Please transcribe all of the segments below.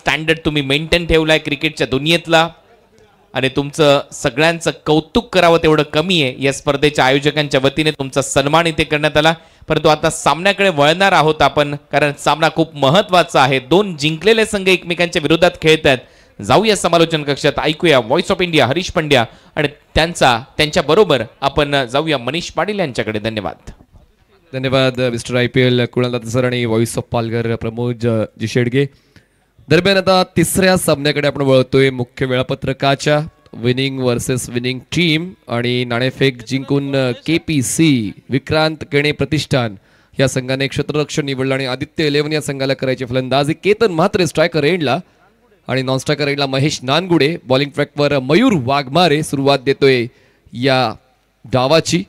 Standard तुम्ही maintain ठेवलाय क्रिकेटच्या दुनियेतला आणि तुमचं सगळ्यांचं कौतुक करावं तेवढं कमी आहे. या स्पर्धेच्या आयोजकांच्या वतीने तुमचा सन्मान इथे करण्यात आला. परंतु आता सामन्याकडे वळणार आहोत आपण, कारण सामना खूप महत्वाचा आहे. दोन जिंकलेले संघ एकमेकांच्या विरोधात खेळत आहेत. जाऊया समालोचन कक्षात, ऐकूया voice of India Harish Pandya आणि त्यांच्या बरोबर आपण जाऊया मनीष पाटील यांच्याकडे. धन्यवाद. धन्यवाद मिस्टर IPL कुणाल सर आणि व्हॉइस ऑफ पालघर प्रमोद शेडगे. दरम्यान आता तिसऱ्या सामन्याकडे आपण वळतोय. मुख्य वेळापत्रकाच्या विनिंग वर्सेस विनिंग टीम आणि नाणेफेक जिंकून KPC विक्रांत केणे प्रतिष्ठान या संघाने क्षेत्ररक्षण निवडलं आणि आदित्य 11 या संघाला करायची फलंदाजी. केतन म्हात्रे स्ट्रायकर एंडला आणि नॉन स्ट्रायकर एंडला महेश नानगुडे. बॉलिंग ट्रॅकवर मयूर वाघमारे सुरुवात देतोय या डावाची.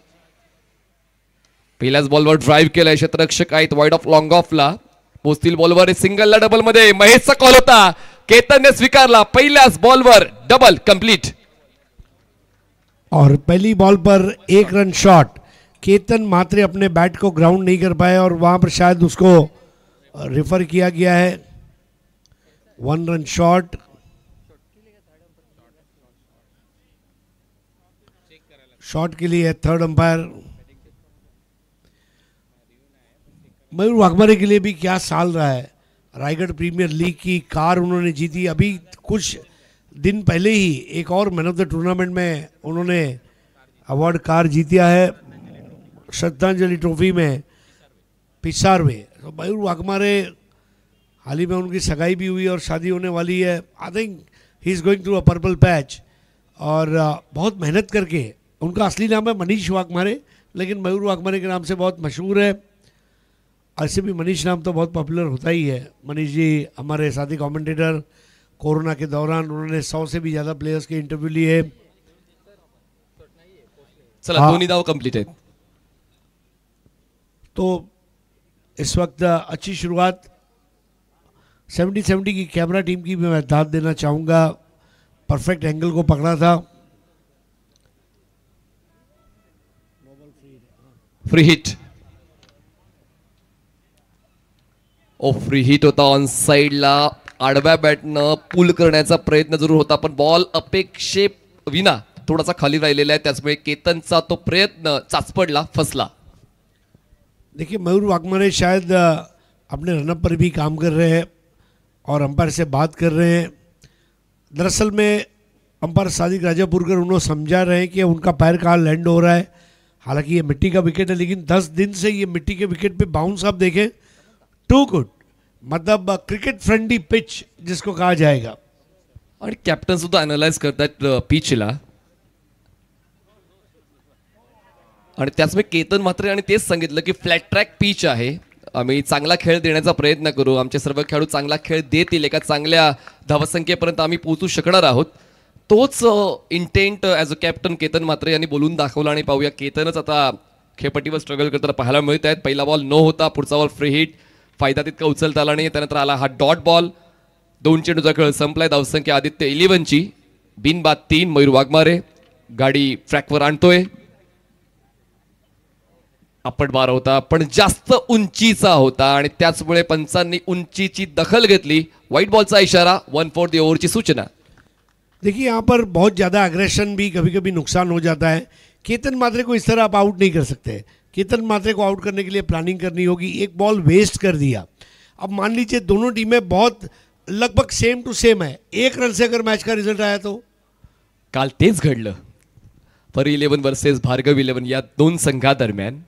पहिल्याच बॉलवर ड्राईव्ह केलाय क्षेत्ररक्षक आहेत वाईड ऑफ लॉंग ऑफला. पोस्तील बॉलवर सिंगलला डबल मध्ये महेशचा कॉल होता, केतनने स्वीकारला. पहिल्याच बॉलवर डबल कंप्लीट और पहली बॉल पर 1 रन शॉट. केतन म्हात्रे अपने बैट को ग्राउंड नहीं कर पाए और वहां पर शायद उसको रेफर किया गया है. 1 रन शॉट. शॉट के लिए थर्ड अंपायर. मयूर वाघमारे के लिए भी क्या साल रहा है. रायगढ़ प्रीमियर लीग की कार उन्होंने जीती. अभी कुछ दिन पहले ही एक और मैन ऑफ द टूर्नामेंट में उन्होंने अवार्ड कार जीता है श्रद्धांजलि ट्रॉफी में पिसार में. तो मयूर वाघमारे हाल ही में उनकी सगाई भी हुई और शादी होने वाली है. I think he is going through a purple patch और बहुत मेहनत करके. उनका असली नाम है मनीष वाघमारे, लेकिन मयूर वाघमारे के नाम से बहुत मशहूर है. ऐसे भी मनीष नाम तो बहुत पॉपुलर होता ही है. मनीष जी हमारे साथी कमेंटेटर. कोरोना के दौरान उन्होंने 100 से भी ज़्यादा प्लेयर्स के इंटरव्यू लिए. चला दोन्ही धाव कंप्लीट आहेत. तो इस वक्त अच्छी शुरुआत 70-70 की कैमरा टीम की भी मैं दाद देना चाहूँगा. परफेक्ट एंगल को पकड़ा था. Free hit. फ्री हिट होता ऑन साइडला. आडव्या बॅटनं पुल करण्याचा प्रयत्न जरूर होता, पण बॉल अपेक्षे विना थोडासा खाली राहिलेला आहे. त्याचमुळे केतनचा तो प्रयत्न चाचपडला, फसला. देखिए मयूर वाघमारे शायद अपने रनअप पर भी काम कर रहे हैं और अंपायर से बात कर रहे हैं. दरअसल में अंपायर सादिक राजापुरकर उन्होंने समझा रहे हैं कि उनका पैर कहाँ लैंड हो रहा है. हालांकि ये मिट्टी का विकेट है, लेकिन 10 दिन से ये मिट्टी के विकेट पे बाउंस आप देखें, टू गुड. मतलब क्रिकेट फ्रेंडली पिच जिसको कहा जाएगा. आणि कॅप्टन सुद्धा अनालाइज करतात पिचला. आणि त्याचमुळे केतन म्हात्रे आणि तेच सांगितलं की फ्लॅट ट्रॅक पिच आहे, आम्ही चांगला खेळ देण्याचा प्रयत्न करू. आमचे सर्व खेळाडू चांगला खेळ देतील, एका चांगल्या धावसंख्येपर्यंत आम्ही पोहोचू शकणार आहोत. तोच intent as a captain Ketan Mhatre यांनी बोलून दाखवला. आणि पाहूया केतनच आता खेळपट्टीवर स्ट्रगल करताना पाहायला मिळत आहेत. पहिला बॉल नो होता, पुढचा बॉल फ्री हिट. फायदा तितका उचलता आला नाही. त्यानंतर आला हा डॉट बॉल. 2 चेंडूचा खेळ संपलाय. धावसंख्या आदित्य 11 ची. बिनबाद 3. मयूर वाघमारे गाडी ट्रॅकवर आणतोय. अपट बार होता, पण जास्त उंचीचा होता आणि त्याचमुळे पंचांनी उंचीची दखल घेतली. व्हाईट बॉलचा इशारा. 1/4 ओव्हर ची सूचना. देखिए यहाँ पर बहुत ज़्यादा अग्रेशन भी कभी कभी नुकसान हो जाता है. केतन म्हात्रे को इस तरह आप आउट नहीं कर सकते. केतन म्हात्रे को आउट करने के लिए प्लानिंग करनी होगी. एक बॉल वेस्ट कर दिया. अब मान लीजिए दोनों टीमें बहुत लगभग सेम टू सेम है, 1 रन से अगर मैच का रिजल्ट आया तो. काल तेच घडलं. परी 11 वर्सेस भार्गव 11 या दोन संघादरम्यान.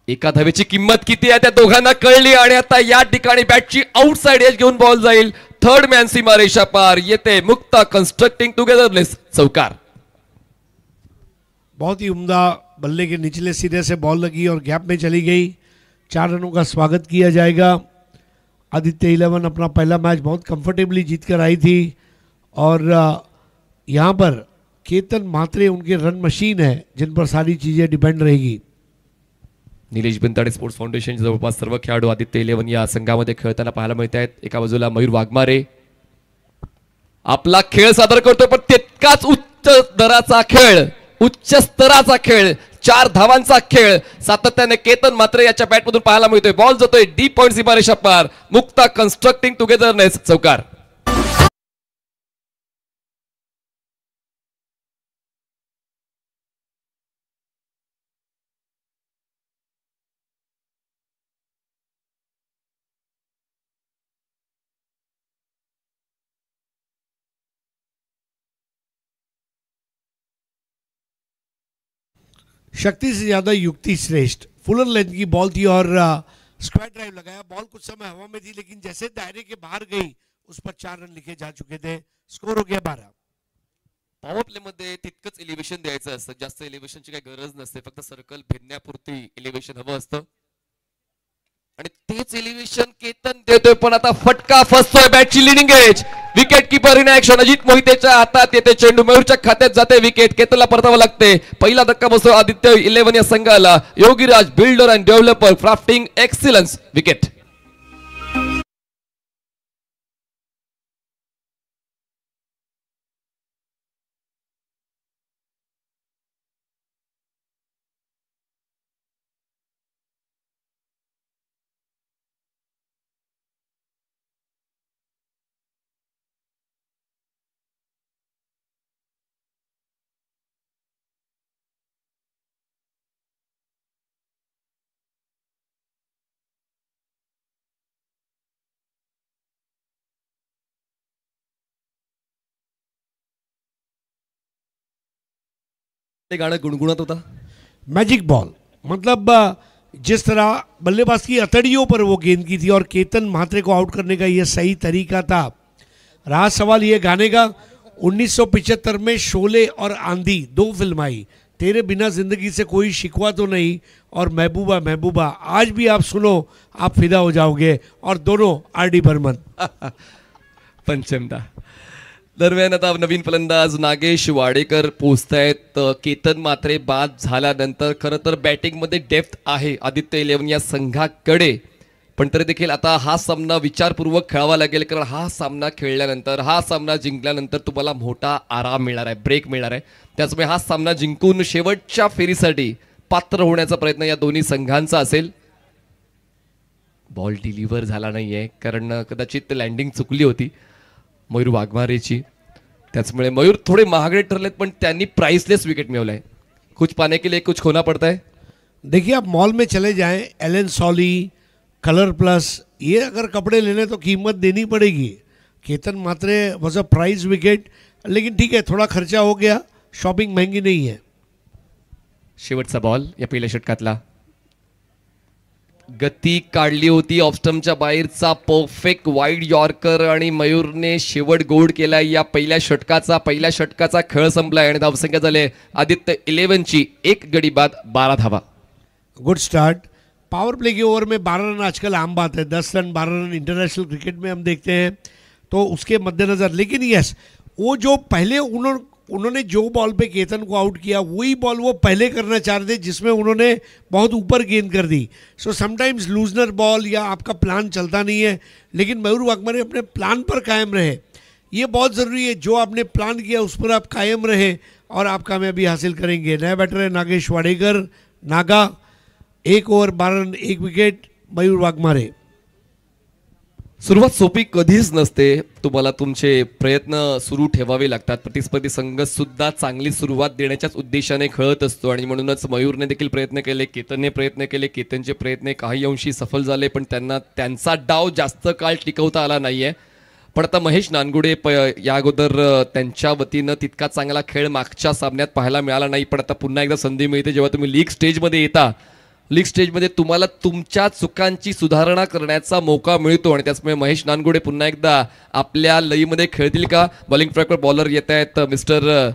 एका धावेची किंमत किती आहे त्या दोघांना कळली आणि आता या ठिकाणी बॅटची आउटसाइड एज घेऊन बॉल जाईल. थर्ड मॅन सीमारेषा पार. येते मुक्ता कंस्ट्रक्टिंग टुगेदरनेस चौकार. बहुत ही उम्दा बल्ले के निचले सिरे से बॉल लगी और गैप में चली गई. 4 रनों का स्वागत किया जाएगा. आदित्य 11 अपना पहला मैच बहुत कंफर्टेबली जीत कर आई थी और यहाँ पर केतन म्हात्रे उनके रन मशीन है जिन पर सारी चीज़ें डिपेंड रहेगी. निलेश बिंताडे स्पोर्ट्स फाउंडेशन जवळपास सर्व खेळाडू आदित्य 11 या संघामध्ये खेळताना पाहायला मिळत आहेत. एका बाजूला मयूर वाघमारे आपला खेळ सादर करतोय, पण तितकाच उच्च दराचा खेळ, उच्च स्तराचा खेळ 4 धावांचा खेळ सातत्याने केतन मात्रे याच्या बॅटमधून पाहायला मिळतोय. बॉल जातोय डीप पॉइंट सीमारेषा पार. मुक्ता कन्स्ट्रक्टिंग टुगेदरनेस चौकार. शक्ति से ज्यादा युक्ति श्रेष्ठ. फुलर लेंथ की बॉल थी और स्क्वायर ड्राइव लगाया. बॉल कुछ समय हवा में थी लेकिन जैसे दायरे के बाहर गई उस पर 4 रन लिखे जा चुके थे. स्कोर हो गया 12. पॉवर प्ले मध्ये तितकंच एलिव्हेशन द्यायचं असतं. जास्त एलिव्हेशनची काही गरज नसते. फक्त सर्कल भिन्यापुरती एलिव्हेशन हवं असतं आणि तेच एलिव्हेशन केतन देतोय. पण आता फटका फसतोय. बॅटची leading edge. Wicket keeper in action. Ajit मोहितेच्या हातात येते चेंडू. मयूरच्या खात्यात जाते विकेट. केतनला परतावं लागते. पहिला धक्का बसतो आदित्य 11 या संघाला. Yogiraj builder and developer crafting excellence wicket. ते गाणं गुणगुणत होता. मैजिक बॉल मतलब जिस तरह बल्लेबाज की अतड़ियों पर वो गेंद की थी और केतन म्हात्रे को आउट करने का ये सही तरीका था. रहा सवाल ये गाने का. 1975 में शोले और आंधी 2 फिल्म आई. तेरे बिना जिंदगी से कोई शिकवा तो नहीं और महबूबा महबूबा. आज भी आप सुनो आप फिदा हो जाओगे. और दोनों आर.डी. बर्मन. पंचमदा. दरम्यान आता नवीन फलंदाज नागेश वाडेकर पोहोचतायत. केतन मात्रे बाद झाल्यानंतर खरं तर बॅटिंगमध्ये डेप्थ आहे आदित्य 11 या संघाकडे. पण तरी देखील आता हा सामना विचारपूर्वक खेळावा लागेल. कारण हा सामना खेळल्यानंतर हा सामना जिंकल्यानंतर तुम्हाला मोठा आराम मिळणार आहे. ब्रेक मिळणार आहे. त्याचमुळे हा सामना जिंकून शेवटच्या फेरीसाठी पात्र होण्याचा प्रयत्न या दोन्ही संघांचा असेल. बॉल डिलिव्हर झाला नाहीये कारण कदाचित लँडिंग चुकली होती मयूर वाघमारेची. त्याचमुळे मयूर थोडे महागडे ठरलेत पण त्यांनी प्राइसलेस विकेट मिळवलाय. कुछ पाने के लिए कुछ खोना पड़ता है. देखिए आप मॉल में चले जाएं. एलन सॉली, कलर प्लस, ये अगर कपड़े लेने तो कीमत देनी पड़ेगी. केतन मात्रे वॉज अ प्राइस विकेट. लेकिन ठीक है थोड़ा खर्चा हो गया. शॉपिंग महंगी नहीं है. शेवटचा बॉल या पहिल्या षटकातला. गती काढली होती ऑफस्टमच्या बाहेरचा परफेक्ट वाईड यॉर्कर आणि मयूरने शेवट गोड केलाय या पहिल्या षटकाचा खेळ संपलाय आणि धावसंख्या झाले आदित्य 11 ची 1 गडी बाद 12 धावा. Good start. पावर प्ले के ओवर में 12 रन आजकल आम बात है. 10 रन 12 रन इंटरनेशनल क्रिकेट में हम देखते हैं तो उसके मद्देनज़र. लेकिन यस वो जो पहले उन्होंने जो बॉल पे केतन को आउट किया वही बॉल वो पहले करना चाह रहे थे जिसमें उन्होंने बहुत ऊपर गेंद कर दी. सो समटाइम्स लूजनर बॉल या आपका प्लान चलता नहीं है. लेकिन मयूर वाघमारे अपने प्लान पर कायम रहे. ये बहुत ज़रूरी है. जो आपने प्लान किया उस पर आप कायम रहे और आप कामयाबी हासिल करेंगे. नया बैटर है Nagesh Wadekar. Naga 1 over 12 run 1 wicket. Mayur Waghmare. सुरुवात सोपी कधीच नसते. तुम्हाला तुमचे प्रयत्न सुरू ठेवावे लागतात. प्रतिस्पर्धी संघ सुद्धा चांगली सुरुवात देण्याच्याच उद्देशाने खेळत असतो आणि म्हणूनच मयूरने देखील प्रयत्न केले, केतनने प्रयत्न केले. केतनचे प्रयत्न काही अंशी सफल झाले पण त्यांचा डाव जास्त काळ टिकवता आला नाहीये. पण आता महेश नानगुडे या अगोदर त्यांच्या वतीनं तितका चांगला खेळ मागच्या सामन्यात पाहायला मिळाला नाही. पण आता पुन्हा एकदा संधी मिळते जेव्हा तुम्ही लीग स्टेजमध्ये येता. लीग स्टेजमध्ये तुम्हाला तुमच्या चुकांची सुधारणा करण्याचा मौका मिळतो आणि त्याचमुळे महेश नानगुडे पुन्हा एकदा आपल्या लईमध्ये खेळतील का. बॉलिंग ट्रॅकवर बॉलर येत आहेत. मिस्टर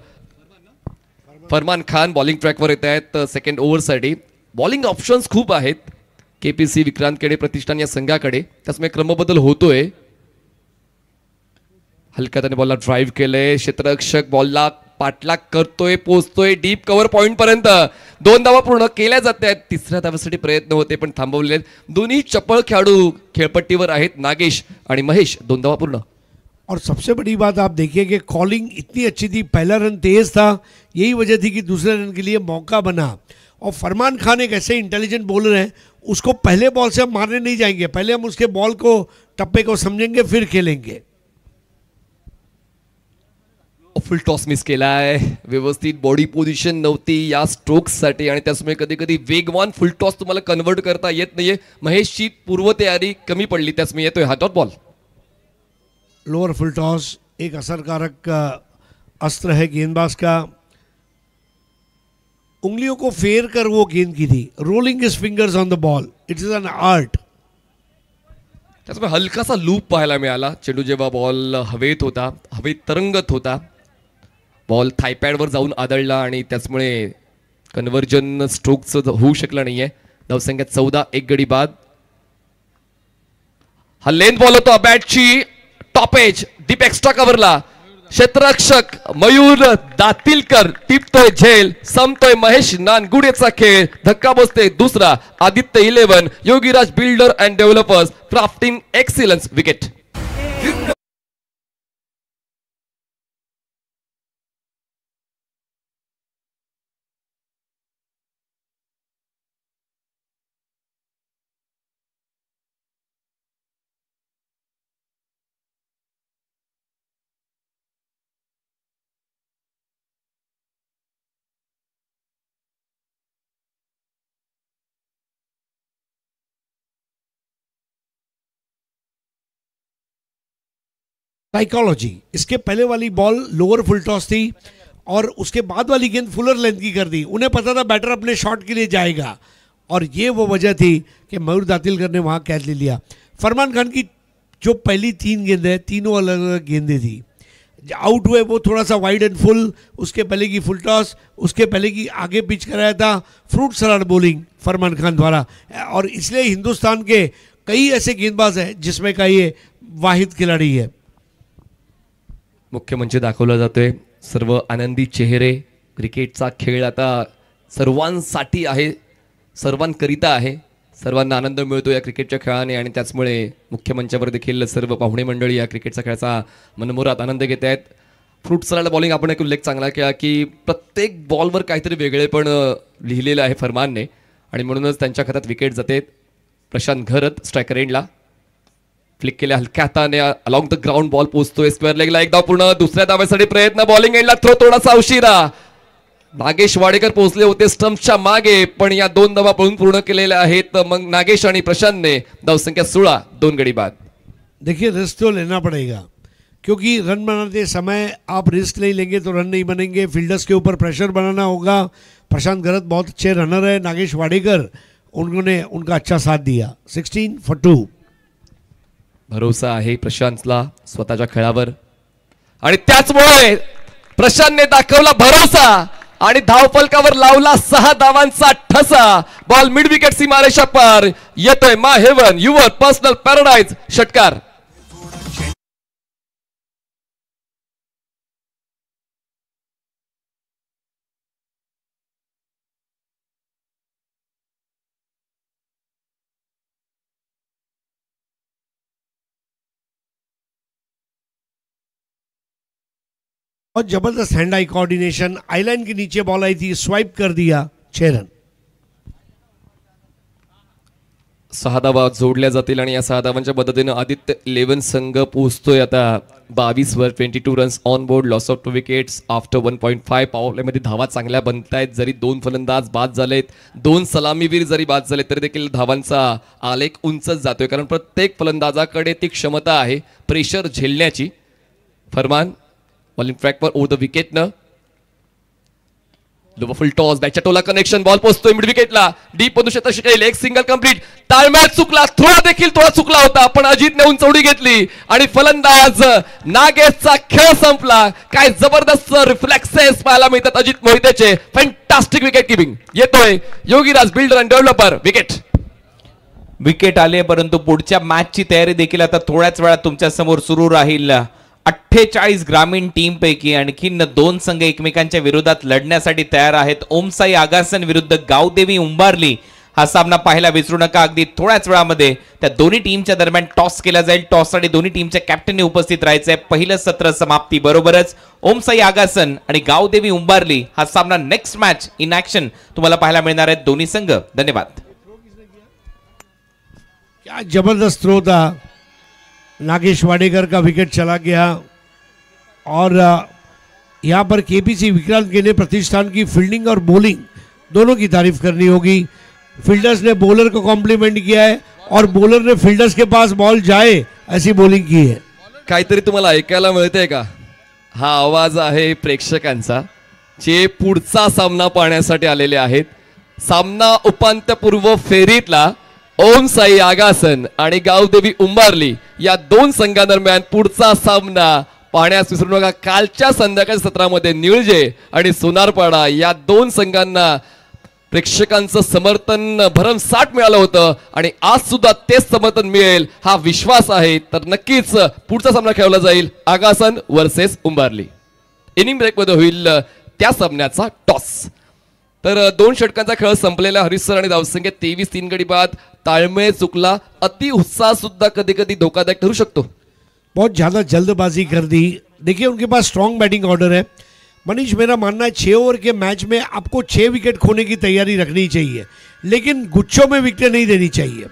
फरमान खान बॉलिंग ट्रॅकवर येत आहेत सेकंड ओव्हरसाठी. बॉलिंग ऑप्शन्स खूप आहेत केपीसी विक्रांत केडे प्रतिष्ठान या संघाकडे. त्याचमुळे क्रमबदल होतोय. हलक्या त्याने बॉलला ड्राईव्ह केलंय. क्षेत्ररक्षक बॉलला पाठलाग करतोय, पोहोचतोय डीप कव्हर पॉइंट पर्यंत. 2 धावा पूर्ण केल्या जात आहेत. 3ऱ्या धावेसाठी प्रयत्न होते पण थांबवलेले आहेत. दोन्ही चपळ खेळाडू खेळपट्टीवर आहेत. नागेश आणि महेश 2 धावा पूर्ण. और सबसे बड़ी बात आप देखिए कि कॉलिंग इतनी अच्छी थी. पहला रन तेज था, यही वजह थी कि दूसरे रन के लिए मौका बना. और फरमान खान एक ऐसे इंटेलिजेंट बॉलर हैं, उसको पहले बॉल से हम मारने नहीं जाएंगे, पहले हम उसके बॉल को टप्पे को समझेंगे फिर खेलेंगे. फुल टॉस मिस केलाय, व्यवस्थित बॉडी पोझिशन नव्हती या स्ट्रोक्ससाठी आणि त्यामुळे कधी कधी वेगवान फुल टॉस तुम्हाला कन्वर्ट करता येत नाहीये. महेशची पूर्वतयारी कमी पडली, त्यामुळे येतोय हातात बॉल. लोअर फुल टॉस एक असरकारक अस्त्र है गेंदबाज का. उंगलियों को फेर कर वो गेंद की थी, rolling his fingers on the ball, it is an art. त्यामुळे हलकासा लूप पाहायला मिळाला. चेंडू जेव्हा बॉल हवेत होता, हवेत तरंगत होता, बॉल थायपॅडवर जाऊन आदळला आणि त्यामुळे कन्व्हर्जन स्ट्रोकचं होऊ शकलं नाहीये. धावसंख्या 14, एक गडी बाद. हा लेंथ बॉल होता, बॅटची टॉप एज डीप एक्स्ट्रा कव्हरला. क्षेत्ररक्षक मयूर दातीलकर टिपतोय झेल, संपतोय महेश नानगुडेचा खेळ. धक्का बसते दुसरा. Aditya 11, Yogiraj builder and developers, crafting excellence wicket. Psychology, इसके पहले वाली बॉल लोअर फुल टॉस थी और उसके बाद वाली गेंद फुलर लेंथ की कर दी. उन्हें पता था बैटर अपने शॉट के लिए जाएगा और ये वो वजह थी कि मयूर दातिलकर ने वहाँ कैच ले लिया. फरमान खान की जो पहली 3 गेंदें, तीनों अलग अलग गेंदें थी. आउट हुए वो थोड़ा सा वाइड एंड फुल, उसके पहले की फुल टॉस, उसके पहले की आगे पिच कराया था फ्रूट सलाड बॉलिंग फरमान खान द्वारा. और इसलिए हिंदुस्तान के कई ऐसे गेंदबाज हैं जिसमें का ये वाहिद खिलाड़ी है. मुख्य मंच दाखवला जातोय, सर्व आनंदी चेहरे. क्रिकेटचा खेळ आता सर्वांसाठी आहे, सर्वांकरिता आहे. सर्वांना आनंद मिळतो या क्रिकेटच्या खेळाने आणि त्याचमुळे मुख्य मंचावर देखील सर्व पाहुणे मंडळी या क्रिकेटच्या खेळाचा मनमुराद आनंद घेत आहेत. फ्रूट सलाड बॉलिंग आपण एक उल्लेख चांगला केला की प्रत्येक बॉलवर काहीतरी वेगळेपण लिहिलेलं आहे फरमानने आणि म्हणूनच त्यांच्या खात्यात विकेट जाते. प्रशांत घरत स्ट्रायकर एंडला फ्लिक केल्या हलक्या हाताने अलॉंग द ग्राउंड बॉल पोहोचतोय स्क्वेअर लेगला. एक धाव पूर्ण. दुसऱ्या धावेसाठी प्रयत्न. बॉलिंग एंडला थ्रो थोडासा उशिरा. नागेश वाडेकर पोहोचले होते स्टंप्सच्या मागे, पण या 2 धावा पळून पूर्ण केलेल्या आहेत मग नागेश आणि प्रशांतने. धावसंख्या 16, 2 गडी बाद. देखिए रिस्क तो लेना पड़ेगा क्योंकि रन बनाते समय आप रिस्क नहीं लेंगे तो रन नहीं बनेंगे. फील्डर्स के ऊपर प्रेशर बनाना होगा. प्रशांत घरत बहुत अच्छे रनर है. नागेश वाडेकर उन्होंने उनका अच्छा साथ दिया. 16 for 2. भरोसा आहे प्रशांतला स्वतःच्या खेळावर आणि त्याचमुळे प्रशांतने दाखवला भरोसा आणि धावफलकावर लावला 6 धावांचा ठसा. बॉल मिड विकेट सीमारेषा पार. येतोय मा हेवन युवर पर्सनल पॅराडाइज षटकार. और जबरदस्त हैंड आई कोऑर्डिनेशन. आईलाइन के नीचे बॉल आई थी, स्वाइप कर दिया, 6 रन. 6 धावा जोडल्या जातील आणि या 6 धावांच्या मदतीने आदित्य 11 संघ पोहोचतोय आता 22 वर. 22 runs on board, loss of 2 wickets after 1.5. Power play मध्ये धावा चांगल्या बनतायत. जरी 2 फलंदाज बाद झालेत, 2 सलामीवीर जरी बाद झाले तरी देखील धावांचा आलेख उंचच जातोय कारण प्रत्येक फलंदाजाकडे ती क्षमता आहे प्रेशर झेलण्याची. फरमान बॉलिंग ट्रॅकवर ओव्हर द विकेट न. फुल टॉस, बॅटच्या टोला कनेक्शन. बॉल पोहोचतोय मिड विकेटला. डीप मधून क्षेत्ररक्षक एक सिंगल कंप्लीट. ताळमेळ चुकला, थ्रो देखील थोडा चुकला होता पण अजितने उंचवडी घेतली आणि फलंदाज नागेशचा खेळ संपला. काय जबरदस्त रिफ्लेक्सेस पाहायला मिळतात अजित मोहितेचे. Fantastic wicket keeping. येतोय Yogiraj builder and developer. Wicket आले परंतु पुढच्या मॅचची तयारी देखील आता थोड्याच वेळात तुमच्या समोर सुरू राहील. 48 ग्रामीण टीम पैकी आणखीन 2 संघ एकमेकांच्या विरोधात लढण्यासाठी तयार आहेत. ओमसाई आगासन विरुद्ध गावदेवी उंबारली हा सामना पाहायला विसरू नका. अगदी थोड्याच वेळामध्ये त्या दोन्ही टीमच्या दरम्यान टॉस केला जाईल. टॉससाठी दोन्ही टीमच्या कॅप्टनने उपस्थित राहायचंय. पहिलं सत्र समाप्ती बरोबरच ओमसाई आगासन आणि गावदेवी उंबारली हा सामना नेक्स्ट मॅच इन ऍक्शन तुम्हाला पाहायला मिळणार आहेत दोन्ही संघ. धन्यवाद. क्या जबरदस्त थ्रो था. नागेश वाडेकर का विकेट चला गया और यहाँ पर केपीसी विक्रांत के लिए प्रतिष्ठान की फील्डिंग और बॉलिंग दोनों की तारीफ करनी होगी. फील्डर्स ने बॉलर को कॉम्प्लीमेंट किया है और बॉलर ने फील्डर्स के पास बॉल जाए ऐसी बॉलिंग की है. काहीतरी तुम्हाला ऐकायला मिळतंय का? हा आवाज आहे प्रेक्षकांचा जे पुढचा सामना पाहण्यासाठी आलेले आहेत. सामना उपांत्यपूर्व फेरीतला ओमसाई आगासन आणि गावदेवी उंबारली या दोन संघांदरम्यान पुढचा सामना पाहण्यास विसरू नका. कालच्या संध्याकाळच्या सत्रामध्ये निळजे आणि सोनारपाडा या दोन संघांना प्रेक्षकांचं समर्थन भरमसाठ मिळालं होतं आणि आज सुद्धा तेच समर्थन मिळेल हा विश्वास आहे. तर नक्कीच पुढचा सामना खेळला जाईल आगासन वर्सेस उंबारली. इनिंग ब्रेकमध्ये होईल त्या सामन्याचा टॉस. तर दोन षटकांचा खेळ संपलेला. हरीश सर आणि धावसंख्या 23-3 गडी बाद. ताळमेळ चुकला. अति उत्साह सुद्धा कधी कधी धोकादायक ठरू शकतो. बहुत ज़्यादा जल्दबाजी कर दी. देखिए उनके पास स्ट्रॉन्ग बैटिंग ऑर्डर है. मनीष मेरा मानना है 6 ओवर के मैच में आपको 6 विकेट खोने की तैयारी रखनी चाहिए लेकिन गुच्छों में विकेट नहीं देनी चाहिए.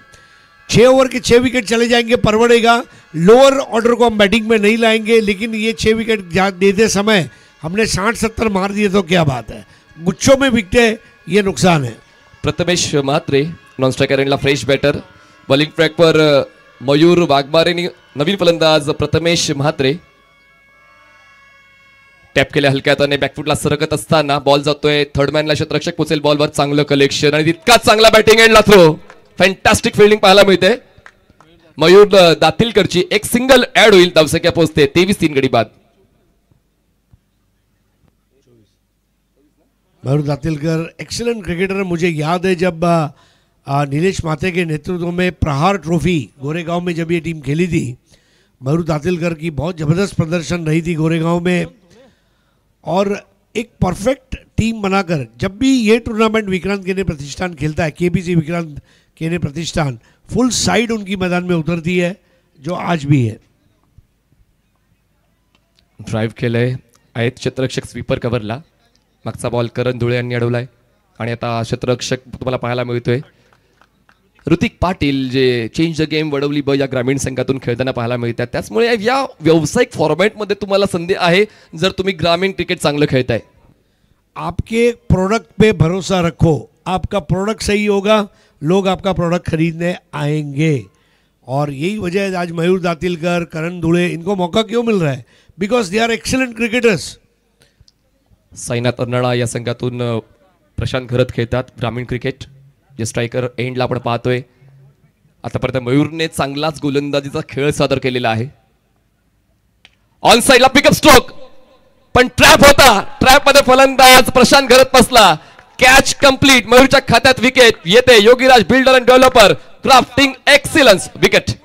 6 ओवर के 6 विकेट चले जाएंगे परवड़ेगा. लोअर ऑर्डर को हम बैटिंग में नहीं लाएंगे लेकिन ये 6 विकेट देते समय हमने 60-70 मार दिए तो क्या बात है. गुच्छों में विकेट ये नुकसान है. प्रथमेश म्हात्रे नॉन स्ट्रायकर एंडला फ्रेश बॅटर. बॉलिंग ट्रॅक पर मयूर वाघमारे नवीन फलंदाज प्रथमेश म्हात्रे. टॅप केल्या हलक्या हाताने बॅकफुटला सरकत असताना बॉल जातोय थर्ड मॅनला. क्षेत्ररक्षक पोचेल बॉलवर. चांगलं कलेक्शन आणि तितकाच चांगला बॅटिंग एंडला थ्रो. फॅन्टॅस्टिक फिल्डिंग पाहायला मिळते. मयूर दातीलकरची एक सिंगल ऍड होईल. धावसंख्या पोहोचते 23-3 गडी बाद. मयूर दातिलकर एक्सीलेंट क्रिकेटर है. मुझे याद है जब नीलेश माथे के नेतृत्व में प्रहार ट्रॉफी गोरेगांव में जब ये टीम खेली थी मयूर दातिलकर की बहुत ज़बरदस्त प्रदर्शन रही थी गोरेगांव में. और एक परफेक्ट टीम बनाकर जब भी ये टूर्नामेंट विक्रांत केने प्रतिष्ठान खेलता है केपीसी विक्रांत केने प्रतिष्ठान फुल साइड उनकी मैदान में उतरती है जो आज भी है. ड्राईव्ह केलंय आहेत क्षेत्ररक्षक स्वीपर कव्हरला. मागचा बॉल करण धुळे यांनी अडवलाय आणि आता क्षेत्ररक्षक तुम्हाला पाहायला मिळतोय ऋतिक पाटील जे चेंज द गेम वडवली ब या ग्रामीण संघातून खेळताना पाहायला मिळतात. त्याचमुळे या व्यावसायिक फॉर्मॅटमध्ये तुम्हाला संधी आहे जर तुम्ही ग्रामीण क्रिकेट चांगलं खेळताय. आपके प्रोडक्ट पे भरोसा रखो. आपका प्रोडक्ट सही होगा लोग आपका प्रोडक्ट खरीदने आएंगे. और यही वजह है आज मयूर दातिलकर करण धुळे इनको मौका क्यों मिल रहा है because they are excellent cricketers. Sainath Arnala या संघातून प्रशांत घरत खेळतात ग्रामीण क्रिकेट. जे स्ट्रायकर एंडला आपण पाहतोय. आतापर्यंत मयूरने चांगलाच गोलंदाजीचा खेळ सादर केलेला आहे. ऑन साइडला पिकअप स्ट्रोक पण ट्रॅप होता. ट्रॅप मध्ये फलंदाज प्रशांत घरत बसला. Catch complete. मयूरच्या खात्यात विकेट येते. Yogiraj builder and developer crafting excellence wicket.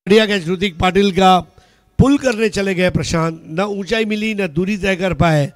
बढ़िया कैच ऋतिक पाटिल का. पुल करने चले गए प्रशांत. न ऊंचाई मिली न दूरी तय कर पाए.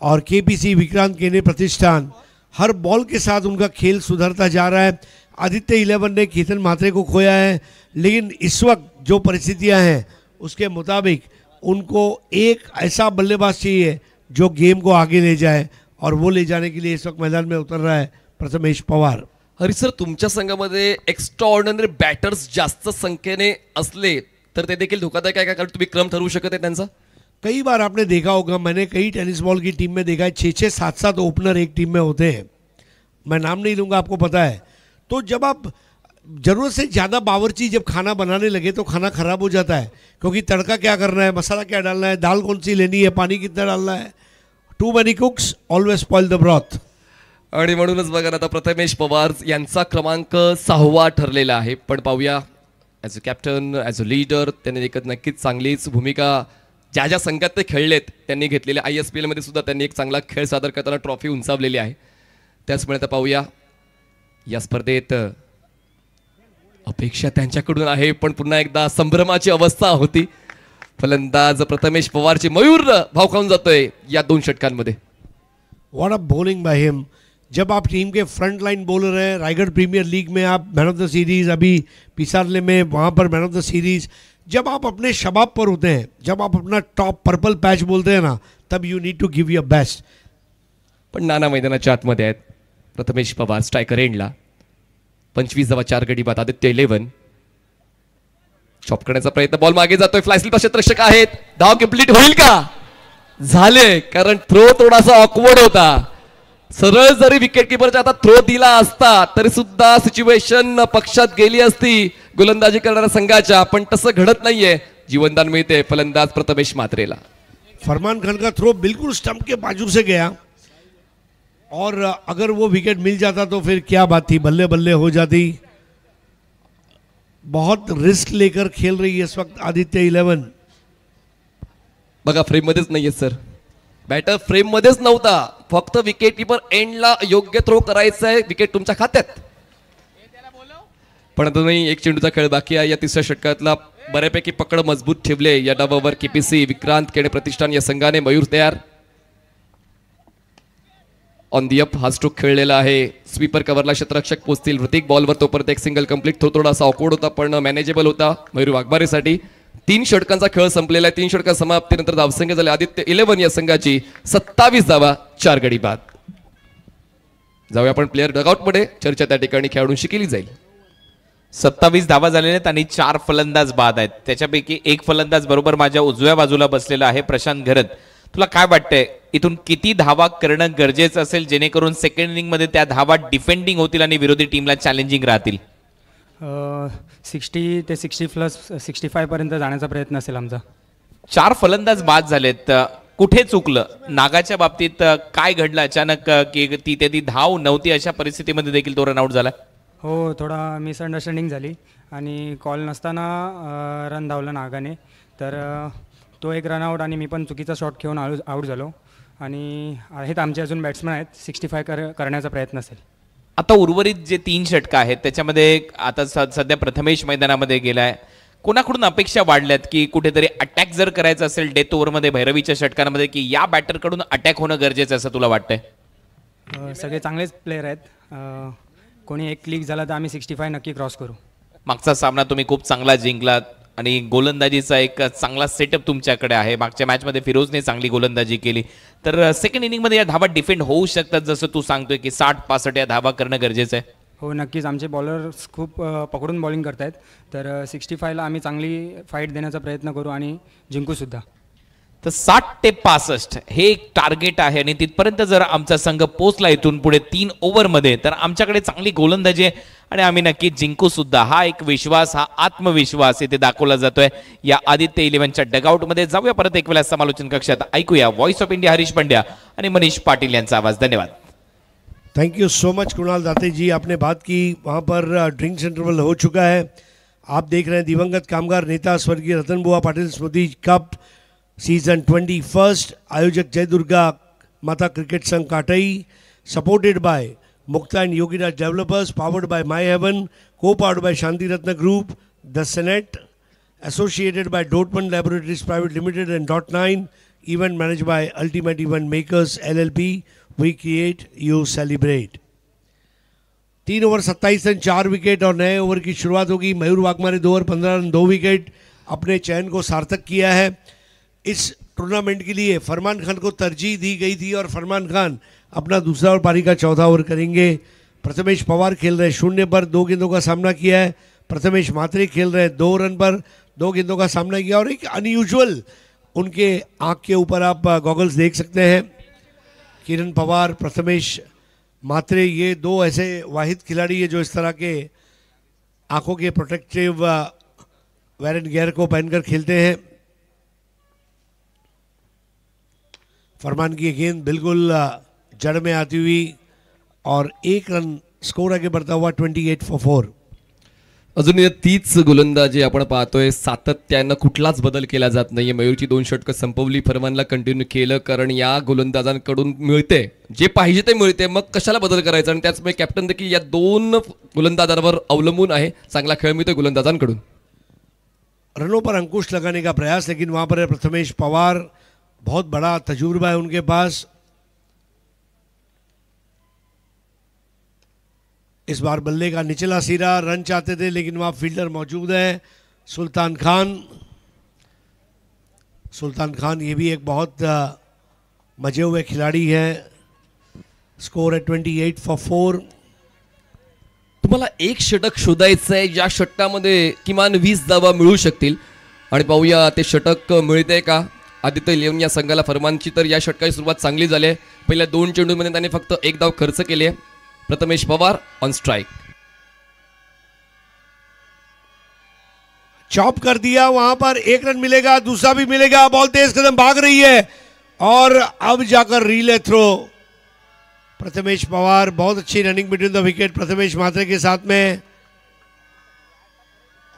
और केपीसी विक्रांत केने प्रतिष्ठान हर बॉल के साथ उनका खेल सुधरता जा रहा है. आदित्य 11 ने केतन म्हात्रे को खोया है लेकिन इस वक्त जो परिस्थितियां हैं उसके मुताबिक उनको एक ऐसा बल्लेबाज चाहिए जो गेम को आगे ले जाए और वो ले जाने के लिए इस वक्त मैदान में उतर रहा है प्रथमेश पवार. हरी सर तुमच्या संघामध्ये एक्स्ट्रा ऑर्डिनरी बॅटर्स जास्त संख्येने असले तर ते देखील धोकादायक आहे का कारण तुम्ही क्रम ठरवू शकत आहे त्यांचा. कई बार आपने देखा होगा मैंने कई टेनिस बॉल की टीम में देखा है 6-6 7-7 ओपनर एक टीम में होते हैं. मैं नाम नहीं लूँगा आपको पता है. तो जब आप ज़रूरत से ज़्यादा बावर्ची जब खाना बनाने लगे तो खाना ख़राब हो जाता है क्योंकि तड़का क्या करना है मसाला क्या डालना है दाल कौन सी लेनी है पानी कितना डालना है. Too many cooks always spoil the broth. आणि म्हणूनच बघा आता प्रथमेश पवार यांचा क्रमांक 6वा ठरलेला आहे. पण पाहूया as a captain as a leader त्याने नक्कीच चांगलीच भूमिका ज्या ज्या संघात ते खेळलेत त्यांनी घेतलेले ISPL मध्ये सुद्धा त्यांनी एक चांगला खेळ सादर करताना ट्रॉफी उंचावलेली आहे. त्याचमुळे आता पाहूया या स्पर्धेत अपेक्षा त्यांच्याकडून आहे, पण पुन्हा एकदा संभ्रमाची अवस्था होती. फलंदाज प्रथमेश पवारची मयूर भाव खाऊन जातोय या 2 षटकांमध्ये. What a bowling by him. जब आप टीम के फ्रंट लाइन बॉलर हैं, रायगढ़ प्रीमियर लीग में आप मैन ऑफ द सीरीज, अभी पिसारले में वहाँ पर मैन ऑफ द सीरीज, जब आप अपने शबाब पर होते हैं, जब आप अपना टॉप पर्पल पैच बोलते हैं ना, तब you need to give your best. पण नाना मैदानाच्या आतमध्ये आहेत प्रथमेश पवार स्ट्रायकर एंडला. 25 धावा 4 गडी बाद. आदित्य 11 चॉप करण्याचा प्रयत्न, बॉल मागे जातोय. फ्लायस्लिप क्षेत्ररक्षक आहेत. धाव कंप्लीट होईल का? झाले, कारण थ्रो थोडासा ऑकवर्ड होता. सरळ जरी विकेट किपरच्या आता थ्रो दिला असता तरी सुद्धा सिच्युएशन पक्षात गेली असती गोलंदाजी करणाऱ्या संघाच्या, पण तसं घडत नाहीये. जीवनदान मिळते फलंदाज प्रथमेश म्हात्रेला. फरमान खान का थ्रो बिल्कुल स्टंप के बाजू से गया और अगर वो विकेट मिल जाता तो फिर क्या बात थी, बल्ले बल्ले हो जाती. बहुत रिस्क लेकर खेल रही है इस वक्त आदित्य 11. बघा फ्रेम मध्येच नाहीये सर, बॅटर फ्रेम मध्येच नव्हता. फक्त विकेट किपर एंडला योग्य थ्रो करायचा आहे, विकेट तुमच्या खात्यात. पण अजूनही एक चेंडूचा खेळ बाकी आहे. या 3ऱ्या षटकातला बऱ्यापैकी पकड मजबूत ठेवले या डावावर KPC विक्रांत केणे प्रतिष्ठान या संघाने. मयूर तयार ऑन दी अप, हा स्ट्रोक खेळलेला आहे. स्वीपर कव्हरला क्षेत्ररक्षक पोचतील. ऋतिक बॉलवर तोपर्यंत एक सिंगल कंप्लीट. थोडासा ऑकवर्ड होता पण मॅनेजेबल होता मयूर वाघमारेसाठी. 3 षटकांचा खेळ संपलेला आहे. 3 षटकां समाप्तीनंतर धावसंख्या झाले आदित्य 11 या संघाची 27 धावा 4 गडी बाद. जाऊया आपण प्लेअर डगआउट मध्ये. चर्चा त्या ठिकाणी खेळाडूंशी केली जाईल. 27 धावा झालेल्या आहेत आणि 4 फलंदाज बाद आहेत. त्याच्यापैकी एक फलंदाज बरोबर माझ्या उजव्या बाजूला बसलेला आहे प्रशांत घरत. तुला काय वाटतंय इथून किती धावा करणं गरजेचं असेल जेणेकरून सेकंड इनिंग मध्ये त्या धावा डिफेंडिंग होतील आणि विरोधी टीमला चॅलेंजिंग राहतील? 60 ते 65 पर्यंत जाण्याचा प्रयत्न असेल आमचा. 4 फलंदाज बाद झालेत. कुठे चुकलं? नागाच्या बाबतीत काय घडलं अचानक की ती धाव नव्हती अशा परिस्थितीमध्ये देखील तो रनआउट झाला? हो, थोडा मिसअंडरस्टँडिंग झाली आणि कॉल नसताना रन धावला नागाने, तर तो एक रनआउट आणि मी पण चुकीचा शॉट खेळून आऊट झालो. आणि आहेत आमचे अजून बॅट्समन आहेत, 65 करण्याचा प्रयत्न असेल. आता उर्वरित जे 3 षटकं आहेत त्याच्यामध्ये आता सध्या प्रथमेश मैदानामध्ये गेलाय. कोणाकडून अपेक्षा वाढल्यात की कुठेतरी अटॅक जर करायचं असेल डेथ ओव्हरमध्ये भैरवीच्या षटकांमध्ये की या बॅटरकडून अटॅक होणं गरजेचं असं तुला वाटतंय? सगळे चांगलेच प्लेयर आहेत. कोणी एक क्लिक झाला तर आम्ही 65 नक्की क्रॉस करू. मागचा सामना तुम्ही खूप चांगला जिंकलात आणि गोलंदाजीचा एक चांगला सेटअप तुमच्याकडे आहे. मागच्या मॅचमध्ये फिरोजने चांगली गोलंदाजी केली, तर सेकंड इनिंगमध्ये या धावा डिफेंड होऊ शकतात जसं तू सांगतोय की 60-65 या धावा करणं गरजेचं आहे. हो नक्कीच, आमचे बॉलर्स खूप पकडून बॉलिंग करतायत, तर 65ला आम्ही चांगली फाईट देण्याचा प्रयत्न करू आणि जिंकूसुद्धा. तर 60 ते 65 हे एक टार्गेट आहे आणि तिथपर्यंत जर आमचा संघ पोचला इथून पुढे 3 ओव्हरमध्ये तर आमच्याकडे चांगली गोलंदाजी आहे आणि आम्ही नक्की जिंकू सुद्धा. हा एक विश्वास, हा आत्मविश्वास इथे दाखवला जातोय या आदित्य 11च्या डगआउटमध्ये. जाऊया परत एक वेळा समालोचन कक्षात, ऐकूया voice of India Harish Pandya आणि मनीष पाटील यांचा आवाज. धन्यवाद. Thank you so much Kunal दाते जी, आपने बात की वहाँ पर ड्रिंक्स इंटरवल हो चुका है. आप देख रहे हैं दिवंगत कामगार नेता स्वर्गीय रतन बुआ पाटिल स्मृति कप सीजन 21. आयोजक जय दुर्गा माता क्रिकेट संघ Katai, supported by Mukta and Yogiraj developers, powered by my heaven, co powered by Shanti Ratna group, the senate, associated by Dotman laboratories private limited and .9, event manage by ultimate event makers LLP. We create you celebrate. 3 over 27 run 4 wicket और नए over की शुरुआत होगी. Mayur Waghmare 2 over 15 run 2 wicket अपने चयन को सार्थक किया है. इस टूर्नामेंट के लिए फरमान खान को तरजीह दी गई थी और फरमान खान अपना दूसरा और पारी का चौथा ओवर करेंगे. प्रथमेश पवार खेल रहे 0 पर 2 गेंदों का सामना किया है. प्रथमेश म्हात्रे खेल रहे 2 रन पर 2 गेंदों का सामना किया और एक अनयूजुअल उनके आँख के ऊपर आप गॉगल्स देख सकते हैं. किरण पवार, प्रथमेश म्हात्रे, ये 2 ऐसे वाहिद खिलाड़ी है जो इस तरह के आंखों के प्रोटेक्टिव वेरन गियर को पहनकर खेलते हैं. फरमान की गेंद बिल्कुल जड़ में आती हुई और 1 रन स्कोर आगे बढ़ता हुआ 28 for 4. अजून तीच गोलंदाजी आपण पाहतोय, सातत्यानं कुठलाच बदल केला जात नाहीये. मयूरची 2 षटकं संपवली, फरमानला कंटिन्यू केलं, कारण या गोलंदाजांकडून मिळते जे पाहिजे ते मिळते, मग कशाला बदल करायचा. आणि त्याचमुळे कॅप्टन देखील या 2 गोलंदाजांवर अवलंबून आहे. चांगला खेळ मिळतोय गोलंदाजांकडून. रनों पर अंकुश लगाने का प्रयास, लेकिन वहां पर प्रथमेश पवार, बहुत बड़ा तजुर्बा है उनके पास. इस बार बल्ले का निचला सिरा, रन चाहते थे लेकिन वहाँ फील्डर मौजूद है सुल्तान खान. ये भी एक बहुत मजे हुए खिलाड़ी है. स्कोर है 28 for 4. तुम्हाला एक षटक शोधायचं आहे ज्या षटकामध्ये किमान 20 धावा मिळू शकतील. आणि पाहूया ते षटक मिळते का. आदित्य इलेव्हन या संघाला फरमानची तर या षटकाची सुरुवात चांगली झाली आहे. पहिल्या 2 चेंडूंमध्ये त्याने फक्त 1 धाव खर्च केली आहे. Prathamesh Pawar on strike. Chop कर दिया, वहां पर 1 रन मिलेगा, दूसरा भी मिलेगा. बॉल तेज कदम भाग रही है और अब जाकर रिले थ्रो. प्रथमेश पवार, बहुत अच्छी running between the wicket Prathamesh Matre के साथ में.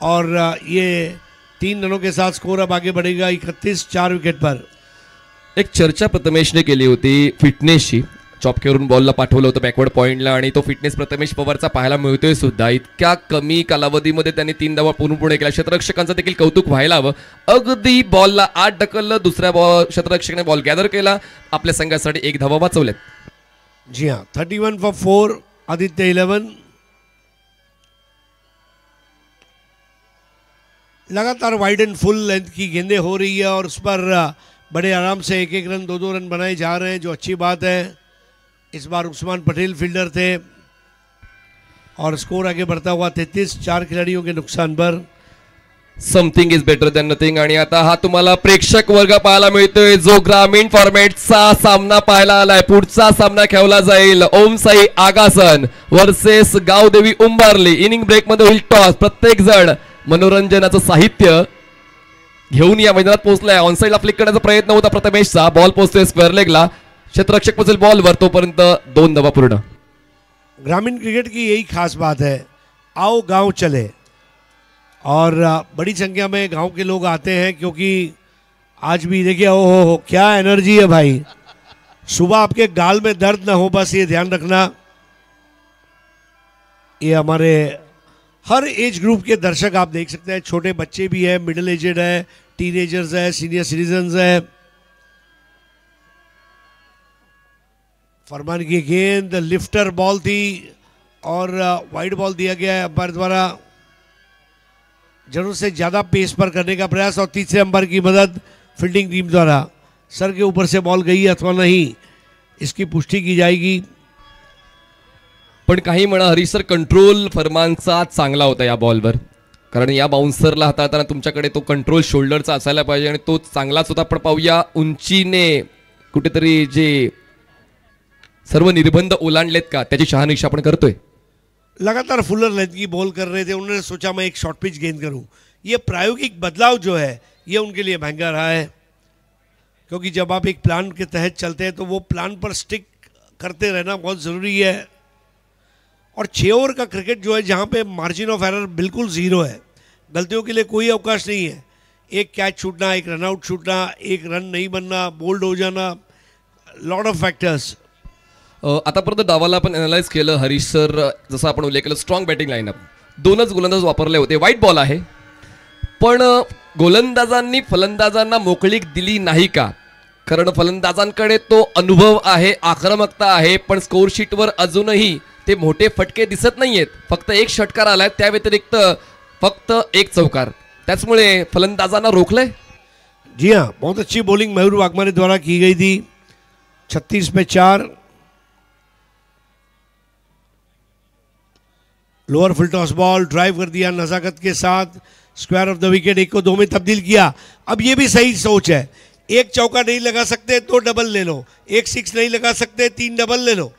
और ये 3 रनों के साथ स्कोर अब आगे बढ़ेगा 31, 4 विकेट पर. एक चर्चा प्रथमेशने केली होती फिटनेसची. चॉप करून बॉलला पाठवलं होतं बॅकवर्ड पॉइंटला, आणि तो फिटनेस प्रथमेश पवारचा पाहायला मिळतोय सुद्धा. इतक्या कमी कालावधीमध्ये त्यांनी 3 धावा पूर्ण केला. क्षेत्ररक्षकांचं देखील कौतुक व्हायला हवं. अगदी बॉलला आत ढकललं, दुसऱ्या क्षेत्ररक्षकाने बॉल गॅदर केला, आपल्या संघासाठी 1 धावा वाचवल्यात. जी हाँ, 31 for 4 आदित्य 11. लगातार वाइड एंड फुल लेंथ की गेंदें हो रही है और उस पर बड़े आराम से 1-1 रन 2-2 रन बनाए जा रहे हैं, जो अच्छी बात है. इस बार उस्मान पटेल फील्डर थे और स्कोर आगे बढ़ता हुआ 33, 4 खिलाड़ियों के नुकसान पर. Something is better than nothing. आणि आता हा तुम्हाला प्रेक्षक वर्ग पाहायला मिळतोय जो ग्रामीण फॉर्मॅटचा सामना पाहायला आलाय. पुढचा सामना खेळला जाईल Om Sai Agasan versus Gavdevi Umbarli. Inning break मध्ये होईल टॉस. प्रत्येक जण मनोरंजनाचं साहित्य घेऊन या मैदानात पोहोचलाय. ऑनसाईडला फ्लिक करण्याचा प्रयत्न होता प्रथमेशचा. बॉल पोहोचतोय स्क्वेअर लेगला. क्षेत्ररक्षक पोहोचेल बॉलवर, तोपर्यंत 2 धावा पूर्ण. ग्रामीण क्रिकेट की यही खास बात है, आओ गांव चले. और बड़ी संख्या में गांव के लोग आते हैं, क्योंकि आज भी देखिए हो क्या एनर्जी है भाई. सुबह आपके गाल में दर्द ना हो, बस ये ध्यान रखना. ये हमारे हर एज ग्रुप के दर्शक आप देख सकते हैं. छोटे बच्चे भी हैं, मिडिल एजेड है, टीनेजर्स है, सीनियर सिटीजन्स है. फरमान की गेंद लिफ्टर बॉल थी और वाइड बॉल दिया गया है अंपायर द्वारा. जरूरत से ज़्यादा पेस पर करने का प्रयास और तीसरे अंपायर की मदद फील्डिंग टीम द्वारा. सर के ऊपर से बॉल गई अथवा नहीं, इसकी पुष्टि की जाएगी. पण काही म्हणा हरीश सर, कंट्रोल फरमानचा चांगला होता या बॉलवर, कारण या बाउन्सरला हाताळताना तुमच्याकडे तो कंट्रोल शोल्डरचा असायला पाहिजे आणि तो चांगलाच होता. पण पाहूया उंचीने कुठेतरी जे सर्व निर्बंध ओलांडलेत का त्याची शहानिशा आपण करतोय. लगातार फुलर लेंथ की बॉल कर रहे थे, उन्होंने सोचा मैं एक शॉर्ट पिच गेंद करूं. ये प्रायोगिक बदलाव जो है ये उनके लिए महंगा रहा है, क्योंकि जब आप एक प्लान के तहत चलते हैं तो वो प्लान पर स्टिक करते रहना बहुत ज़रूरी है. और 6 ओवर का क्रिकेट जो है, जहाँ पे मार्जिन ऑफ एरर बिल्कुल ज़ीरो है, गलतियों के लिए कोई अवकाश नहीं है. एक कैच छूटना, एक रनआउट छूटना, एक रन नहीं बनना, बोल्ड हो जाना, लॉट ऑफ फॅक्टर्स. आतापर्यंत डावाला आपण अनालाइज केलं हरीश सर, जसं आपण उल्लेख केलं स्ट्रॉंग बॅटिंग लाईनअप, 2च गोलंदाज वापरले होते. वाईट बॉल आहे, पण गोलंदाजांनी फलंदाजांना मोकळीक दिली नाही का? कारण फलंदाजांकडे तो अनुभव आहे, आक्रमकता आहे, पण स्कोर शीटवर अजूनही ते मोठे फटके दिसत नाहीयेत. फक्त 1 षटकार आलाय, त्या व्यतिरिक्त फक्त 1 चौकार. त्याचमुळे फलंदाजांना रोखलंय. जी हाँ, बहुत अच्छी बॉलिंग मयूर वाघमारे द्वारा की गई थी. 36 पे 4. Lower full toss ball drive कर दिया नजाकत के साथ. स्क्वायर ऑफ द विकेट 1 को 2 में तब्दील किया. अब ये भी सही सोच है, 1 चौका नहीं लगा सकते तो डबल ले लो, 1 6 नहीं लगा सकते 3 डबल ले लो.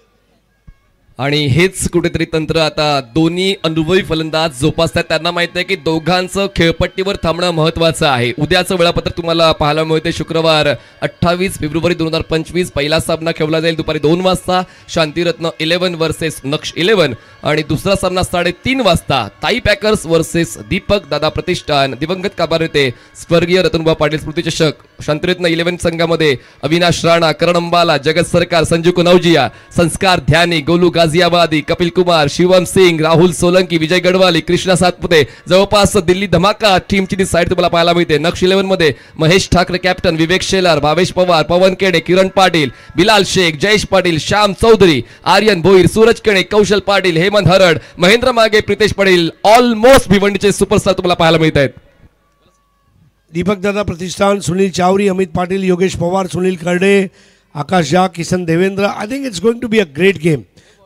आणि हेच कुठेतरी तंत्र आता दोन्ही अनुभवी फलंदाज जोपासतात. त्यांना माहिती आहे की दोघांचं खेळपट्टीवर थांबणं महत्वाचं आहे. उद्याचं वेळापत्रक तुम्हाला पाहायला मिळते. शुक्रवार 28 फेब्रुवारी 2025 पहिला सामना खेळला जाईल दुपारी 2 वाजता शांतिरत्न 11 वर्सेस नक्ष 11 आणि दुसरा सामना 3:30 वाजता ताई पॅकर्स वर्सेस दीपक दादा प्रतिष्ठान. दिवंगत काबारेते स्वर्गीय रतनबा पाटील स्मृती चषक शांतिरत्न 11 संघामध्ये अविनाश राणा, करण अंबाला, जगत सरकार, संजू कुनौजिया, संस्कार ध्यानी, गोलू गाझियाबादी, कपिल कुमार, शिवम सिंग, राहुल सोलंकी, विजय गडवाली, कृष्णा सातपुते, जवळपास दिल्ली धमाका टीमची ती साईड तुम्हाला पाहायला मिळते. नक्ष 11 मध्ये महेश ठाकरे कॅप्टन, विवेक शेलार, भावेश पवार, पवन केडे, किरण पाटील, बिलाल शेख, जयेश पाटील, श्याम चौधरी, आर्यन भोईर, सूरज केणे, कौशल पाटील, हेमंत हरड, महेंद्र मागे, प्रितेश पटेल, ऑलमोस्ट भिवंडीचे सुपरस्टार तुम्हाला पाहायला मिळत आहेत. Deepak Dada Pratishthan, Sunil Chavari, Amit Patil, Yogesh Pawar, Sunil Karde, Akash Jha, Kishan Devendra. I think it's going to be a great game.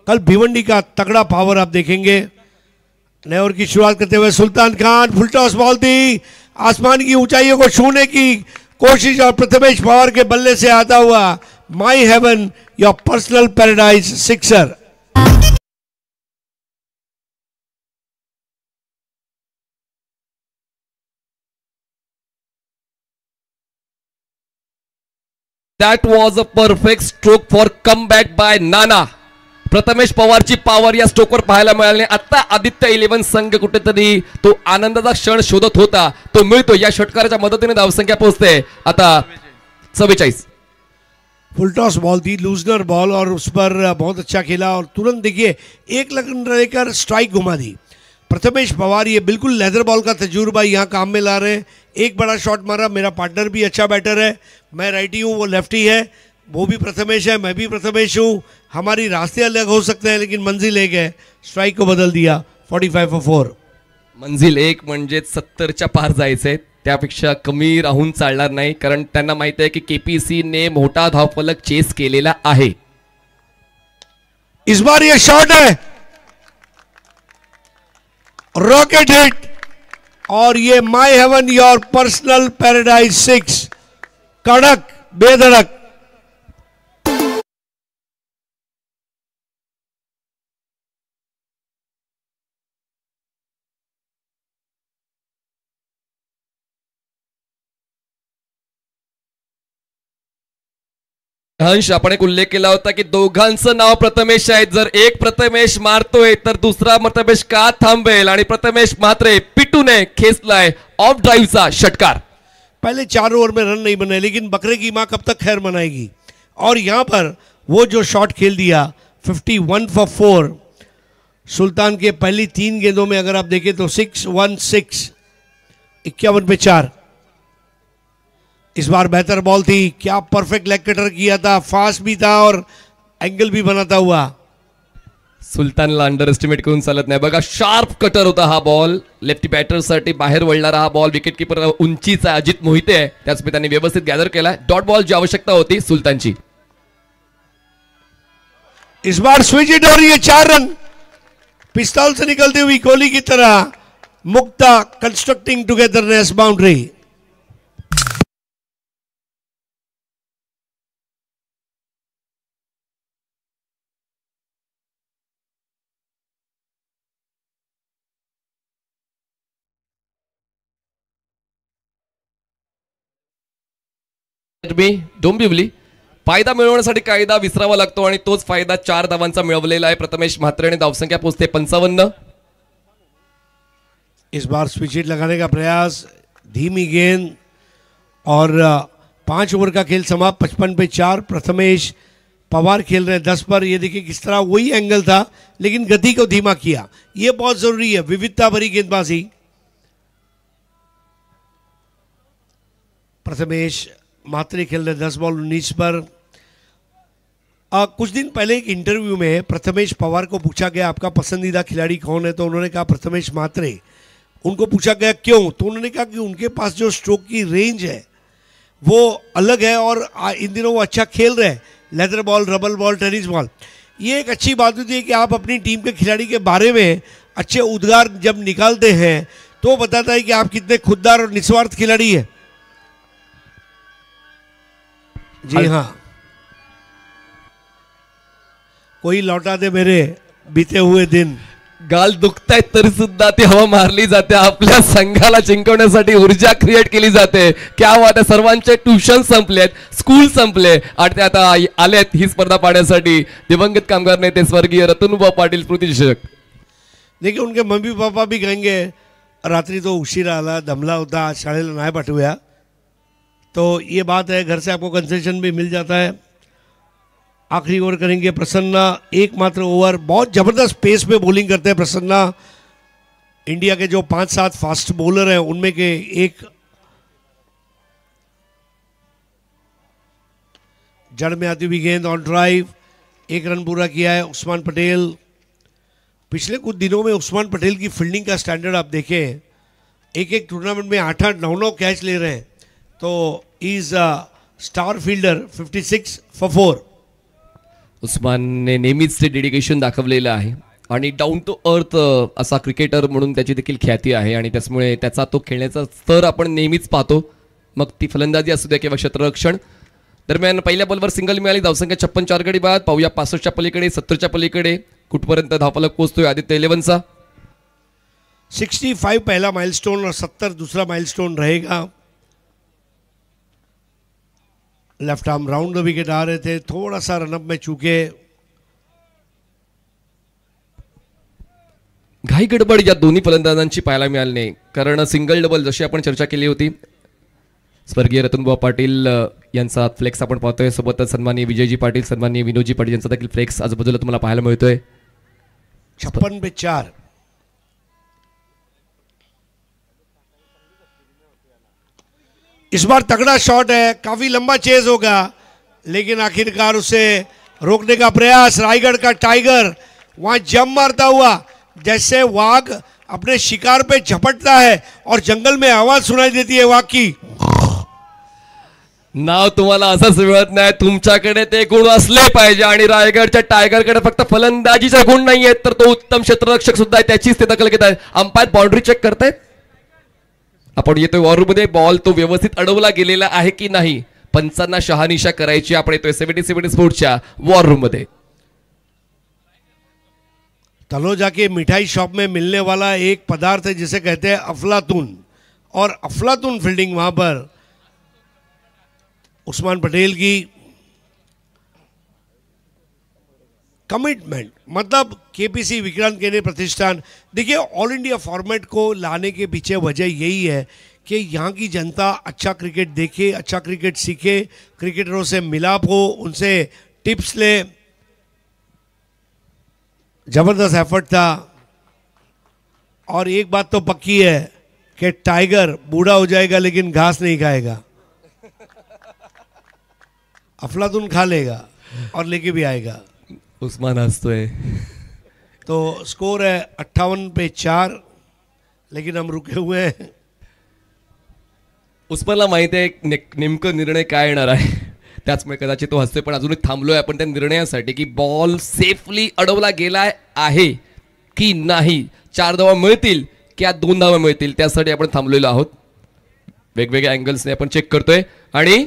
कल भिवंडी का तगड़ा पावर आप देखेंगे. नए ओवर की शुरुआत करते हुए Sultan Khan, full toss ball थी, आसमान की ऊंचाइयों को छूने की कोशिश और प्रथमेश पवार के बल्ले से आता हुआ my heaven your personal paradise sixer. That was a perfect stroke for comeback by Nana. Prathamesh पवारची पॉवर या स्ट्रोकवर पाहायला मिळाली. आता आदित्य 11 संघ कुठेतरी तो आनंदाचा क्षण शोधत होता, तो मिळतो. या षटकाराच्या मदतीने धावसंख्या पोहोचते आता 44. फुल टॉस बॉल थी, लूजनर बॉल, और उस पर बहुत अच्छा खेला और तुरंत देखिए एक रन लेकर स्ट्राइक घुमा दी. प्रथमेश पवार ये बिल्कुल लेदर बॉल का तजुर्बा यहाँ काम में ला रहे हैं. एक बड़ा शॉट मारा. मेरा पार्टनर भी अच्छा बैटर है, मैं राइटी हूँ, वो लेफ्टी है. वो भी प्रथमेश है, मैं भी प्रथमेश हूँ. हमारी रास्ते अलग हो सकते हैं लेकिन मंजिल एक है. स्ट्राइक को बदल दिया. 45 for 4. मंजिल एक म्हणजे 70च्या पार जायचंय. त्यापेक्षा कमी राहून चालणार नाही, कारण त्यांना माहिती आहे की केपीसी ने मोठा धावफलक चेस केलेला आहे. इस बार ये शॉट है, रॉकेट हिट, और ये माई हेवन योर पर्सनल पैराडाइज 6. कड़क बेधड़क. हंश, आपण एक उल्लेख केला होता की दोघांचं नाव प्रथमेश आहे. जर एक प्रथमेश मारतोय तर दुसरा प्रथमेश का थांबेल, आणि प्रथमेश मात्र पिटूने खेचलाय ऑफ ड्राइवचा षटकार. पहले 4 ओवर में रन नहीं बने, लेकिन बकरे की मां कब तक खैर मनाएगी. और यहां पर वो जो शॉट खेल दिया 51 for 4. सुल्तान के पहली 3 गेंदों में अगर आप देखें तो 6-1-6, 51 पे 4. इस बार बेहतर बॉल थी. क्या परफेक्ट लेग कटर किया था, फास्ट भी था और एंगल भी बनाता हुआ. सुलतानला अंडर एस्टिमेट करून चालत नाही. बघा, शार्प कटर होता हा बॉल. लेफ्टी बॅटरसाठी बाहेर वळणारा हा बॉल. विकेट किपर उंचीचा अजित मोहिते आहे, त्याच त्यांनी व्यवस्थित गॅदर केला. डॉट बॉल जी आवश्यकता होती सुलतानची. इस बार स्विच इट, और ये 4 रन पिस्तौल से निकलती हुई गोली की तरह. मुक्ता कंस्ट्रक्टिंग टुगेदरनेस बाउंड्री. डोंबिवली फायदा मिळवण्यासाठी कायदा विसरावा लागतो, आणि तोच फायदा 4 धावांचा मिळवलेला आहे प्रथमेश म्हात्रेने. धावसंख्या पोहोचते 55. इस बार स्विच हिट लगाने का प्रयास, धीमी गेंद, और 5 ओवर का खेल समाप्त. 55 पे 4. प्रथमेश पवार खेल रहे 10 पर. ये देखिए किस तरह वही एंगल था लेकिन गति को धीमा किया. ये बहुत जरूरी है, विविधता भरी गेंदबाजी. प्रथमेश मात्रे खेल रहे 10 बॉल 19 पर. कुछ दिन पहले एक इंटरव्यू में प्रथमेश पवार को पूछा गया आपका पसंदीदा खिलाड़ी कौन है, तो उन्होंने कहा प्रथमेश मात्रे. उनको पूछा गया क्यों, तो उन्होंने कहा कि उनके पास जो स्ट्रोक की रेंज है वो अलग है, और इन दिनों वो अच्छा खेल रहे हैं. Leather ball, rubber ball, tennis ball. ये एक अच्छी बात होती है कि आप अपनी टीम के खिलाड़ी के बारे में अच्छे उद्गार जब निकालते हैं तो बताता है कि आप कितने खुददार और निस्वार्थ खिलाड़ी हैं. जी हाँ, कोई लौटा दे मेरे बीते हुए दिन। गाल दुखतायत तरी सुद्धा ती हवा मारली जाते, आपल्या संघाला जिंकवण्यासाठी ऊर्जा क्रिएट केली जाते. क्या बात आहे. सर्वांचे ट्युशन संपलेत, स्कूल संपले आणि ते आता आलेत ही स्पर्धा पाहण्यासाठी. दिवंगत कामगार नेते स्वर्गीय रतनबा पाटील स्मृतिचषक. देखिए उनके मम्मी पापा भी कहेंगे रात्रि तो उशिरा आला, दमला होता, आज शाळेला नाही पाठवूया. तो ये बात है, घर से आपको कंसेशन भी मिल जाता है. आखिरी ओवर करेंगे प्रसन्ना, एकमात्र ओवर. बहुत जबरदस्त पेस पे बॉलिंग करते हैं प्रसन्ना. इंडिया के जो 5-7 फास्ट बॉलर हैं उनमें के एक. जड़ में आती हुई गेंद ऑन ड्राइव, 1 रन पूरा किया है उस्मान पटेल. पिछले कुछ दिनों में उस्मान पटेल की फील्डिंग का स्टैंडर्ड आप देखें, एक टूर्नामेंट में 8-8, 9-9 कैच ले रहे हैं. तो इज स्टार फील्डर. 56 for 4. उस्मानने नेहमीच ते डेडिकेशन दाखवलेलं आहे आणि डाऊन टू अर्थ असा क्रिकेटर म्हणून त्याची देखील ख्याती आहे आणि त्यामुळे त्याचा तो खेळण्याचा स्तर आपण नेहमीच पाहतो. मग ती फलंदाजी असू द्या किंवा क्षेत्ररक्षण. दरम्यान पहिल्या बॉलवर सिंगल मिळाली, धावसंख्या 56 4 गडी बाद. पाहूया 65च्या पलीकडे, 70च्या पलीकडे कुठपर्यंत धावफलक पोहोचतोय आदित्य 11चा. 65 पहला माइलस्टोन और 70 दूसरा माइलस्टोन रहेगा. Left arm round the wicket आ रहे थे, थोड़ा सा रनअप में चूके. घाई गडबड या दोन्ही फलंदाजांची पाहायला मिळाली नाही, कारण सिंगल डबल जशी आपण चर्चा केली होती. स्वर्गीय रतनबुवा पाटील यांचा फ्लेक्स आपण पाहतोय, सोबतच सन्माननीय विजयजी पाटील, सन्माननीय विनोदजी पाटील यांचा देखील फ्लेक्स आजूबाजूला तुम्हाला पाहायला मिळतोय. 56 पे 4. इस बार तगड़ा शॉट है, काफी लंबा चेज होगा, लेकिन आखिरकार उसे रोकने का प्रयास. रायगढ़ का टाइगर वहां जंप मारता हुआ जैसे वाघ अपने शिकार पे झपटता है और जंगल में आवाज सुनाई देती है वाघ की. नाव तुम्हाला असंच मिळत नाही, तुमच्याकडे ते गुण असले पाहिजे. आणि रायगडच्या टायगरकडे फक्त फलंदाजीचा गुण नाही आहेत, तर तो उत्तम क्षेत्ररक्षक सुद्धा आहे, त्याचीच ते दखल घेत आहे. अंपायर बाउंड्री चेक करतायत. आपण येतोय वॉरमध्ये, बॉल तो व्यवस्थित अडवला गेलेला आहे की नाही, पंचांना शहानिशा करायची. आपण येतोय 77 स्पोर्ट्सच्या वॉर रूम मध्ये. तलोजा के मिठाई शॉप में मिलने वाला एक पदार्थ है जिसे कहते हैं अफलातून, और अफलातून फील्डिंग वहां पर उस्मान पटेल की. कमिटमेंट, मतलब केपीसी विक्रांत केने प्रतिष्ठान. देखिए ऑल इंडिया फॉर्मेट को लाने के पीछे वजह यही है कि यहाँ की जनता अच्छा क्रिकेट देखे, अच्छा क्रिकेट सीखे, क्रिकेटरों से मिलाप हो, उनसे टिप्स ले. जबरदस्त एफर्ट था. और एक बात तो पक्की है कि टाइगर बूढ़ा हो जाएगा लेकिन घास नहीं खाएगा. अफलातून खा लेगा और लेके भी आएगा. उस्मान हसतोय. तो स्कोर है 58 पे 4, लेकिन हम रुके हुए हैं. उस्मानला माहिती आहे नेमकं निर्णय काय येणार आहे, त्याचमुळे कदाचित तो हसतोय. पण अजून थांबलोय आपण त्या निर्णयासाठी की बॉल सेफली अडवला गेला आहे की नाही, 4 धावा मिळतील की 2 धावा मिळतील, त्यासाठी आपण थांबलेलो आहोत. वेगवेगळ्या अँगल्सने आपण चेक करतोय आणि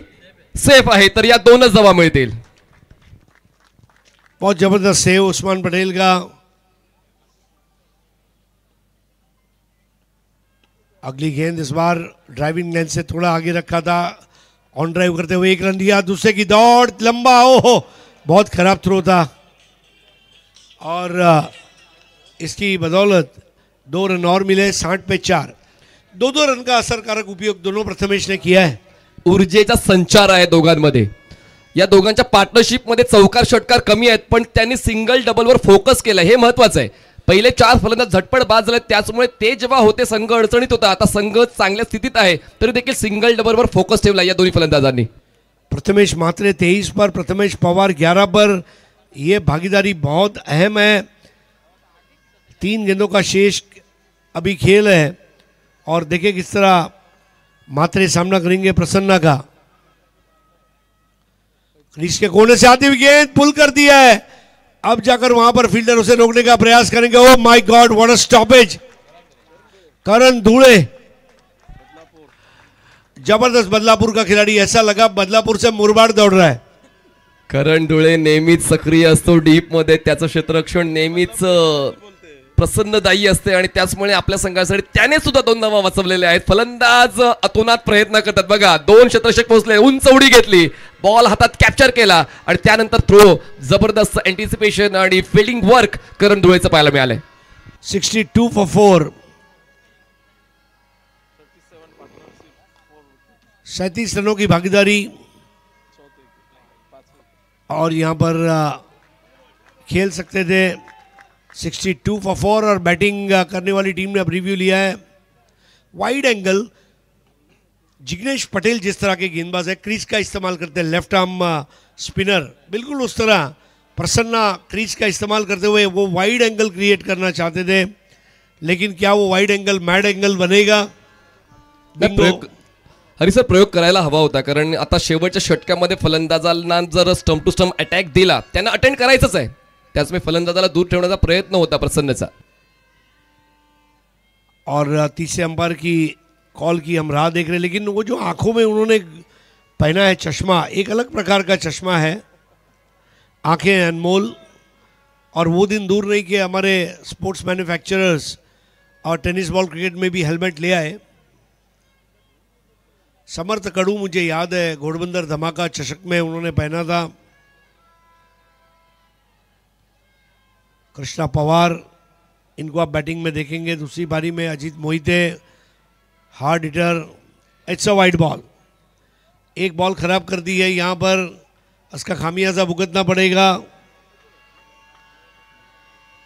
सेफ आहे तर या 2च धावा मिळतील. बहुत जबरदस्त सेव उस्मान पटेल का. अगली गेंद इस बार ड्राइविंग लेंथ से थोड़ा आगे रखा था, ऑन ड्राइव करते हुए 1 रन दिया. दूसरे की दौड़ लंबा, ओहो बहुत खराब थ्रो था, और इसकी बदौलत 2 रन और मिले. 60 पे 4. 2-2 रन का असरकारक उपयोग दोनों प्रथमेश ने किया है. ऊर्जेचा संचार आहे दोघांमध्ये. या दोघांच्या पार्टनरशिपमध्ये चौकार षटकार कमी आहेत, पण त्यांनी सिंगल डबलवर फोकस केलं, हे महत्वाचं आहे. पहिले 4 फलंदाज झटपट बाद झाले, त्याचमुळे ते जेव्हा होते संघ अडचणीत होता, आता संघ चांगल्या स्थितीत आहे, तरी देखील सिंगल डबलवर फोकस ठेवला या दोन्ही फलंदाजांनी. प्रथमेश मात्रे 23 पर, प्रथमेश पवार 11 पर. ये भागीदारी बहुत अहम है. 3 गेंदों का शेष अभी खेल है, और देखिए किस तरह मात्रे सामना करेंगे प्रसन्ना का. क्रीज के कोने से आती हुई गेंद पुल कर दिया है. अब जाकर वहां पर फील्डर उसे रोकने का प्रयास करेंगे. Oh my god, what a stoppage. Karan Dhule, जबरदस्त बदलापुर का खिलाड़ी. ऐसा लगा बदलापुर से मुरबाड दौड़ रहा है. करण धुळे नेहमीच सक्रिय असतो डीप मध्ये, त्याचं क्षेत्ररक्षण नेहमीच प्रसन्नदायी असते आणि त्याचमुळे आपल्या संघासाठी त्याने सुद्धा 2 धावा वाचवलेल्या आहेत. फलंदाज अतोनात प्रयत्न करतात बघा, 2 क्षेत्ररक्षक पोहोचले, उंच उडी घेतली, बॉल हातात कॅप्चर केला आणि त्यानंतर थ्रो. जबरदस्त अँटिसिपेशन आणि फिल्डिंग वर्क करण धुळेचं पाहायला मिळालंय. 62 for 4. 37 रनों की भागीदारी और यहाँ पर खेल सकते थे 62 for 4 और बैटिंग करने वाली टीम ने अब रिव्यू लिया है. वाइड एंगल, जिग्नेश पटेल जिस तरह के गेंदबाज है, क्रीज का इस्तेमाल करते हैं, लेफ्ट आर्म स्पिनर, बिल्कुल उस तरह प्रसन्ना क्रीज का इस्तेमाल करते हुए वो वाइड एंगल क्रिएट करना चाहते थे, लेकिन क्या वो वाइड एंगल मैड एंगल बनेगा? हरी सर, प्रयोग करायला हवा होता, कारण आता शेवटच्या षटकामध्ये फलंदाजांना जर स्टंप टू स्टंप अटॅक दिला, त्यांना अटेंड करायचंच आहे, त्याचमुळे फलंदाजाला दूर ठेवण्याचा प्रयत्न होता प्रसन्नचा. और तीसरे अंपायर की कॉल की हम राह देख रहे हैं, लेकिन वो जो आंखों में उन्होंने पहना है चश्मा, एक अलग प्रकार का चश्मा है, आंखें अनमोल. और वो दिन दूर नहीं कि हमारे स्पोर्ट्स मैन्युफैक्चरर्स और टेनिस बॉल क्रिकेट में भी हेलमेट ले आए. समर्थ कड़ू मुझे याद है, घोड़बंदर धमाका चषक में उन्होंने पहना था. कृष्णा पवार, इनको आप बैटिंग में देखेंगे. दूसरी पारी में Ajit Mohite, hard hitter. It's a wide ball, एक बॉल खराब कर दी है, यहाँ पर उसका खामियाजा भुगतना पड़ेगा.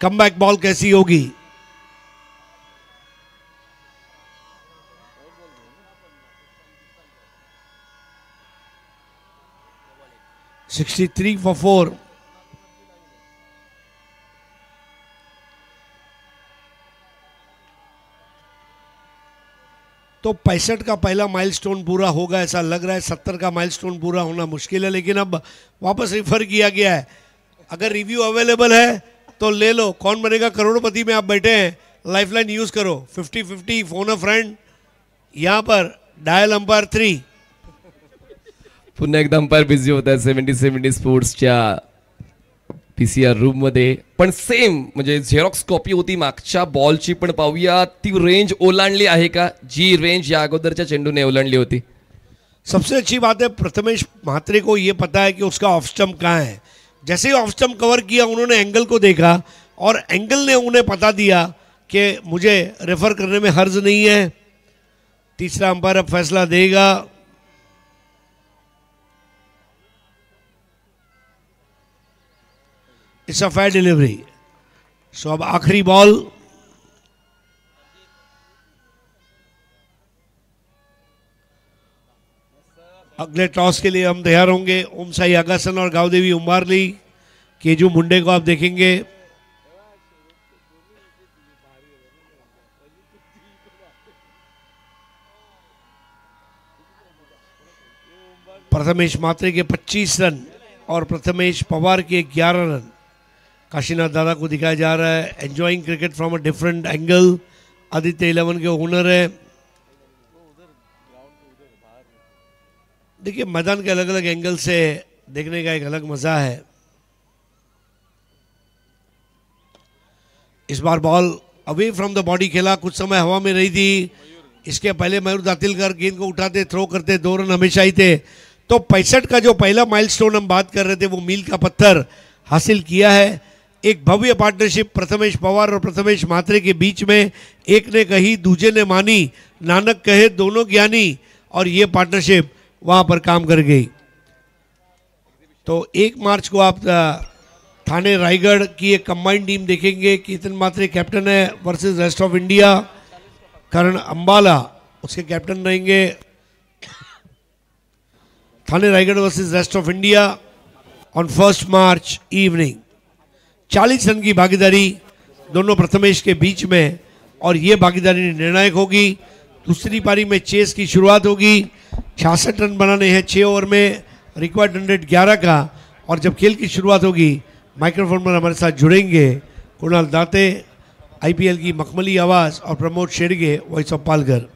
कमबैक बॉल कैसी होगी? (63 for 4). तो 65 का पहला माइलस्टोन पूरा होगा ऐसा लग रहा है. 70 का माइलस्टोन पूरा होना मुश्किल है, लेकिन अब वापस रिफर किया गया है. अगर रिव्यू अवेलेबल है तो ले लो. कौन बनेगा करोड़पति में आप बैठे हैं, लाइफलाइन यूज करो. 50-50, फोन अ फ्रेंड. यहाँ पर डायल अंपायर 3. पुन्हा एकदा अंपायर बिझी होत आहे 70 स्पोर्ट्सच्या पीसीआर रूम मध्ये. पण सेम म्हणजे झेरॉक्स कॉपी होती मागच्या बॉलची, पण पाहूया ती रेंज ओलांडली आहे का, जी रेंज या अगोदरच्या चेंडूने ओलांडली होती. सबसे अच्छी बात है प्रथमेश म्हात्रे को ये पता है कि उसका ऑफ स्टंप कहाँ है. जैसे ही ऑफ स्टंप कवर किया, उन्होंने एंगल को देखा और एंगल ने उन्हें पता दिया कि मुझे रेफर करने में हर्ज नहीं है. तीसरा अंपायर अब फैसला देगा. It's a fair delivery. So अब आखिरी बॉल. अगले टॉस के लिए हम तैयार होंगे. ओम साई आगासन और गावदेवी उम्बारली, केजू मुंडे को आप देखेंगे. प्रथमेश म्हात्रे के 25 रन और प्रथमेश पवार के 11 रन काशीनाथ दादा को दिखाया जा रहा है. Enjoying cricket from a different angle. Aditya 11 के ओनर है. देखिए, मैदान के अलग अलग एंगल से देखने का एक अलग मजा है. इस बार ball away from the body खेला, कुछ समय हवा में रही थी. इसके पहले मयूर दातिलकर गेंद को उठाते, थ्रो करते, 2 रन हमेशा ही थे. तो 65 का जो पहला माइलस्टोन हम बात कर रहे थे, वो मील का पत्थर हासिल किया है. एक भव्य पार्टनरशिप प्रथमेश पवार और प्रथमेश म्हात्रे के बीच में. एक ने कही, दूजे ने मानी, नानक कहे दोनों ज्ञानी, और ये पार्टनरशिप वहां पर काम कर गई. तो 1 मार्च को आप थाने रायगढ़ की एक कंबाइंड टीम देखेंगे. केतन म्हात्रे कैप्टन है versus rest of India. Karan Ambala उसके कैप्टन रहेंगे. Thane Raigad versus rest of India on 1 March evening. 40 run की भागीदारी दोनों प्रथमेश के बीच में, और ये भागीदारी निर्णायक होगी. दूसरी पारी में चेस की शुरुआत होगी. 66 रन बनाने हैं 6 ओवर में, रिक्वायर्ड 111 का. और जब खेल की शुरुआत होगी, माइक्रोफोन पर हमारे साथ जुड़ेंगे कुणाल दाते, आईपीएल की मखमली आवाज़, और Pramod Sherge, voice of Palghar.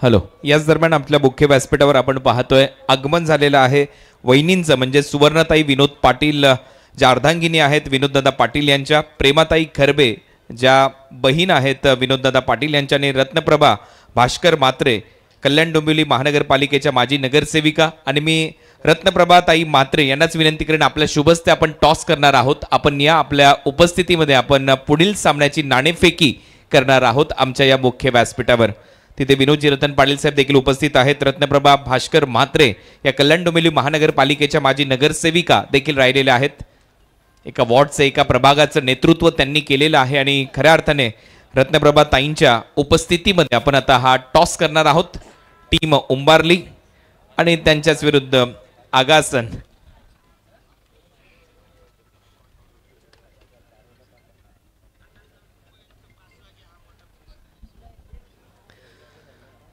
Hello. याच दरम्यान आपल्या मुख्य व्यासपीठावर आपण पाहतोय आगमन झालेलं आहे वहिनींचं, म्हणजे सुवर्णताई विनोद पाटील ज्या अर्धांगिनी आहेत विनोददादा पाटील यांच्या, प्रेमाताई खरबे ज्या बहीण आहेत विनोददादा पाटील यांच्या, आणि रत्नप्रभा भास्कर म्हात्रे कल्याण डोंबिवली महानगरपालिकेच्या माजी नगरसेविका. आणि मी रत्नप्रभा ताई म्हात्रे यांनाच विनंती करेन, आपल्या शुभस्ते आपण टॉस करणार आहोत. आपण या आपल्या उपस्थितीमध्ये आपण पुढील सामन्याची नाणेफेकी करणार आहोत आमच्या या मुख्य व्यासपीठावर. तिथे विनोदजी रतन पाटील साहेब देखील उपस्थित आहेत. रत्नप्रभा भास्कर म्हात्रे या कल्याण डोंबिवली महानगरपालिकेच्या माजी नगरसेविका देखील राहिलेल्या आहेत. एका वॉर्डचं एका प्रभागाचं नेतृत्व त्यांनी केलेलं आहे आणि खऱ्या अर्थाने रत्नप्रभा ताईंच्या उपस्थितीमध्ये आपण आता हा टॉस करणार आहोत. टीम उंबारली आणि त्यांच्याच विरुद्ध आगासन.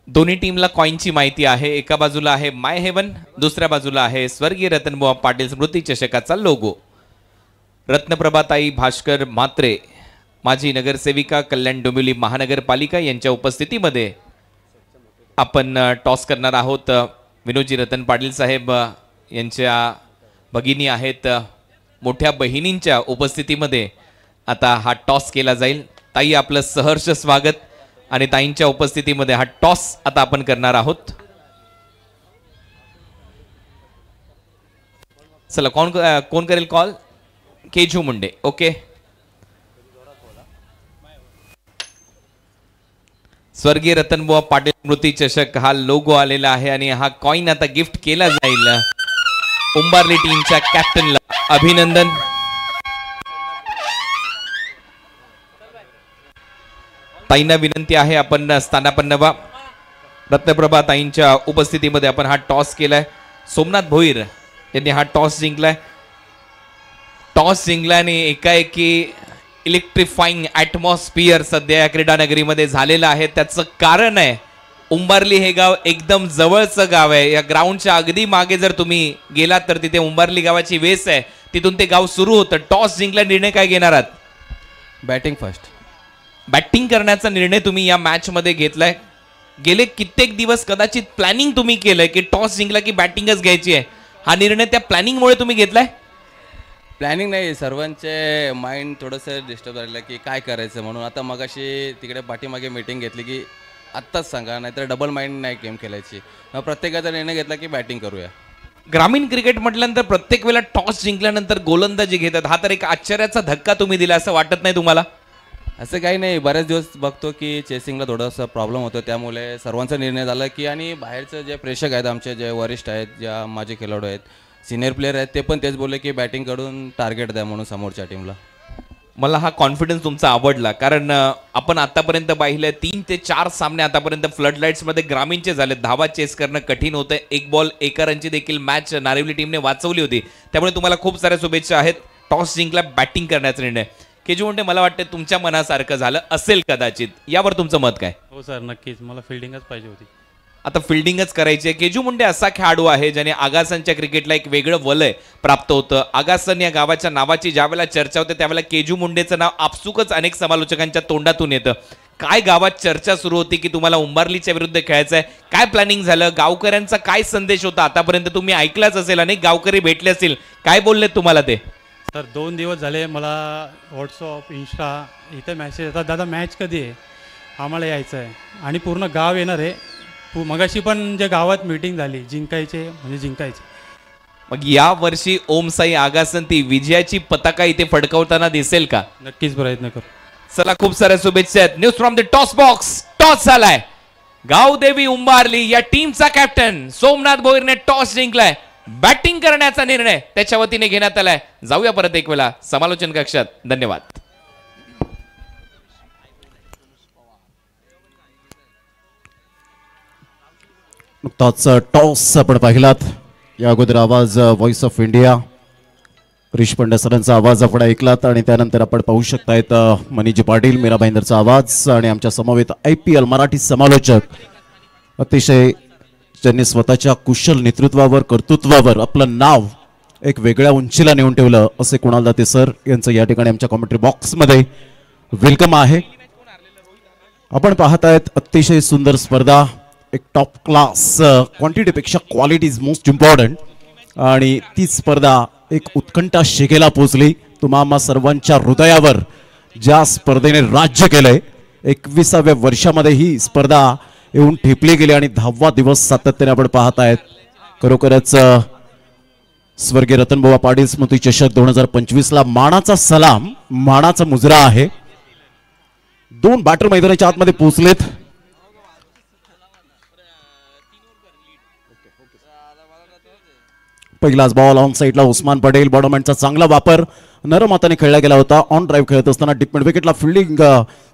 दोन्ही टीमला कॉईनची माहिती आहे. एका बाजूला आहे माय हेवन, दुसऱ्या बाजूला आहे स्वर्गीय रतनबुवा पाटील स्मृती चषकाचा लोगो. रत्नप्रभाताई भास्कर म्हात्रे माजी नगरसेविका कल्याण डोंबिवली महानगरपालिका यांच्या उपस्थितीमध्ये आपण टॉस करणार आहोत. विनोदजी रतन पाटील साहेब यांच्या भगिनी आहेत, मोठ्या बहिणींच्या उपस्थितीमध्ये आता हा टॉस केला जाईल. ताई आपलं सहर्ष स्वागत आणि ताईंच्या उपस्थितीमध्ये हा टॉस आता आपण करणार आहोत. चला कोण करेल कॉल? केजू मुंडे. ओके. स्वर्गीय रतनबुवा पाटील स्मृती चषक हा लोगो आलेला आहे आणि हा कॉइन आता गिफ्ट केला जाईल उंबारली टीमच्या कॅप्टनला. अभिनंदन. ताईंना विनंती आहे आपण स्थानापन्न व्हा. रत्नप्रभा ताईंच्या उपस्थितीमध्ये आपण हा टॉस केलाय. सोमनाथ भोईर यांनी हा टॉस जिंकलाय. टॉस जिंकल्याने एकाएकी इलेक्ट्रिफाईंग ॲटमॉस्फिअर सध्या या क्रीडानगरीमध्ये झालेलं आहे. त्याचं कारण आहे उंबारली हे गाव एकदम जवळचं गाव आहे. या ग्राउंडच्या अगदी मागे जर तुम्ही गेलात तर तिथे उंबारली गावाची वेस आहे, तिथून ते गाव सुरू होतं. टॉस जिंकला, निर्णय काय घेणार आहात? Batting first. बॅटिंग करण्याचा निर्णय तुम्ही या मॅच मध्ये घेतलाय. गेले कित्येक दिवस कदाचित प्लॅनिंग तुम्ही केलंय की टॉस जिंकला की बॅटिंगच घ्यायची आहे. हा निर्णय त्या प्लॅनिंगमुळे तुम्ही घेतलाय? प्लॅनिंग नाही, सर्वांचे माइंड थोडंसं डिस्टर्ब झालेलं की काय करायचं म्हणून. आता मगाशी तिकडे पाठीमागे मीटिंग घेतली की आत्ताच सांगा, नाहीतर डबल माइंड नाही गेम खेळायची. मग प्रत्येकाचा निर्णय घेतला की बॅटिंग करूया. ग्रामीण क्रिकेट म्हटल्यानंतर प्रत्येक वेळेला टॉस जिंकल्यानंतर गोलंदाजी घेतात. हा तर एक आश्चर्याचा धक्का तुम्ही दिला असं वाटत नाही तुम्हाला? असं काही नाही, बऱ्याच दिवस बघतो की चेसिंगला थोडासा प्रॉब्लेम होतो, त्यामुळे सर्वांचा निर्णय झाला की, आणि बाहेरचं जे प्रेक्षक आहेत आमचे, जे वरिष्ठ आहेत, ज्या माझे खेळाडू आहेत, सिनियर प्लेयर आहेत, ते पण तेच बोलले की बॅटिंग कडून टार्गेट द्या म्हणून समोरच्या टीमला. मला हा कॉन्फिडन्स तुमचा आवडला, कारण आपण आतापर्यंत पाहिलं 3 ते 4 सामने आतापर्यंत फ्लड लाईट्स मध्ये ग्रामीणचे झाले. धावा चेस करणं कठीण होतं. 1 बॉल 1 रनची देखील मॅच नारिवली टीमने वाचवली होती. त्यामुळे तुम्हाला खूप साऱ्या शुभेच्छा आहेत. टॉस जिंकला, बॅटिंग करण्याचा निर्णय. केजू मुंडे, मला वाटतं तुमच्या मनासारखं झालं असेल कदाचित. यावर तुमचं मत काय? हो सर, नक्कीच. मला फिल्डिंगच पाहिजे होती. आता फिल्डिंगच करायची आहे. केजू मुंडे असा खेळाडू आहे ज्याने आगासनच्या क्रिकेटला एक वेगळं वलय प्राप्त होतं. आगासन या गावाच्या नावाची ज्यावेळेला चर्चा होते त्यावेळेला केजू मुंडेचं नाव आपसुकच अनेक समालोचकांच्या तोंडातून येतं. काय गावात चर्चा सुरू होती की तुम्हाला उंबारलीच्या विरुद्ध खेळायचं आहे? काय प्लॅनिंग झालं? गावकऱ्यांचा काय संदेश होता? आतापर्यंत तुम्ही ऐकलाच असेल, अनेक गावकरी भेटले असतील. काय बोलले तुम्हाला ते? तर 2 दिवस झाले मला व्हॉट्सअप, इंस्टा इथे मेसेज येतात, दादा मॅच कधी आहे, आम्हाला यायचं आहे. आणि पूर्ण गाव येणार आहे. मगाशी पण जे गावात मीटिंग झाली, जिंकायचे म्हणजे जिंकायचे. मग या वर्षी ओम साई आगासन ती विजयाची पताका इथे फडकवताना दिसेल का? नक्कीच प्रयत्न करू. चला, खूप साऱ्या शुभेच्छा आहेत. News from the toss box. Toss झालाय. गावदेवी उंबारली या टीमचा कॅप्टन सोमनाथ भोईरने टॉस जिंकलाय. बॅटिंग करण्याचा निर्णय त्याच्या वतीने घेण्यात आलाय. जाऊया परत एक वेळा समालोचन कक्षात. धन्यवाद. नुकताच टॉस आपण पाहिलात. या अगोदर आवाज voice of India Krish Pandya सरांचा आवाज आपण ऐकलात, आणि त्यानंतर आपण पाहू शकतायत मनीजी पाटील, मीरा भाईंदरचा आवाज, आणि आमच्या समवेत IPL मराठी समालोचक अतिशय ज्यांनी स्वतःच्या कुशल नेतृत्वावर, कर्तृत्वावर आपलं नाव एक वेगळ्या उंचीला नेऊन ठेवलं असे कुणाल दाते सर यांचं या ठिकाणी आमच्या कॉमेंट्री बॉक्समध्ये वेलकम आहे. आपण पाहतायत अतिशय सुंदर स्पर्धा. एक टॉप क्लास क्वांटिटीपेक्षा क्वालिटी इज मोस्ट इम्पॉर्टंट आणि ती स्पर्धा एक उत्कंठा शिगेला पोचली. तुम्हा सर्वांच्या हृदयावर ज्या स्पर्धेने राज्य केलंय 21व्या वर्षामध्ये ही स्पर्धा येऊन ठेपली गेली आणि 10वा दिवस सातत्याने आपण पाहत आहेत. खरोखरच स्वर्गीय रतनबुवा पाटील स्मृती चषक 2025ला मानाचा सलाम, मानाचा मुजरा आहे. 2 बॅटर मैदानाच्या आतमध्ये पोहोचलेत. पहिलाच बॉल ऑन साईडला उस्मान पटेल. बॉडमॅनचा चांगला वापर नरम हाताने खेळला गेला होता. ऑन ड्राईव्ह खेळत असताना डिप मिड विकेटला फिल्डिंग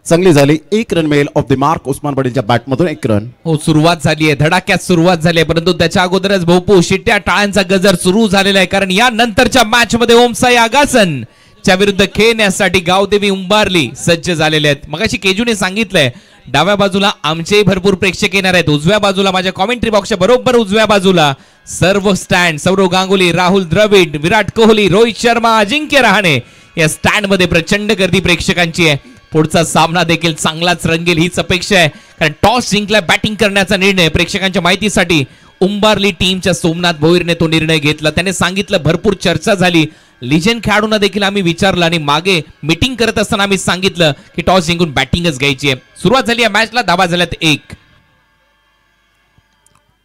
चांगली झाली. 1 रन मिळेल ऑफ द मार्क उस्मान पटेलच्या बॅटमधून 1 रन. हो, सुरुवात झाली आहे, धडाक्यात सुरुवात झाली आहे, परंतु त्याच्या अगोदरच भोपू शिट्ट्या टाळ्यांचा गजर सुरू झालेला आहे. कारण या नंतरच्या मॅच मध्ये ओमसाई आगासन च्या विरुद्ध खेळण्यासाठी गावदेवी उंबारली सज्ज झालेले आहेत. मगाशी केजूने सांगितलंय डाव्या बाजूला आमचे भरपूर प्रेक्षक येणार आहेत. उजव्या बाजूला माझ्या कॉमेंट्री बॉक्सच्या बरोबर उजव्या बाजूला सर्व स्टँड, सौरव गांगुली, राहुल द्रविड, विराट कोहली, रोहित शर्मा, अजिंक्य रहाणे या स्टँड मध्ये प्रचंड गर्दी प्रेक्षकांची आहे. पुढचा सामना देखील चांगलाच रंगेल हीच अपेक्षा आहे. कारण टॉस जिंकला, बॅटिंग करण्याचा निर्णय प्रेक्षकांच्या माहितीसाठी उंबारली टीमच्या सोमनाथ भोईरने तो निर्णय घेतला. त्याने सांगितलं, भरपूर चर्चा झाली, लिजेंड खेळाडूंना देखील आम्ही विचारलं आणि मागे मीटिंग करत असताना आम्ही सांगितलं की टॉस जिंकून बॅटिंगच घ्यायची आहे. सुरुवात झाली या मॅचला, धावा झाल्यात 1.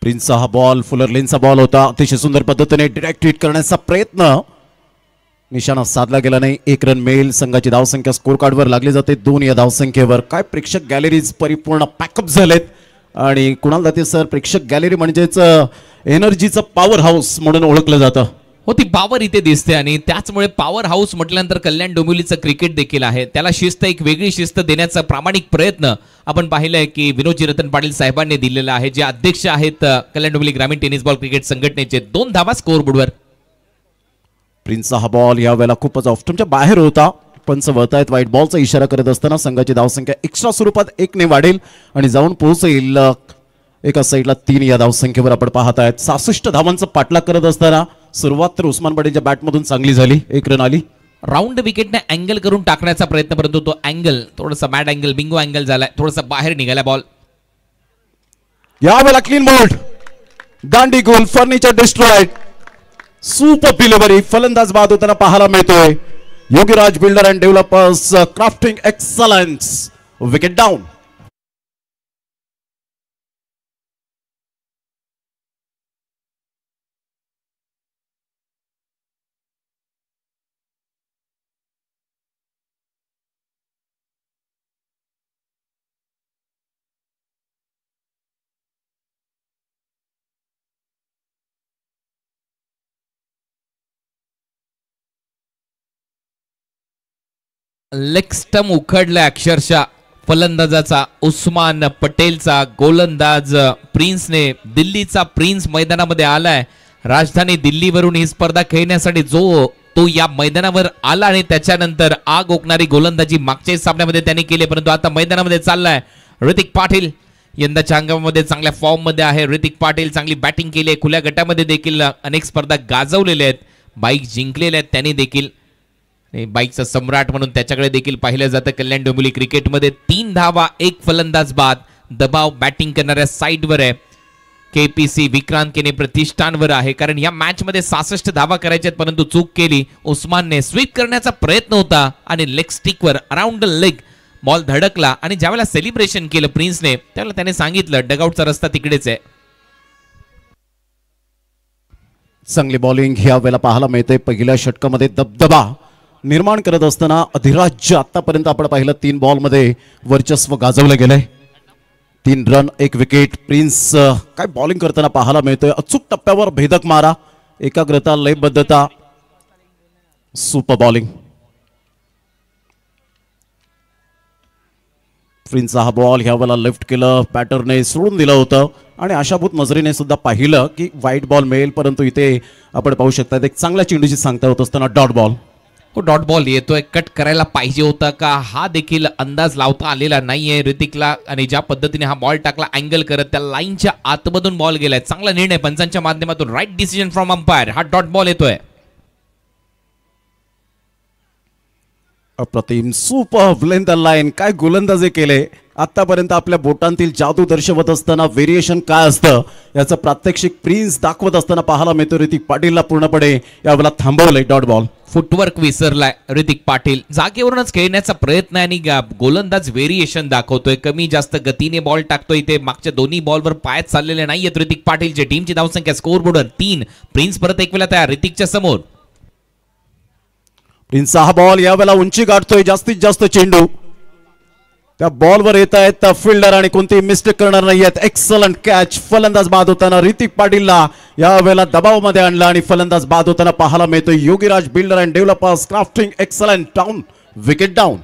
प्रिन्सचा हा बॉल फुलर लेनचा बॉल होता. अतिशय सुंदर पद्धतीने डिरेक्ट हिट करण्याचा प्रयत्न, निशाणा साधला गेला नाही. 1 रन मिळेल. संघाची धावसंख्या स्कोर कार्डवर लागली जाते 2 या धावसंख्येवर. काय प्रेक्षक गॅलरीज परिपूर्ण पॅकअप झालेत आणि कुणाल दाते सर, प्रेक्षक गॅलरी म्हणजेच एनर्जीचं पॉवर हाऊस म्हणून ओळखलं जातं. हो, ती पॉवर इथे दिसते आणि त्याचमुळे पॉवर हाऊस म्हटल्यानंतर कल्याण डोंबिवलीचं क्रिकेट देखील आहे. त्याला शिस्त, एक वेगळी शिस्त देण्याचा प्रामाणिक प्रयत्न आपण पाहिलंय की विनोदजी रतन पाटील साहेबांनी दिलेला आहे, जे अध्यक्ष आहेत कल्याण डोंबिवली ग्रामीण टेनिस बॉल क्रिकेट संघटनेचे. 2 धावा स्कोर बोर्डवर. प्रिन्सचा हा बॉल यावेळेला खूपच ऑफ्टमच्या बाहेर होता. पंच वळतायत वाईट बॉलचा इशारा करत असताना संघाची धावसंख्या एक्स्ट्रा स्वरूपात 1 ने वाढेल आणि जाऊन पोहोचेल एका साईडला 3 या धावसंख्येवर आपण पाहत आहेत. 66 धावांचा पाठलाग करत असताना सुरुवात तर उस्मान पटेलच्या बॅटमधून चांगली झाली. 1 रन आली. राऊंड विकेटने अँगल करून टाकण्याचा प्रयत्न, परंतु तो अँगल थोडासा बॅड अँगल, बिंगो अँगल झालाय, थोडासा बाहेर निघाला बॉल. यावेळेला क्लीन बोल्ड, दांडी गोल, फर्निचर डिस्ट्रॉयड. सुपर डिलिव्हरी फलंदाज बाद होताना पाहायला मिळतोय. Yogiraj builder and developers, crafting excellence. Wicket down. Leg stump उखडलाय अक्षरशः फलंदाजाचा उस्मान पटेलचा. गोलंदाज प्रिन्सने, दिल्लीचा प्रिन्स मैदानामध्ये आलाय. राजधानी दिल्लीवरून ही स्पर्धा खेळण्यासाठी तो या मैदानावर आला आणि त्याच्यानंतर आग ओकणारी गोलंदाजी मागच्या सामन्यामध्ये त्यांनी केली, परंतु आता मैदानामध्ये चाललाय. ऋतिक पाटील यंदाच्या हंगामामध्ये चांगल्या फॉर्म मध्ये आहे. ऋतिक पाटील चांगली बॅटिंग केली आहे. खुल्या गटामध्ये देखील अनेक स्पर्धा गाजवलेल्या आहेत, बाईक जिंकलेल्या आहेत त्यांनी देखील. बाईकचा सम्राट म्हणून त्याच्याकडे देखील पाहिलं जातं कल्याण डोंबिवली क्रिकेटमध्ये. 3 धावा, 1 फलंदाज बाद. दबाव बॅटिंग करणाऱ्या साईडवर आहे. केपीसी विक्रांत केने प्रतिष्ठानवर आहे, कारण या मॅच मध्ये 66 धावा करायच्यात, परंतु चूक केली. उस्मानने स्वीप करण्याचा प्रयत्न होता आणि लेग स्टिकवर अराउंड द लेग बॉल धडकला आणि ज्यावेळेला सेलिब्रेशन केलं प्रिन्सने, त्यावेळेला त्याने सांगितलं डगआउटचा रस्ता तिकडेच आहे. चांगली बॉलिंग ह्या वेळेला पाहायला मिळते. पहिल्या षटकामध्ये दबदबा निर्माण करत असताना अधिराज्य आतापर्यंत आपण पाहिलं 3 बॉलमध्ये वर्चस्व गाजवलं गेलंय. 3 रन 1 विकेट. प्रिन्स काय बॉलिंग करताना पाहायला मिळतोय. अचूक टप्प्यावर भेदक मारा, एकाग्रता, लयबद्धता, सुपर बॉलिंग. प्रिन्सचा हा बॉल ह्या वेळेला लेफ्ट केलं, बॅटरने सोडून दिलं होतं आणि आशाभूत नजरेने सुद्धा पाहिलं की व्हाईट बॉल मिळेल, परंतु इथे आपण पाहू शकता एक चांगल्या चेंडूची सांगता होत असताना डॉट बॉल. हो, डॉट बॉल येतोय. कट करायला पाहिजे होता का, हा देखील अंदाज लावता आलेला नाहीये ऋतिकला. आणि ज्या पद्धतीने हा बॉल टाकला अँगल करत, त्या लाईनच्या आतमधून बॉल गेलाय. चांगला निर्णय पंचांच्या माध्यमातून, राईट डिसिजन फ्रॉम अंपायर. हा डॉट बॉल येतोय. अप्रतिम, सुपर लेंथ लाईन. काय गोलंदाजी केले आतापर्यंत आपल्या बोटांतील जादू दर्शवत असताना व्हेरिएशन काय असतं याचं प्रात्यक्षिक प्रिन्स दाखवत असताना पाहायला मिळतो. ऋतिक पाटीलला पूर्णपणे यावेळेला थांबवलंय. Dot ball. फुटवर्क विसरलाय ऋतिक पाटील. जागेवरूनच खेळण्याचा प्रयत्न आणि गोलंदाज व्हेरिएशन दाखवतोय. कमी जास्त गतीने बॉल टाकतोय. ते मागच्या दोन्ही बॉलवर पायात चाललेले नाहीयेत ऋतिक पाटीलचे. टीमची धावसंख्या स्कोअर बोर्डवर 3. प्रिन्स परत एक वेळा तयार ऋतिकच्या समोर. प्रिन्सचा हा बॉल यावेळेला उंची गाठतोय. जास्तीत जास्त चेंडू त्या बॉलवर येत आहेत फिल्डर आणि कोणतीही मिस्टेक करणार नाहीयेत. Excellent catch. फलंदाज बाद होताना ऋतिक पाटीलला यावेळेला दबावामध्ये आणला आणि फलंदाज बाद होताना पाहायला मिळतोय Yogiraj builder and developers crafting. Excellent down. Wicket down.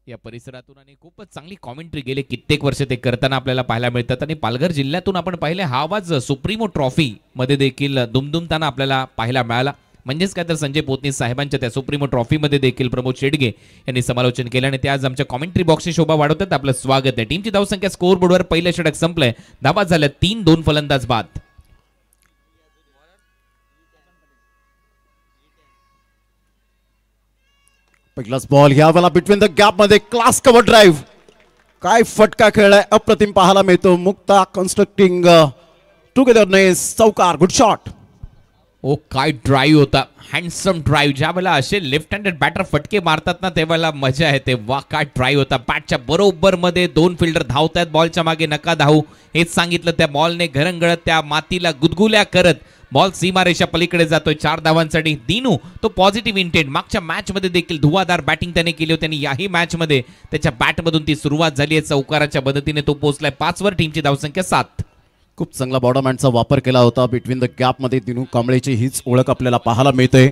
या परिसरातून आणि खूपच चांगली कॉमेंट्री गेले कित्येक वर्ष ते करताना आपल्याला पाहायला मिळतात. आणि पालघर जिल्ह्यातून आपण पाहिले हा आवाज सुप्रीमो ट्रॉफी मध्ये देखील दुमदुमताना आपल्याला पाहायला मिळाला. म्हणजेच काय तर संजय पोतनीस साहेबांच्या त्या सुप्रीमो ट्रॉफीमध्ये देखील प्रमोद शेडगे यांनी समालोचन केलं आणि ते आज आमच्या कॉमेंट्री बॉक्सची शोभा वाढवतात. आपलं स्वागत आहे. टीमची धावसंख्या स्कोअर बोर्डवर पहिलं षटक संपलंय. धावा झाल्या 3. 2 फलंदाज बाद. पहिलाच बॉल यावेळेला बिटवीन द गॅप मध्ये क्लास कव्हर ड्राईव्ह. काय फटका खेळलाय. अप्रतिम पाहायला मिळतो. Mukta constructing togetherness. चौकार. Good shot. ओ काय ड्राईव्ह होता. Handsome drive. ज्या वेळेला असे लेफ्ट हँडेड बॅटर फटके मारतात ना तेव्हा मजा येते. वा काय ड्राईव्ह होता. बॅटच्या बरोबर मध्ये 2 फिल्डर धावतात. बॉलच्या मागे नका धावू हेच सांगितलं. त्या बॉलने घरंगळत त्या मातीला गुदगुल्या करत बॉल सीमारेषा पलीकडे जातोय 4 धावांसाठी. दिनू तो पॉझिटिव्ह इंटेंट. मागच्या मॅच मध्ये देखील धुवाधार बॅटिंग त्याने केली होती आणि याही मॅच मध्ये त्याच्या बॅट मधून ती सुरुवात झाली आहे. चौकाराच्या मदतीने तो पोहोचलाय 5 वर. टीमची धावसंख्या 7. खूप चांगला बॉडमॅनचा वापर केला होता. बिटवीन द गॅप मध्ये दिनू कांबळेची हीच ओळख आपल्याला पाहायला मिळते.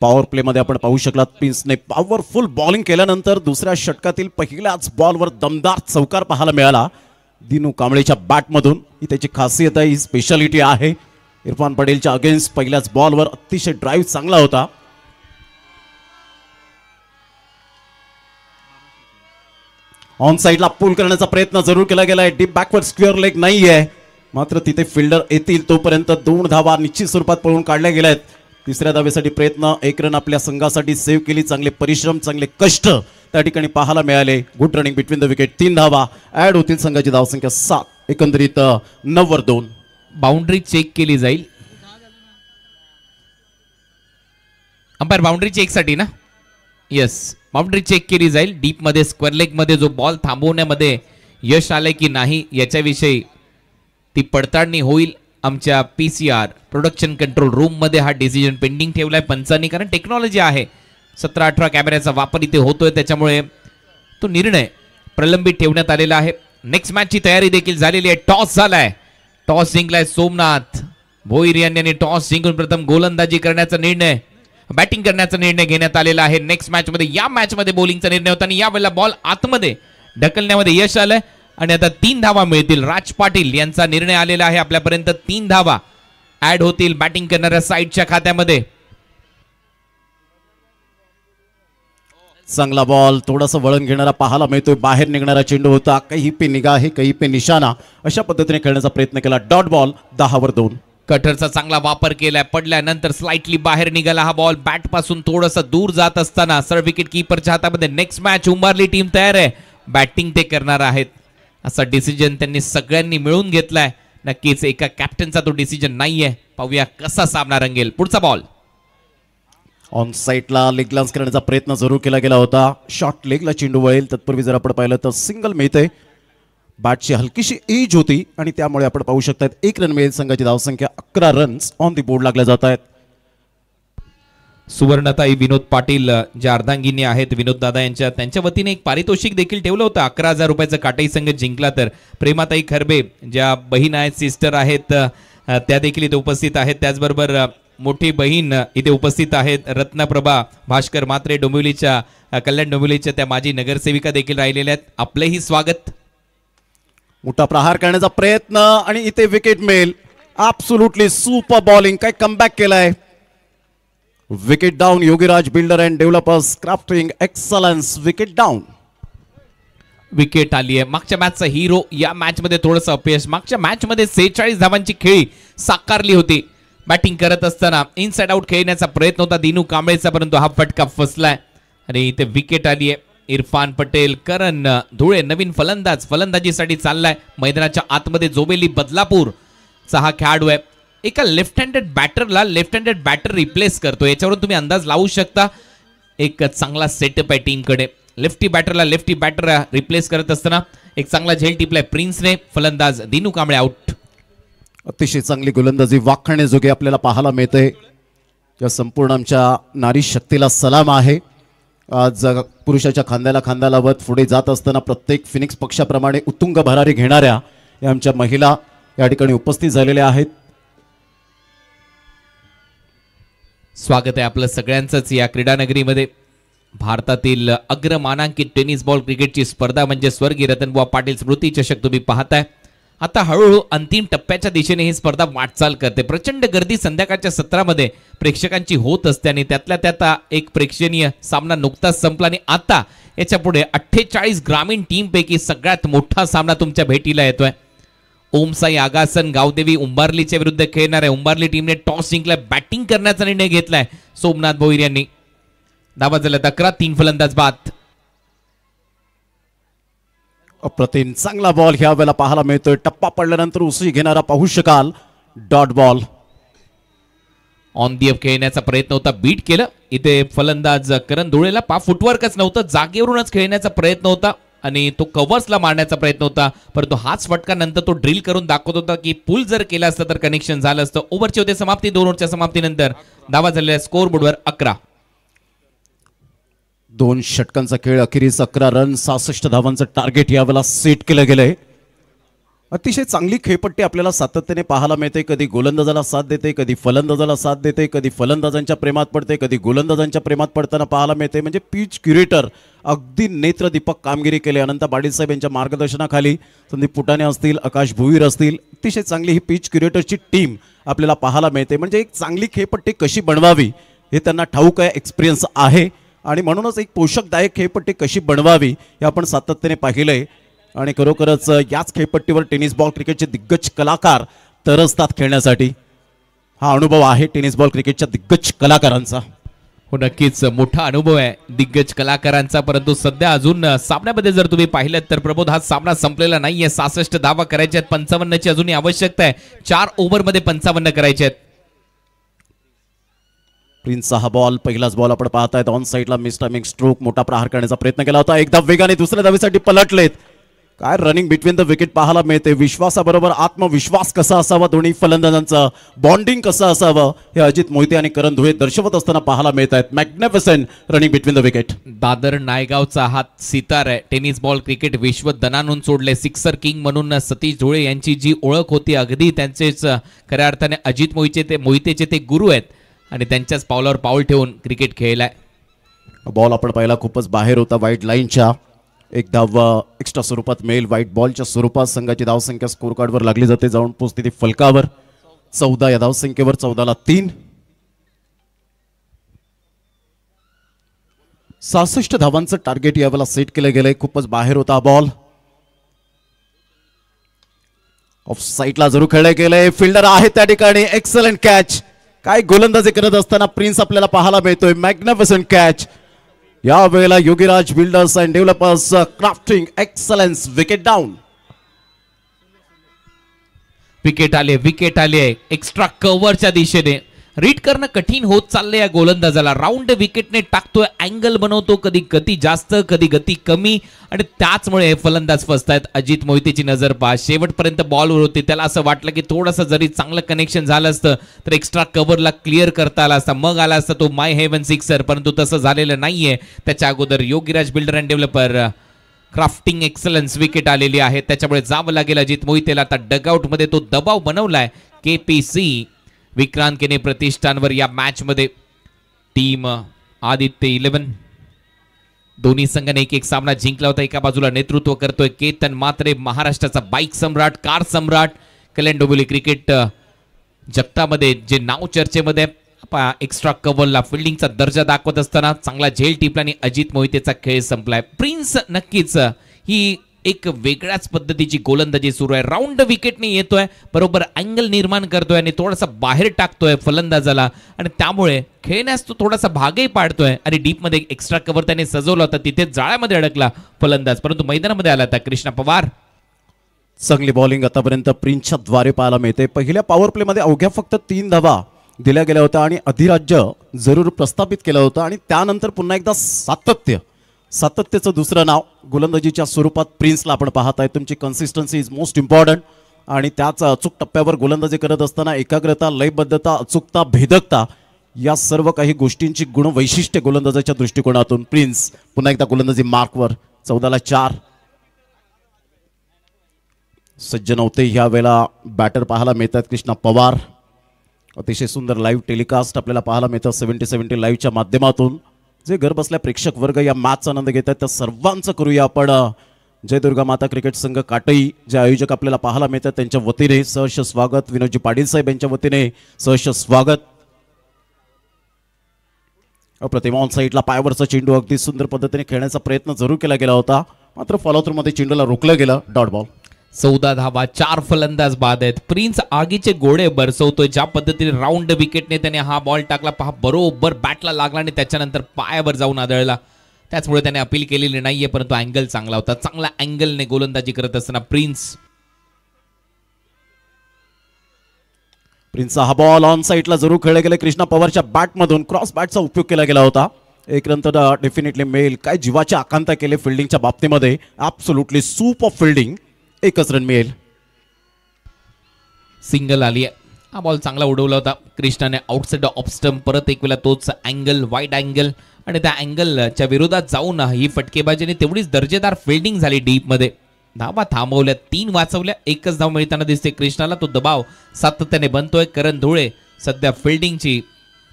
पॉवर प्ले मध्ये आपण पाहू शकलात प्रिन्सने पॉवरफुल बॉलिंग केल्यानंतर दुसऱ्या षटकातील पहिल्याच बॉलवर दमदार चौकार पाहायला मिळाला दिनू कांबळेच्या बॅटमधून. ही त्याची खासियत आहे. ही स्पेशालिटी आहे. इरफान पटेलच्या अगेन्स्ट पहिल्याच बॉलवर अतिशय ड्राईव्ह चांगला होता. ऑन साइडला पुल करण्याचा प्रयत्न जरूर केला गेलाय. डीप बॅकवर्ड स्क्वेअर लेग नाहीये मात्र तिथे फिल्डर येतील तोपर्यंत 2 धावा निश्चित स्वरूपात पळून काढल्या गेल्या आहेत. तिसऱ्या धावेसाठी प्रयत्न. 1 रन आपल्या संघासाठी सेव्ह केली. चांगले परिश्रम चांगले कष्ट त्या ठिकाणी पाहायला मिळाले. Good running between the wicket. 3 धावा ऍड होतील. संघाची धावसंख्या 7. एकंदरीत 9 वर 2. बाउंड्री चेक केली जाईल. अंपायर बाउंड्री चेक साठी ना. येस बाउंड्री चेक केली जाईल. डीप मध्ये स्क्वेअर लेग मध्ये जो बॉल थांबवण्यामध्ये यश आले की नाही याच्याविषयी ती पडताळणी होईल. आमच्या पीसीआर प्रोडक्शन कंट्रोल रूम मध्ये हा डिसिजन पेंडिंग ठेवलाय पंचांनी. कारण टेक्नॉलॉजी आहे. 17-18 कॅमेऱ्याचा वापर इथे होतोय त्याच्यामुळे तो निर्णय प्रलंबित ठेवण्यात आलेला आहे. नेक्स्ट मॅचची तयारी देखील झालेली आहे. टॉस झालाय. टॉस जिंकलाय सोमनाथ भोईर यांनी. टॉस जिंकून प्रथम गोलंदाजी करण्याचा निर्णय बॅटिंग करण्याचा निर्णय घेण्यात आलेला आहे. नेक्स्ट मॅच मध्ये या मॅच मध्ये बॉलिंगचा निर्णय होता आणि यावेळेला बॉल आतमध्ये ढकलण्यामध्ये यश आलंय आणि आता 3 धावा मिळतील. राज पाटील यांचा निर्णय आलेला आहे. आपल्यापर्यंत 3 धावा ऍड होतील बॅटिंग करणाऱ्या साईडच्या खात्यामध्ये. चांगला बॉल. थोडासा वळण घेणारा पाहायला मिळतोय. बाहेर निघणारा चेंडू होता. कहीं पे निगाह है कहीं पे निशाणा अशा पद्धतीने खेळण्याचा प्रयत्न केला. Dot ball. 10 वर 2. कटरचा चांगला वापर केलाय, पडल्यानंतर स्लाइटली बाहेर निघाला हा बॉल. बॅट पासून थोडंसं दूर जात असताना सर विकेट कीपरच्या हातामध्ये. नेक्स्ट मॅच उंबारली टीम तयार आहे, बॅटिंग ते करणार आहेत असा डिसिजन त्यांनी सगळ्यांनी मिळून घेतलाय. नक्कीच एका कॅप्टनचा तो डिसिजन नाहीये. पाहूया कसा सामना रंगेल. पुढचा बॉल ऑन साईडला लेग लान्स करण्याचा प्रयत्न जरूर केला गेला होता. शॉर्ट लेगला चेंडू वळेल तत्पूर्वी जर आपण पाहिलं तर सिंगल मिळते. बॅटची हलकीशी एज होती आणि त्यामुळे आपण पाहू शकतात 1 रन मिळेल. संघाची धावसंख्या 11 रन्स ऑन दी बोर्ड लागल्या जात आहेत. सुवर्णताई विनोद पाटील ज्या अर्धांगिनी आहेत विनोद दादा यांच्या, त्यांच्या वतीने एक पारितोषिक देखील ठेवलं होतं. 11,000 रुपयाचं काटाई संघ जिंकला तर. प्रेमाताई खरबे ज्या बहीण आहेत, सिस्टर आहेत, त्या देखील इथे उपस्थित आहेत. त्याचबरोबर मोठी बहीण इथे उपस्थित आहेत रत्नप्रभा भास्कर मात्रे, डोंबिवलीच्या कल्याण डोंबिवलीच्या त्या माजी नगरसेविका देखील राहिलेल्या आहेत. आपलंही स्वागत. मोठा प्रहार करण्याचा प्रयत्न आणि इथे विकेट मिळेल. ॲब्सोल्युटली सुपर बॉलिंग, काय कमबॅक केलाय. Wicket down. Yogiraj builder and developers crafting excellence. Wicket down. Wicket आली आहे. मागच्या मॅचचा हिरो या मॅच मध्ये थोडंसं अपयश. मागच्या मॅच मध्ये 46 धावांची खेळी साकारली होती. बॅटिंग करत असताना इनसाइड आउट खेळण्याचा प्रयत्न होता दिनू कांबळेचा, परंतु हा फटका फसलाय आणि इथे विकेट आली आहे. इरफान पटेल, करण धुळे नवीन फलंदाज फलंदाजीसाठी चाललाय. मैदानाच्या आतमध्ये जोबेली बदलापूरचा हा खेळाडू आहे. एका लेफ्ट हँडेड बॅटरला लेफ्ट हँडेड बॅटर रिप्लेस करतो, याच्यावरून तुम्ही अंदाज लावू शकता. एक चांगला सेटअप आहे टीमकडे. लेफ्टी बॅटरला लेफ्टी बॅटर रिप्लेस करत असताना एक चांगला झेल टिपलाय प्रिन्सने. फलंदाज दिनू कांबळे आउट. अतिशय चांगली गोलंदाजी वाखण्याजोगे आपल्याला पाहायला मिळते. या संपूर्ण आमच्या नारी शक्तीला सलाम आहे. आज पुरुषाच्या खांद्याला खांदा लावत पुढे जात असताना प्रत्येक फिनिक्स पक्षाप्रमाणे उत्तुंग भरारी घेणाऱ्या या आमच्या महिला या ठिकाणी उपस्थित झालेल्या आहेत. स्वागत आहे आपलं सगळ्यांचंच या क्रीडानगरीमध्ये. भारतातील अग्रमानांकित टेनिस बॉल क्रिकेटची स्पर्धा म्हणजे स्वर्गीय रतनबुवा पाटील स्मृती चषक तुम्ही पाहताय. आता हळूहळू अंतिम टप्प्याच्या दिशेने ही स्पर्धा वाटचाल करते. प्रचंड गर्दी संध्याकाळच्या सत्रामध्ये प्रेक्षकांची होत असते आणि त्यातल्या त्यात एक प्रेक्षणीय सामना नुकताच संपला आणि आता याच्या पुढे 48 ग्रामीण टीमपैकी सगळ्यात मोठा सामना तुमच्या भेटीला येतोय. ओमसाई आगासन गावदेवी उंबारलीच्या विरुद्ध खेळणार आहे. उंबारली टीमने टॉस जिंकलाय, बॅटिंग करण्याचा निर्णय घेतलाय सोमनाथ भोईर यांनी. धावा झाल्यात 11, 3 फलंदाज बाद. अप्रतिम चांगला बॉल ह्या वेळेला पाहायला मिळतोय. टप्पा पडल्यानंतर उसळी घेणारा पाहू शकाल. Dot ball. On the up खेळण्याचा प्रयत्न होता, बीट केलं. इथे फलंदाज करण धुळेला फुटवर्कच नव्हतं, जागेवरूनच खेळण्याचा प्रयत्न होता आणि तो कव्हर्सला मारण्याचा प्रयत्न होता, परंतु हाच फटका नंतर तो ड्रिल करून दाखवत होता की पुल जर केला असतं तर कनेक्शन झालं असतं. ओव्हरची होते समाप्ती. 2 ओव्हरच्या समाप्तीनंतर धावा झालेल्या स्कोर बोर्डवर 11. 2 षटकांचा खेळ. अखेरीस 11 रन 66 धावांचं टार्गेट यावेळेला सेट केलं गेलंय. अतिशय चांगली खेळपट्टी आपल्याला सातत्याने पाहायला मिळते. कधी गोलंदाजाला साथ देते, कधी फलंदाजाला साथ देते, कधी फलंदाजांच्या प्रेमात पडते, कधी गोलंदाजांच्या प्रेमात पडताना पाहायला मिळते. म्हणजे पिच क्युरेटर अगदी नेत्रदीपक कामगिरी केली. अनंत पाटील साहेब यांच्या मार्गदर्शनाखाली संदीप पुटाणे असतील, आकाश भुईर असतील, अतिशय चांगली ही पिच क्युरेटरची टीम आपल्याला पाहायला मिळते. म्हणजे एक चांगली खेळपट्टी कशी बनवावी हे त्यांना ठाऊक आहे, एक्सपिरियन्स आहे आणि म्हणूनच एक पोषकदायक खेळपट्टी कशी बनवावी हे आपण सातत्याने पाहिलंय. आणि खरोखरच याच खेळपट्टीवर टेनिस बॉल क्रिकेटचे दिग्गज कलाकार तरसतात खेळण्यासाठी. हा अनुभव आहे टेनिस बॉल क्रिकेटच्या दिग्गज कलाकारांचा. हो नक्कीच मोठा अनुभव आहे दिग्गज कलाकारांचा. परंतु सध्या अजून सामन्यामध्ये जर तुम्ही पाहिलं तर प्रबोध हा सामना संपलेला नाहीये. 66 धावा करायच्या आहेत, 55ची अजूनही आवश्यकता आहे. 4 ओव्हरमध्ये 55 करायचे आहेत. प्रिन्सचा हा बॉल पहिलाच बॉल आपण पाहतायत. ऑन साईडला मिस टायमिंग स्ट्रोक, मोठा प्रहार करण्याचा प्रयत्न केला होता. एकदा वेगाने दुसऱ्या धावेसाठी पलटलेत. काय रनिंग बिटवीन द विकेट पाहायला मिळते. विश्वासाबरोबर आत्मविश्वास कसा असावा, दोन्ही फलंदाजांचं बॉन्डिंग कसं असावं हे अजित मोहिते आणि करण धुळे दर्शवत असताना पाहायला मिळत आहेत. Magnificent running between the wicket. Dadar नायगावचा हा सितार आहे. टेनिस बॉल क्रिकेट विश्व दणानून सोडले. सिक्सर किंग म्हणून सतीश धुळे यांची जी ओळख होती अगदी त्यांचेच खऱ्या अर्थाने अजित मोहितेचे ते गुरु आहेत आणि त्यांच्याच पावलावर पाऊल ठेवून क्रिकेट खेळलाय. बॉल आपण पाहिला खूपच बाहेर होता व्हाईट लाईनच्या. एक धाव एक्स्ट्रा स्वरूपात मिळेल. व्हाईट बॉलच्या स्वरूपात संघाची धावसंख्या स्कोर कार्डवर लागली जाते. जाऊन पोचते ती फलकावर. 14 या धावसंख्येवर. 14ला 3. 66 धावांचं टार्गेट यावेळेला सेट केलं गेलंय. खूपच बाहेर होता बॉल. ऑफ साईडला जरूर खेळले गेले, फिल्डर आहे त्या ठिकाणी, एक्सलंट कॅच. काय गोलंदाजी करत असताना प्रिन्स आपल्याला पाहायला मिळतोय, मॅग्निफिसंट कॅच. या वेळेला Yogiraj builders and developers crafting excellence, wicket down. Wicket आले एक्स्ट्रा कव्हरच्या दिशेने. रीड करणं कठीण होत चाललंय या गोलंदाजाला. राऊंड विकेटने टाकतोय, अँगल बनवतो, कधी गती जास्त कधी गती कमी, आणि त्याचमुळे फलंदाज फसतायत. अजित मोहितेची नजर पहा, शेवटपर्यंत बॉलवर होती. त्याला असं वाटलं की थोडंसं जरी चांगलं कनेक्शन झालं असतं तर एक्स्ट्रा कव्हरला क्लिअर करता आला असता, मग आला असता तो माय हेवन सिक्सर, परंतु तसं झालेलं नाहीये. त्याच्या अगोदर Yogiraj builder and developer crafting excellence wicket आलेली आहे. त्याच्यामुळे जावं लागेल अजित मोहितेला. आता डगआउट मध्ये तो दबाव बनवलाय KPC विक्रांत केने प्रतिष्ठानवर. या मॅच मध्ये टीम आदित्य 11 दोन्ही संघाने एक सामना जिंकला होता. एका बाजूला नेतृत्व करतोय केतन म्हात्रे, महाराष्ट्राचा बाईक सम्राट, कार सम्राट. कल्याण डोंबिवली क्रिकेट जगतामध्ये जे नाव चर्चेमध्ये, एक्स्ट्रा कव्हरला फिल्डिंगचा दर्जा दाखवत असताना चांगला झेल टिपला आणि अजित मोहितेचा खेळ संपलाय. प्रिन्स नक्कीच ही एक वेगळ्याच पद्धतीची गोलंदाजी सुरू आहे. राऊंड विकेटने येतोय, बरोबर अँगल निर्माण करतोय आणि थोडासा बाहेर टाकतोय फलंदाजाला, आणि त्यामुळे खेळण्यास तो थोडासा भागही पाडतोय. आणि डीप मध्ये एक्स्ट्रा कव्हर त्याने सजवला होता, तिथे जाळ्यामध्ये अडकला फलंदाज, परंतु मैदानामध्ये आला होता कृष्णा पवार. चांगली बॉलिंग आतापर्यंत प्रिन्सच्या द्वारे पाहायला मिळते. पहिल्या पॉवर प्ले मध्ये अवघ्या फक्त 3 धावा दिल्या गेल्या होत्या आणि अधिराज्य जरूर प्रस्थापित केलं होतं, आणि त्यानंतर पुन्हा एकदा सातत्याचं दुसरं नाव गोलंदाजीच्या स्वरूपात प्रिन्सला आपण पाहताय. तुमची कन्सिस्टन्सी इज मोस्ट इम्पॉर्टंट, आणि त्याच अचूक टप्प्यावर गोलंदाजी करत असताना एकाग्रता, लयबद्धता, अचूकता, भेदकता या सर्व काही गोष्टींची गुणवैशिष्ट्य गोलंदाजाच्या दृष्टिकोनातून प्रिन्स पुन्हा एकदा गोलंदाजी मार्कवर. 14ला 4 सज्ज नव्हते. ह्या वेळेला बॅटर पाहायला मिळतात कृष्णा पवार. अतिशय सुंदर लाईव्ह टेलिकास्ट आपल्याला पाहायला मिळतं 70-70 लाईव्हच्या माध्यमातून. जे घर बसल्या प्रेक्षक वर्ग या मॅचचा आनंद घेतात त्या सर्वांचं करूया आपण जय दुर्गा माता क्रिकेट संघ काटई जे आयोजक आपल्याला पाहायला मिळतात त्यांच्या वतीने सहर्ष स्वागत. विनोदजी पाटील साहेब यांच्या वतीने सहर्ष स्वागत. अप्रतिम ऑन साईडला पायावरचा चेंडू अगदी सुंदर पद्धतीने खेळण्याचा प्रयत्न जरूर केला गेला होता, मात्र फॉलो थ्रू मध्ये चेंडूला रोखलं गेलं. Dot ball. 14 धावा, 4 फलंदाज बाद आहेत. प्रिन्स आगीचे गोळे बरसवतोय. ज्या पद्धतीने राऊंड विकेटने त्याने हा बॉल टाकला पहा, बरोबर बॅटला लागला आणि त्याच्यानंतर पायावर जाऊन आदळला. त्याचमुळे त्याने अपील केलेली नाहीये, परंतु अँगल चांगला होता. चांगला अँगलने गोलंदाजी करत असताना प्रिन्सचा हा बॉल ऑन साईडला जरूर खेळले गेले. कृष्णा पवारच्या बॅटमधून क्रॉस बॅटचा उपयोग केला गेला होता. एक रन तर डेफिनेटली मिळेल. काय जीवाची आकांक्षा केले फिल्डिंगच्या बाबतीमध्ये. Absolutely soup of fielding. एकच रन मिळेल. सिंगल आली आहे. हा बॉल चांगला उडवला होता कृष्णाने आउटसाइड ऑफ स्टंप. परत एक वेळा तोच अँगल, वाईड अँगल, आणि त्या अँगलच्या विरोधात जाऊन ही फटकेबाजीने तेवढीच दर्जेदार फिल्डिंग झाली डीपमध्ये. धावा थांबवल्या, 3 वाचवल्या, एकच धाव मिळताना दिसते कृष्णाला. तो दबाव सातत्याने बनतोय. करण धुळे सध्या फिल्डिंगची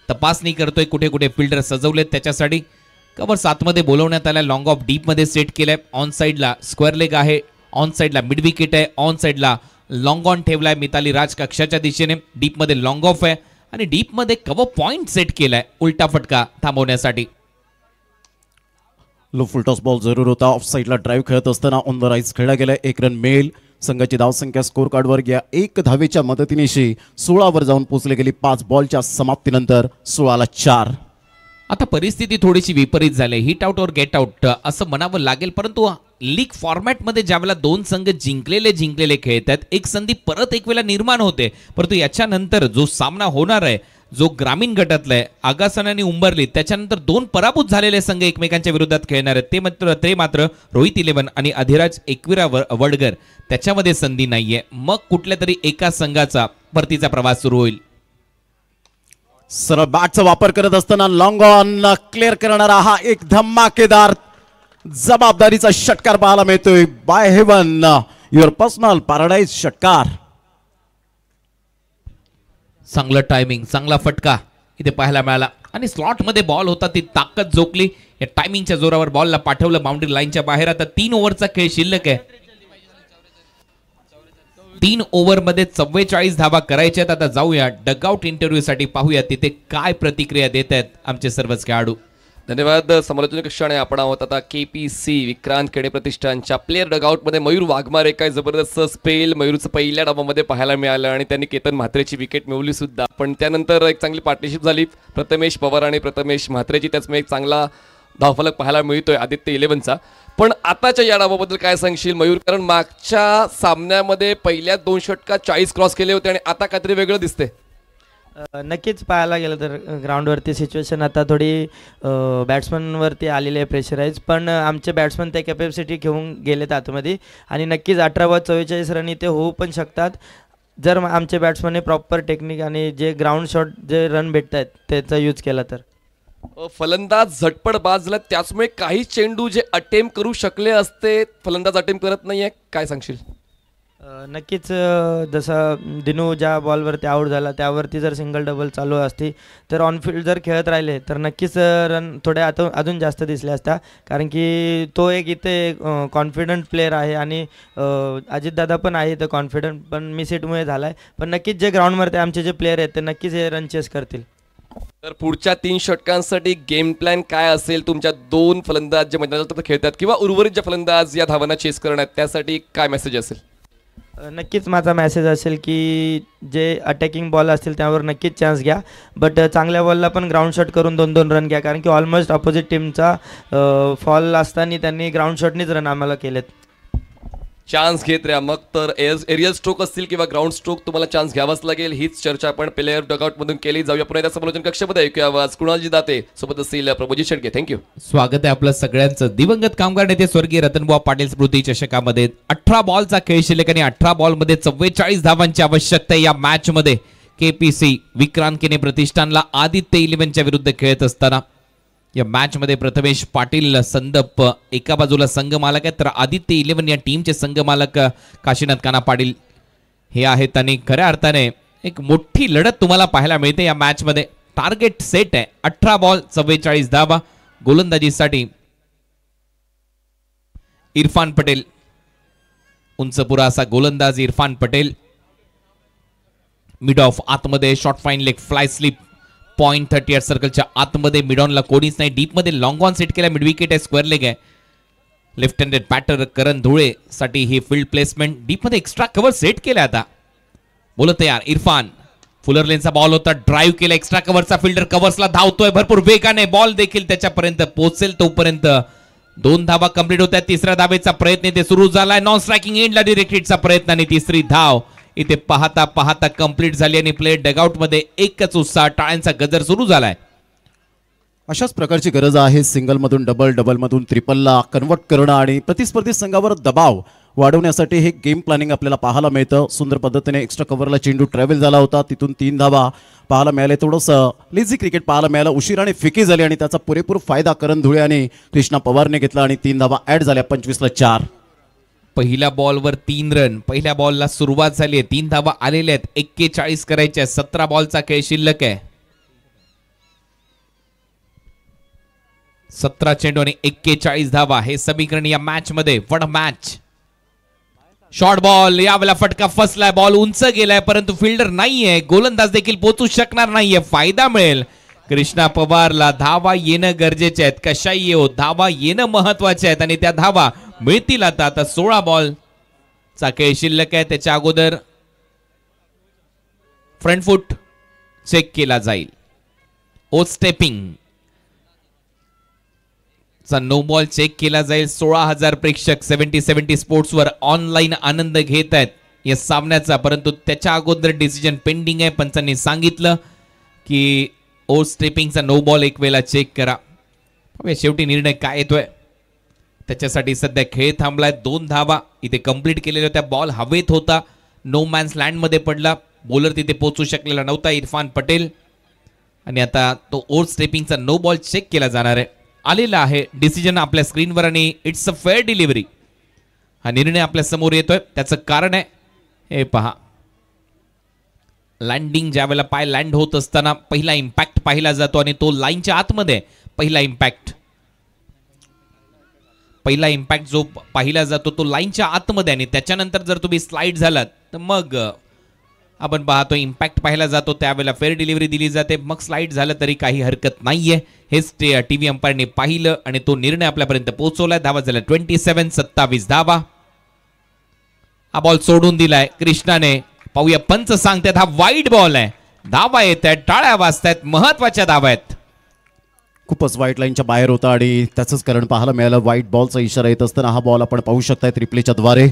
तपासणी करतोय, कुठे कुठे फिल्डर सजवलेत त्याच्यासाठी. कव्हर 7 मध्ये बोलवण्यात आल्या. लॉंग ऑफ डीप मध्ये सेट केलाय. ऑन साईडला स्क्वेअर लेग आहे, ऑन साईडला मिड विकेट आहे, ऑन साईडला लॉंग ऑन ठेवलाय मिताली राज कक्षाच्या दिशेने. डीप मध्ये लॉंग ऑफ आहे आणि डीप मध्ये कव्हर पॉइंट सेट केलाय उलटा फटका थांबवण्यासाठी. लो फुल टॉस बॉल जरूर होता. ऑफ साईडला ड्राईव्ह खेळत असताना ऑन द राईज खेळला गेलाय. 1 रन मिळेल. संघाची धावसंख्या स्कोर कार्डवर या 1 धावेच्या मदतीनिशी 16 वर जाऊन पोहोचली गेली. 5 बॉलच्या समाप्तीनंतर 16ला 4. आता परिस्थिती थोडीशी विपरीत झाली. हिट आउट और गेट आउट असं म्हणावं लागेल, परंतु लीग फॉर्मॅटमध्ये ज्यावेळेला 2 संघ जिंकलेले खेळतात, एक संधी परत एक वेळा निर्माण होते. परंतु याच्यानंतर जो सामना होणार आहे, जो ग्रामीण गटातला आहे, आगासन आणि उंबरली, त्याच्यानंतर 2 पराभूत झालेले संघ एकमेकांच्या विरोधात खेळणार आहेत. ते मात्र रोहित 11 आणि अधिराज एकविरा वडगर, त्याच्यामध्ये संधी नाहीये. मग कुठल्या तरी एका संघाचा परतीचा प्रवास सुरू होईल. सरळ बॅटचा वापर करत असताना लॉंग ऑन क्लिअर करणारा हा एक धमाकेदार जबाबदारीचा षटकार पाहायला मिळतोय. By heaven your personal paradise षटकार. चांगलं टायमिंग, चांगला फटका इथे पाहायला मिळाला आणि स्लॉट मध्ये बॉल होता. ती ताकद जोकली. या टायमिंगच्या जोरावर बॉलला पाठवलं बाउंड्री लाईनच्या बाहेर. आता 3 ओव्हरचा खेळ शिल्लक आहे. 3 ओव्हरमध्ये 44 धावा करायच्या आहेत. आता जाऊया डगआउट इंटरव्ह्यू साठी, पाहूया तिथे काय प्रतिक्रिया देत आहेत आमचे सर्वच खेळाडू. धन्यवाद समालोचन कक्ष. आणि आपण आहोत आता KPC विक्रांत खेडे प्रतिष्ठानच्या प्लेअर डगआउटमध्ये. मयूर वाघमारे काय जबरदस्त स्पेल मयूरचं पहिल्या डावामध्ये पाहायला मिळालं आणि त्यांनी केतन म्हात्रेची विकेट मिळवली सुद्धा. पण त्यानंतर एक चांगली पार्टनरशिप झाली प्रथमेश पवार आणि प्रथमेश म्हात्रेची. त्याचमुळे एक चांगला धावफलक पाहायला मिळतोय आदित्य 11चा. पण आताच्या या डावाबद्दल काय सांगशील मयूर? कारण मागच्या सामन्यामध्ये पहिल्या 2 षटकात 40 क्रॉस केले होते आणि आता काहीतरी वेगळं दिसते. नक्कीच पाहायला गेलं तर ग्राउंडवरती सिच्युएशन आता थोडी बॅट्समनवरती आलेली आहे, प्रेशराईज. पण आमचे बॅट्समन ते कॅपॅसिटी घेऊन गेलेत आतमध्ये आणि नक्कीच 18 बॉल 44 रन इथे होऊ पण शकतात जर आमचे बॅट्समनने प्रॉपर टेक्निक आणि जे ग्राउंड शॉट जे रन भेटत आहेत त्याचा यूज केला तर. फलंदाज झटपट बाद झाला त्याचमुळे काही चेंडू जे अटेम्प्ट करू शकले असते फलंदाज अटेम्प्ट करत नाहीये, काय सांगशील? नक्कीच जसं दिनू ज्या बॉलवरती आऊट झाला त्यावरती जर सिंगल डबल चालू असती तर ऑनफिल्ड जर खेळत राहिले तर नक्कीच रन थोड्या अजून जास्त दिसल्या असत्या. कारण की तो एक इथे कॉन्फिडंट प्लेअर आहे आणि अजितदादा पण आहे इथं कॉन्फिडंट, पण मिस हिटमुळे झाला आहे. पण नक्कीच जे ग्राउंडवरती आमचे जे प्लेअर आहेत ते नक्कीच हे रन चेस करतील. तर पुढच्या 3 षटकांसाठी गेम प्लॅन काय असेल तुमच्या? 2 फलंदाज जे मैदानात खेळतात किंवा उर्वरित जे फलंदाज या धावांना चेस करण्यात त्यासाठी काय मेसेज असेल? नक्कीच माझा मेसेज असेल की जे अटॅकिंग बॉल असतील त्यावर नक्कीच चान्स घ्या, बट चांगल्या बॉलला पण ग्राउंड शॉट करून 2-2 रन घ्या. कारण की ऑलमोस्ट अपोजिट टीमचा फॉल असताना त्यांनी ग्राउंड शॉटनीच रन आम्हाला केलेत. चान्स घेत राहा. मग तर एरियल स्ट्रोक असतील किंवा ग्राउंड स्ट्रोक तुम्हाला चान्स घ्यावाच लागेल. हीच चर्चा आपण प्लेअर डगआउटमधून केली. जाऊया पुन्हा एकदा समालोचन कक्षामध्ये. ऐकूया आवाज कुणालजी दाते सोबत असतील प्रभुजी शेडके. थँक्यू. स्वागत आहे आपलं सगळ्यांचं. दिवंगत कामगार नेते स्वर्गीय रतनबुवा पाटील स्मृती चषकामध्ये 18 बॉलचा खेळ शिल्लक आणि 18 बॉलमध्ये 44 धावांची आवश्यकता या मॅच मध्ये. KPC विक्रांत केने प्रतिष्ठानला आदित्य 11च्या विरुद्ध खेळत असताना या मॅच मध्ये प्रथमेश पाटील संदप एका बाजूला संघ मालक आहेत तर आदित्य 11 या टीमचे संघ मालक काशीनाथ काना पाटील हे आहेत. आणि खऱ्या अर्थाने एक मोठी लढत तुम्हाला पाहायला मिळते या मॅच मध्ये. टार्गेट सेट आहे 18 बॉल 44 धावा. गोलंदाजीसाठी इरफान पटेल, उंचपुरा असा गोलंदाज इरफान पटेल. मिड ऑफ आतमध्ये short fine leg fly slip .38 सर्कलच्या आतमध्ये. मिडॉनला कोणीच नाही. डीप मध्ये लॉंग ऑन सेट केला. मिड विकेट आहे, स्क्वेअर लेग आहे. लेफ्ट हँडेड बॅटर करण धुळे साठी ही फील्ड प्लेसमेंट. डीप मध्ये एक्स्ट्रा कव्हर सेट केला. आता बोलत तयार इरफान. फुलर लेनचा बॉल होता, ड्राईव्ह केला. एक्स्ट्रा कव्हरचा फिल्डर कव्हर्सला धावतोय भरपूर वेगाने. बॉल देखील त्याच्यापर्यंत पोहोचेल तोपर्यंत 2 धावा कंप्लीट होत्या. तिसऱ्या धावेचा प्रयत्न इथे सुरू झालाय. नॉन स्ट्रायकिंग एंडला डिरेक्ट हिटचा प्रयत्न आणि तिसरी धाव इथे पाहता पाहता कंप्लीट झाली आणि प्लेयर डगआउट मध्ये एकच उत्साह, टाळ्यांचा गजर सुरू झालाय. अशाच प्रकारची गरज आहे सिंगल मधून डबल, डबल मधून ट्रिपलला कन्वर्ट करणं आणि प्रतिस्पर्धी संघावर दबाव वाढवण्यासाठी हे गेम प्लॅनिंग आपल्याला पाहायला मिळतं. सुंदर पद्धतीने एक्स्ट्रा कव्हरला चेंडू ट्रॅव्हल झाला होता, तिथून 3 धावा पाहायला मिळाले. थोडंसं लेझी क्रिकेट पाहायला मिळालं. उशिराने फिकी झाली आणि त्याचा पुरेपूर फायदा करण धुळे आणि कृष्णा पवारने घेतला आणि 3 धावा ऍड झाल्या. 25-4. पहिल्या बॉलवर 3 रन. पहिल्या बॉलला सुरुवात झाली आहे. 3 धावा आलेल्या आहेत. 41 करायच्या. 17 बॉलचा खेळ शिल्लक आहे. 17 चेंडू आणि 41 धावा हे समीकरण या मॅच मध्ये. One match. शॉर्ट बॉल यावेळेला फटका फसलाय. बॉल उंच गेलाय परंतु फिल्डर नाहीये. गोलंदाज देखील पोहोचू शकणार नाहीये. फायदा मिळेल कृष्णा पवारला. धावा येणं गरजेचे आहेत. कशाही येऊ धावा येणं महत्वाचे आहेत आणि त्या धावा मिळतील. आता 16 बॉल चा खेळ शिल्लक आहे. त्याच्या अगोदर फ्रंट फुट चेक केला जाईल. ओ स्टेपिंग चा नो बॉल चेक केला जाईल. 16,000 प्रेक्षक 70-70 स्पोर्ट्स वर ऑनलाईन आनंद घेत आहेत या सामन्याचा. परंतु त्याच्या अगोदर डिसिजन पेंडिंग आहे. पंचांनी सांगितलं की ओ स्टेपिंगचा नो बॉल एक वेळा चेक करा. शेवटी निर्णय काय येतोय त्याच्यासाठी सध्या खेळ थांबलाय. 2 धावा इथे कंप्लीट केलेल्या होत्या. बॉल हवेत होता, नो मॅन्स लँड मध्ये पडला. बॉलर तिथे पोहोचू शकलेला नव्हता इरफान पटेल आणि आता तो ओ स्टेपिंगचा नो बॉल चेक केला जाणार आहे. आलेला आहे डिसिजन आपल्या स्क्रीनवर आणि इट्स अ फेअर डिलिव्हरी हा निर्णय आपल्या समोर येतोय. त्याचं कारण आहे हे पहा. लँडिंग ज्या वेळेला पाय लँड होत असताना पहिला इम्पॅक्ट पाहिला जातो आणि तो लाईनच्या आतमध्ये पहिला इम्पॅक्ट जो पाहिला जातो तो लाईनच्या आतमध्ये आणि त्याच्यानंतर जर तुम्ही स्लाइड झालात तर मग आपण पाहतो इम्पॅक्ट पाहायला जातो त्यावेळेला फेअर डिलिव्हरी दिली जाते, मग स्लाइड झालं तरी काही हरकत नाहीये. हेच टीव्ही अंपायरने पाहिलं आणि तो निर्णय आपल्यापर्यंत पोहोचवलाय. धावा झाल्या 27 धावा. हा बॉल सोडून दिलाय कृष्णाने. पाहूया पंच सांगतात हा वाईड बॉल आहे. धावा येत आहेत, टाळ्या वाजतायत, महत्वाच्या धावा आहेत. खूपच व्हाईट लाईनच्या बाहेर होता आणि त्याचंच कारण पाहायला मिळालं. व्हाईट बॉलचा इशारा येत असताना हा बॉल आपण पाहू शकताय रिप्लेच्या द्वारे.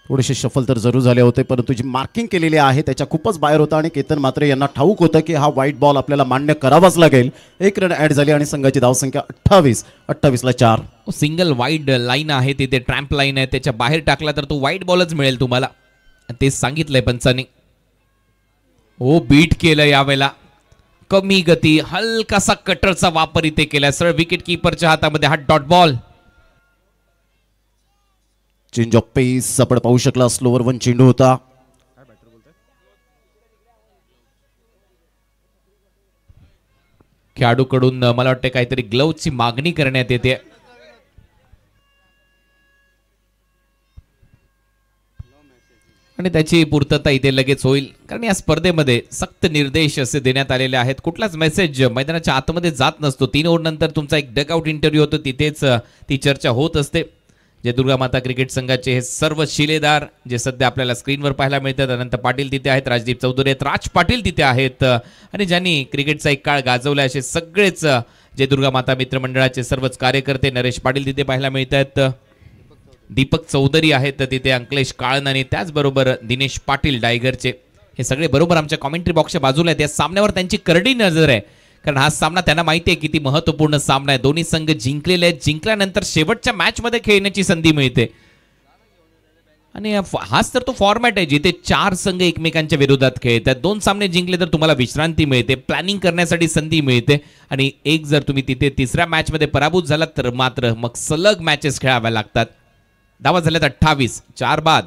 थोडेसे शफल तर जरूर झाले होते, परंतु जी मार्किंग केलेली आहे त्याच्या खूपच बाहेर होता आणि केतन मात्रे यांना ठाऊक होतं की हा व्हाईट बॉल आपल्याला मान्य करावाच लागेल. 1 रन ऍड झाली आणि संघाची धावसंख्या 28ला 4. सिंगल वाईड लाईन आहे तिथे, ट्रॅम्प लाईन आहे, त्याच्या बाहेर टाकला तर तो व्हाईट बॉलच मिळेल तुम्हाला. तेच सांगितलंय पंचांनी. हो बीट केलं यावेळेला. कमी गती, हलकासा कटरचा वापर इथे केला. सरळ विकेट किपरच्या हातामध्ये हा dot ball. Change of pace आपण पाहू शकला. स्लोवर 1 चेंडू होता. खेळाडूकडून मला वाटतं काहीतरी ग्लोव्हची मागणी करण्यात येते. आणि त्याची पूर्तता इथे लगेच होईल, कारण या स्पर्धेमध्ये सक्त निर्देश असे देण्यात आलेले आहेत. कुठलाच मेसेज मैदानाच्या आतमध्ये जात नसतो. 3 ओव्हर नंतर तुमचा एक डकआउट इंटरव्ह्यू होतो, तिथेच ती चर्चा होत असते. जे दुर्गा माता क्रिकेट संघाचे हे सर्व शिलेदार जे सध्या आपल्याला स्क्रीनवर पाहायला मिळतात. अनंत पाटील तिथे आहेत, राजदीप चौधरी आहेत, राज पाटील तिथे आहेत आणि ज्यांनी क्रिकेटचा एक काळ गाजवला असे सगळेच जे दुर्गा माता मित्रमंडळाचे सर्वच कार्यकर्ते. नरेश पाटील तिथे पाहायला मिळतात, दीपक चौधरी आहेत तिथे, अंकलेश काळन आणि त्याचबरोबर दिनेश पाटील डायगरचे. हे सगळे बरोबर आमच्या कॉमेंट्री बॉक्सच्या बाजूला आहेत. या सामन्यावर त्यांची करडी नजर आहे, कारण हा सामना त्यांना माहिती आहे किती महत्वपूर्ण सामना आहे. दोन्ही संघ जिंकलेले आहेत. जिंकल्यानंतर शेवटच्या मॅच मध्ये खेळण्याची संधी मिळते आणि हाच तर तो फॉर्मॅट आहे जिथे 4 संघ एकमेकांच्या विरोधात खेळतात. 2 सामने जिंकले तर तुम्हाला विश्रांती मिळते, प्लॅनिंग करण्यासाठी संधी मिळते आणि एक जर तुम्ही तिथे तिसऱ्या मॅच मध्ये पराभूत झालात तर मात्र मग सलग मॅचेस खेळाव्या लागतात. धावा झाल्यात 28, 4 बाद.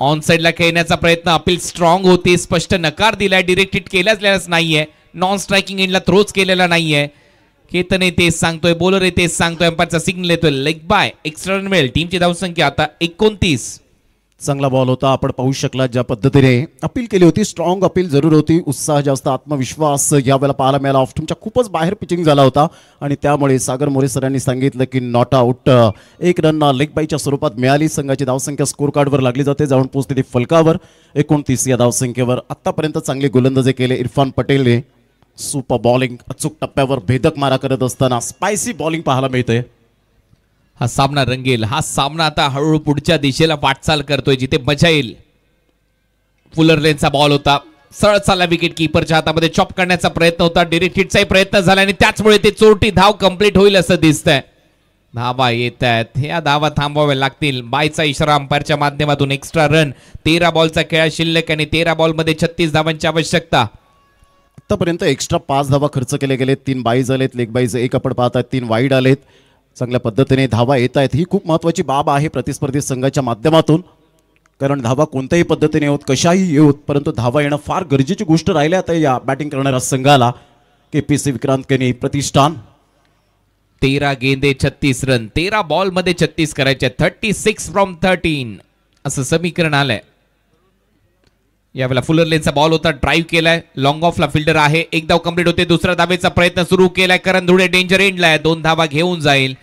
ऑन साइडला खेळण्याचा प्रयत्न, अपील स्ट्रॉंग होती, स्पष्ट नकार दिलाय, डिरेक्ट हिट केल्याच नाहीये, नॉन स्ट्रायकिंग एंडला थ्रोच केलेला नाहीये. केतन तेच सांगतोय, बॉलर तेच सांगतोय, अंपायरचा सिग्नल येतोय, लेग बाय, एक्स्ट्रा रन मिळेल. टीमची धावसंख्या आता 29. चांगला बॉल होता. आपण पाहू शकला ज्या पद्धतीने अपील केली होती, स्ट्रॉंग अपील जरूर होती. उत्साह जास्त, आत्मविश्वास यावेळेला पाहायला मिळाला. ऑफ टीमच्या खूपच बाहेर पिचिंग झाला होता आणि त्यामुळे सागर मोरे सरांनी सांगितलं की नॉट आउट. 1 रन लेग बायच्या स्वरूपात मिळाली. संघाची धावसंख्या स्कोर कार्डवर लागली जाते, जाऊन पोहोचते ती फलकावर 29 या धावसंख्येवर. आतापर्यंत चांगले गोलंदाजी केले इरफान पटेलने. सुपर बॉलिंग, अचूक टप्प्यावर भेदक मारा करत असताना स्पायसी बॉलिंग पाहायला मिळते. हा सामना रंगेल. हा सामना आता हळूहळू पुढच्या दिशेला वाटचाल करतोय जिथे मजा येईल. फुलर लेनचा बॉल होता, सरळ चालला विकेट किपरच्या हातामध्ये. चॉप करण्याचा प्रयत्न होता, डिरेक्ट हिटचाही प्रयत्न झाला आणि त्याचमुळे ते चोरटी धाव कंप्लीट होईल असं दिसतंय. धावा येत आहेत, ह्या धावा थांबवाव्या लागतील. बायचा इशारा अंपायरच्या माध्यमातून. एक्स्ट्रा रन, 13 बॉलचा खेळ शिल्लक आणि 13 बॉलमध्ये 36 धावांची आवश्यकता. आतापर्यंत एक्स्ट्रा 5 धावा खर्च केले गेले. 3 बाईज आलेत, लेग बाईज 1 आपण पाहतात, 3 वाईड आलेत. चांगल्या पद्धतीने धावा येत आहेत. ही खूप महत्त्वाची बाब आहे प्रतिस्पर्धी संघाच्या माध्यमातून, कारण धावा कोणत्याही पद्धतीने होत, कशाही येऊत, परंतु धावा येणं फार गरजेची गोष्ट राहिली आता या बॅटिंग करणाऱ्या संघाला. केपीसी विक्रांत केनी प्रतिष्ठान. 13 गेंदे 36 रन, 13 बॉलमध्ये 36 करायचे. 36 फ्रॉम 13 असं समीकरण आलंय. यावेळेला फुलर लेनचा बॉल होता, ड्राईव्ह केलाय, लॉंग ऑफला फिल्डर आहे. 1 धाव कंप्लीट होते. दुसऱ्या धावेचा प्रयत्न सुरू केलाय. करण धुळे डेंजर एंडला आहे, 2 धावा घेऊन जाईल.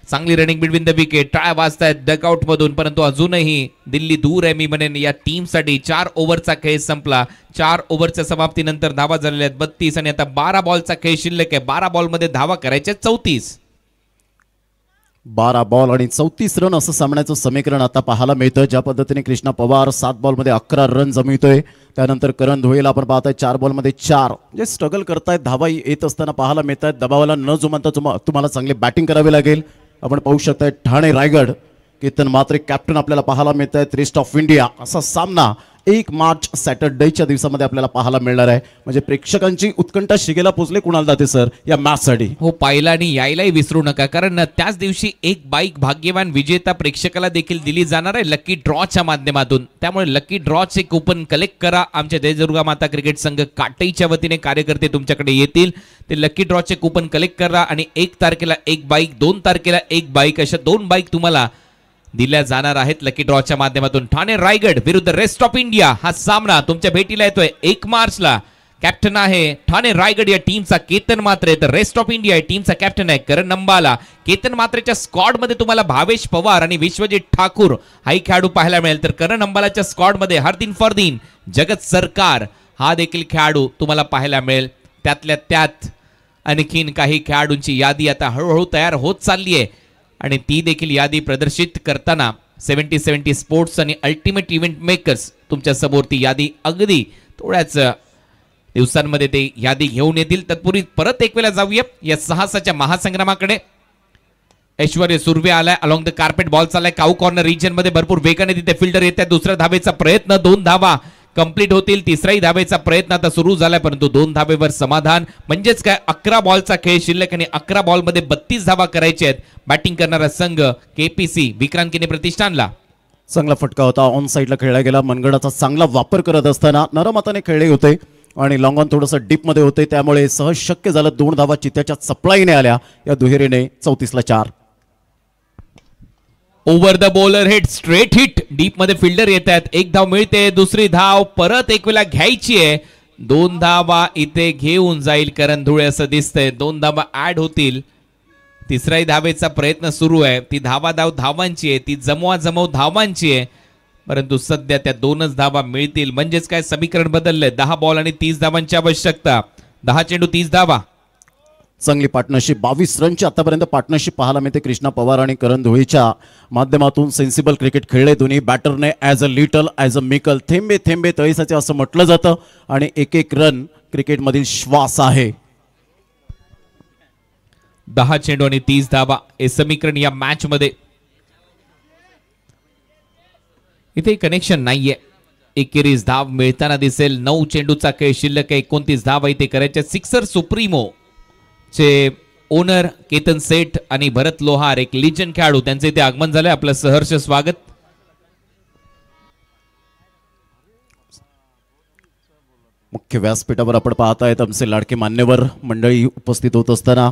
चांगली रनिंग बिटवीन द विकेट. टाळ्या वाजतायत डकआउट मधून, परंतु अजूनही दिल्ली दूर आहे. मी म्हणेन या टीमसाठी 4 ओव्हरचा खेळ संपला. 4 ओव्हरच्या समाप्तीनंतर धावा झालेल्या आहेत 32 आणि आता 12 बॉलचा खेळ शिल्लक आहे. 12 बॉलमध्ये धावा करायच्या 34. 12 बॉल आणि 34 रन असं सामन्याचं समीकरण आता पाहायला मिळतं. ज्या पद्धतीने कृष्णा पवार 7 बॉलमध्ये 11 रन जमितोय. त्यानंतर करण धुळेला आपण पाहताय 4 बॉलमध्ये 4. जे स्ट्रगल करतायत, धावा येत असताना पाहायला मिळत आहेत. दबावाला न जुमानता तुम्हाला चांगली बॅटिंग करावी लागेल. आपण पाहू शकताय ठाणे रायगड, केतन मात्रे कॅप्टन आपल्याला पाहायला मिळत आहेत. रेस्ट ऑफ इंडिया असा सामना 1 मार्च सॅटर्डेच्या दिवसामध्ये आपल्याला पाहायला मिळणार आहे. म्हणजे प्रेक्षकांची उत्कंठा शिगेला पोचले कुणाला जाते सर या मॅचसाठी. हो, पाहिला आणि यायलाही विसरू नका, कारण त्याच दिवशी एक बाईक भाग्यवान विजेता प्रेक्षकाला देखील दिली जाणार आहे लकी ड्रॉच्या माध्यमातून. त्यामुळे लकी ड्रॉचे कुपन कलेक्ट करा. आमच्या जय दुर्गा माता क्रिकेट संघ काटईच्या वतीने कार्यकर्ते तुमच्याकडे येतील. ते लकी ड्रॉचे कुपन कलेक्ट करा आणि 1 तारखेला 1 बाईक, 2 तारखेला 1 बाईक, अशा 2 बाईक तुम्हाला दिल्या जाणार आहेत लकी ड्रॉच्या माध्यमातून. ठाणे रायगड विरुद्ध रेस्ट ऑफ इंडिया हा सामना तुमच्या भेटीला येतोय 1 मार्चला. कॅप्टन आहे ठाणे रायगड या टीमचा केतन म्हात्रे, तर रेस्ट ऑफ इंडिया या टीमचा कॅप्टन आहे करण नंबाला. केतन म्हात्रेच्या स्क्वॉड मध्ये तुम्हाला भावेश पवार आणि विश्वजित ठाकूर हाही खेळाडू पाहायला मिळेल, तर करण नंबालाच्या स्क्वॉड मध्ये हरदीन फरदीन, जगत सरकार हा देखील खेळाडू तुम्हाला पाहायला मिळेल. त्यातल्या त्यात आणखीन काही खेळाडूंची यादी आता हळूहळू तयार होत चालली आहे आणि ती देखील यादी प्रदर्शित करताना 70-70 स्पोर्ट्स आणि अल्टिमेट इव्हेंट मेकर्स तुमच्या समोर ती यादी अगदी थोड्याच दिवसांमध्ये ते यादी घेऊन येतील. तत्पूर्वी परत एक वेळा जाऊया या साहसाच्या महासंग्रामाकडे. ऐश्वर्य सुर्वे आलाय अलॉंग द कार्पेट, बॉल चाललाय काऊ कॉर्नर रिजन मध्ये, भरपूर वेगाने तिथे फिल्डर येत आहे. दुसऱ्या धावेचा प्रयत्न, 2 धावा कंप्लीट होतील. तिसराही धावेचा प्रयत्न आता सुरू झालाय परंतु 2 धावेवर समाधान. म्हणजेच काय 11 बॉलचा खेळ शिल्लक आणि 11 बॉलमध्ये 32 धावा करायचे आहेत. बॅटिंग करणारा संघ केपीसी विक्रांत किने प्रतिष्ठानला. चांगला फटका होता, ऑन साईडला खेळला गेला. मनगडाचा चांगला वापर करत असताना नरमाताने खेळले होते आणि लॉंग ऑन थोडंसं डीप मध्ये होते, त्यामुळे सहज शक्य झालं. 2 धावा चित्त्याच्या चपळाईने आल्या या दुहेरीने. 34 ला 4. Over the bowler head straight hit, deep मध्ये फिल्डर येत आहेत. 1 धाव मिळते, दुसरी धाव परत एक वेळा घ्यायची आहे. 2 धावा इथे घेऊन जाईल करण धुळे असं दिसतंय. 2 धावा ऍड होतील. तिसराही धावेचा प्रयत्न सुरू आहे. ती धावांची आहे, ती जमव धावांची आहे, परंतु सध्या त्या 2च धावा मिळतील. म्हणजेच काय समीकरण बदललंय. 10 बॉल आणि 30 धावांची आवश्यकता. 10 चेंडू 30 धावा. चांगली पार्टनरशिप, 22 रनची आतापर्यंत पार्टनरशिप पाहायला मिळते कृष्णा पवार आणि करण धुळेच्या माध्यमातून. सेन्सिबल क्रिकेट खेळले दोन्ही बॅटरने. As a little as a mickle, थेंबे थेंबे तळीसाचे असं म्हटलं जातं आणि एक एक रन क्रिकेटमधील श्वास आहे. 10 चेंडू आणि 30 धावा हे समीकरण या मॅच मध्ये. इथे कनेक्शन नाहीये. एकेरीस धाव मिळताना दिसेल. 9 चेंडूचा खेळ शिल्लक आहे. 29 धावा इथे करायच्या. सिक्सर सुप्रीमो चे ओनर केतन सेठ आणि भरत लोहार एक लिजन खेळाडू त्यांचे इथे आगमन झालंय. आपलं सहर्ष स्वागत. मुख्य व्यासपीठावर आपण पाहतायत आमचे लाडके मान्यवर मंडळी उपस्थित होत असताना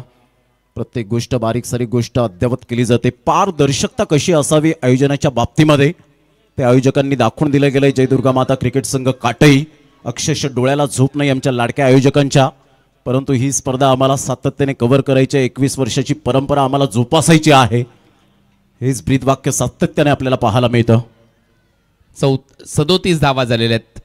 प्रत्येक गोष्ट बारीक सारीक गोष्ट अद्ययावत केली जाते. पारदर्शकता कशी असावी आयोजनाच्या बाबतीमध्ये ते आयोजकांनी दाखवून दिलं गेलंय. जय दुर्गा माता क्रिकेट संघ काटई, अक्षरशः डोळ्याला झोप नाही आमच्या लाडक्या आयोजकांच्या. परंतु ही स्पर्धा आम्हाला सातत्याने कव्हर करायची आहे. 21 वर्षाची परंपरा आम्हाला जोपासायची आहे. हेच ब्रीदवाक्य सातत्याने आपल्याला पाहायला मिळतं. 37 धावा झालेल्या आहेत.